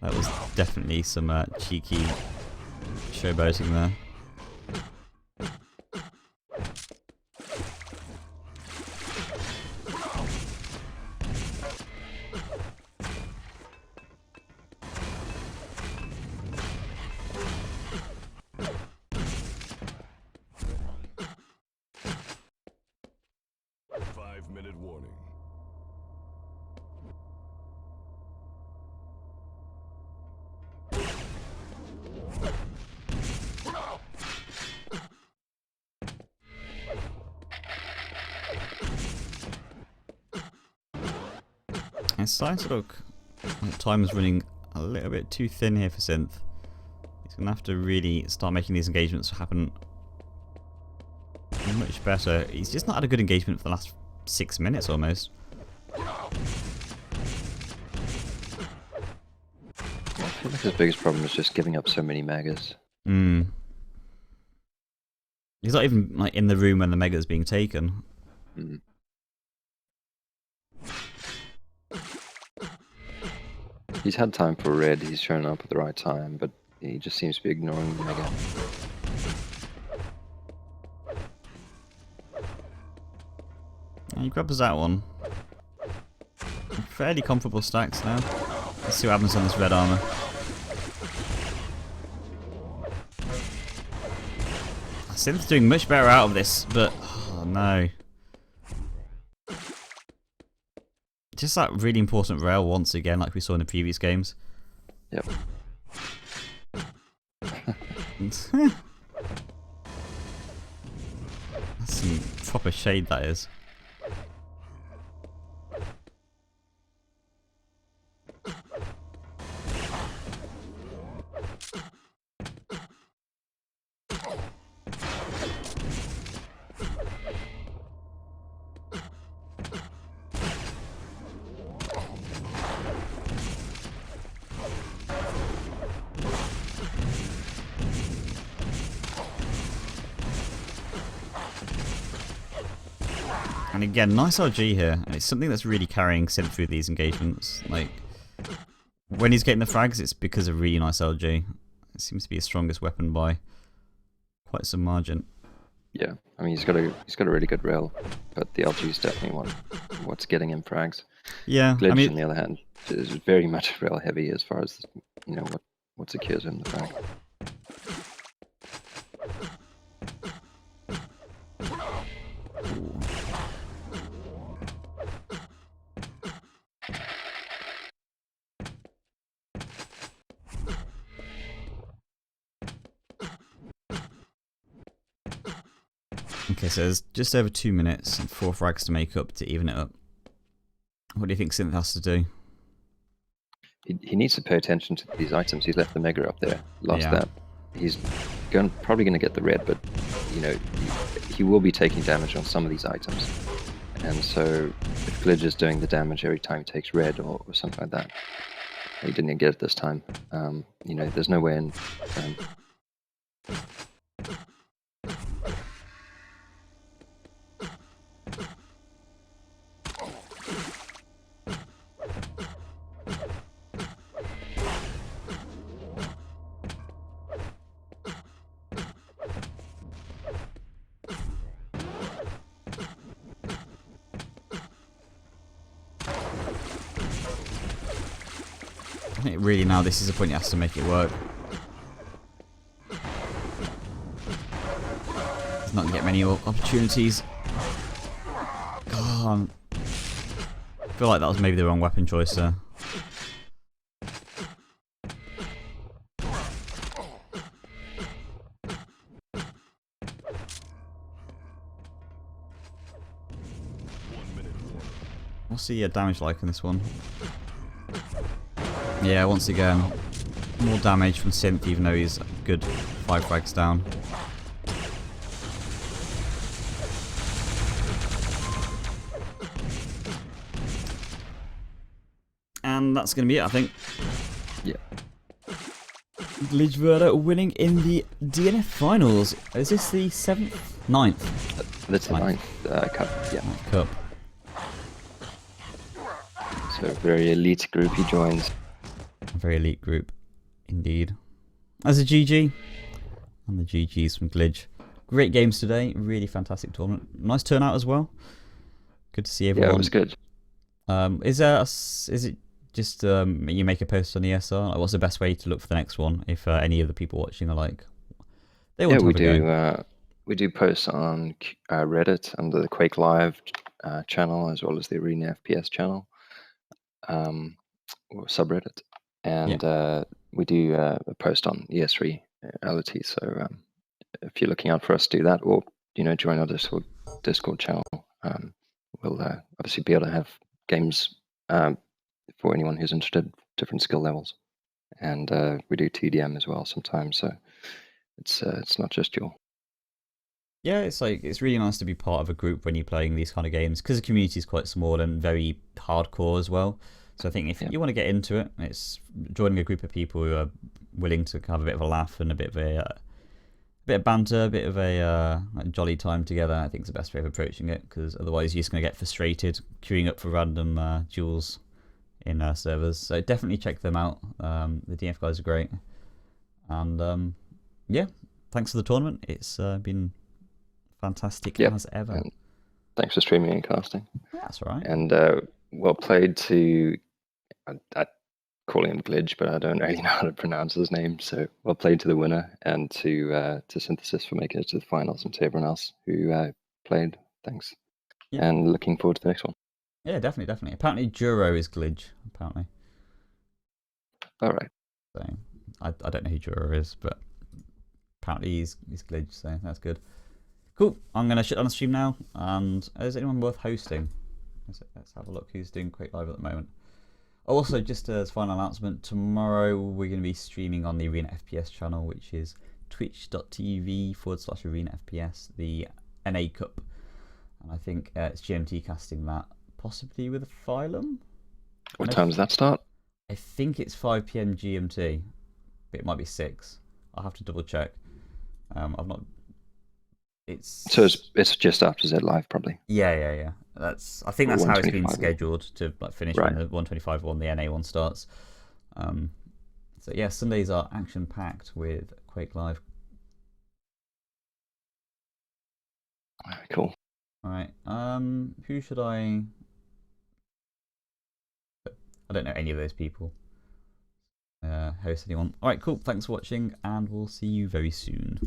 that was definitely some cheeky showboating there. Five-minute warning. It's starting to look like time is running a little bit too thin here for Synth. He's going to have to really start making these engagements happen much better. He's just not had a good engagement for the last 6 minutes almost. I feel like his biggest problem is just giving up so many megas. He's not even like in the room when the mega is being taken. He's had time for red, he's shown up at the right time, but he just seems to be ignoring the mega. And he grabs that one. Fairly comfortable stacks now. Let's see what happens on this red armor. Synth's doing much better out of this, but oh no. Just that really important rail once again, like we saw in the previous games. Yep. That's some proper shade, that is. And again, nice RG here, and it's something that's really carrying Synth through these engagements. Like, when he's getting the frags, it's because of really nice LG. It seems to be his strongest weapon by quite some margin. Yeah, I mean he's got a really good rail, but the LG is definitely what's getting him frags. Yeah, Glitch, I mean, on the other hand, is very much rail heavy as far as what secures him the frag. okay, so there's just over 2 minutes and 4 frags to make up to even it up. What do you think Synth has to do? He needs to pay attention to these items. He's left the mega up there, lost Yeah. that. He's probably going to get the red, but he will be taking damage on some of these items. And so if Glidge is doing the damage every time he takes red or something like that, he didn't get it this time. There's no way in. I think really now this is the point he has to make it work. He's not going to get many opportunities. Oh, I feel like that was maybe the wrong weapon choice there. What's the damage like in this one? Yeah, once again, more damage from Synth even though he's a good 5 frags down. And that's going to be it, I think. Yeah. Glitchverter winning in the DNF finals. Is this the 7th? 9th? That's the 9th cup, yeah. 9th cup. So a very elite group he joins. A very elite group, indeed. As a GG, and the GGs from Glitch. Great games today, really fantastic tournament. Nice turnout as well. Good to see everyone. Yeah, it was good. Is it just you make a post on ESR? Like, what's the best way to look for the next one if any of the people watching are like, they want to have a go? We do posts on Reddit under the Quake Live channel, as well as the Arena FPS channel, or subreddit, and we do a post on ES3 LOT. So if you're looking out for us to do that, or join our Discord channel, we'll obviously be able to have games for anyone who's interested, different skill levels, and we do TDM as well sometimes. So it's not just your. Yeah, it's really nice to be part of a group when you're playing these kind of games, because the community is quite small and very hardcore as well. So I think if you want to get into it, it's joining a group of people who are willing to have a bit of a laugh and a bit of banter, a bit of a jolly time together. I think is the best way of approaching it, because otherwise you're just going to get frustrated queuing up for random duels in servers. So definitely check them out. The DNF guys are great, and yeah, thanks for the tournament. It's been fantastic as ever. And thanks for streaming and casting. Yeah, that's all right. And well played to I calling him Glitch, but I don't really know how to pronounce his name. So well played to the winner, and to Synthesis for making it to the finals, and to everyone else who played. Thanks. Yeah. And looking forward to the next one. Yeah, definitely. Apparently Juro is Glitch, apparently. All right. So I don't know who Juro is, but apparently he's Glitch, so that's good. Cool. I'm going to shut on the stream now. And is anyone worth hosting? Let's have a look who's doing Quake Live at the moment. Also, just as a final announcement, tomorrow we're going to be streaming on the Arena FPS channel, which is twitch.tv/ArenaFPS, the NA Cup. And I think it's GMT casting that, possibly with a Phylum. What time does that start? I think it's 5 PM GMT. But it might be 6. I'll have to double check. I've not. So it's just after Z Live, probably. Yeah. I think that's how it's been scheduled to finish when the 125 one, the NA one starts. So yeah, Sundays are action packed with Quake Live. Cool. All right. Who should I don't know any of those people. Host anyone. All right, cool. Thanks for watching, and we'll see you very soon.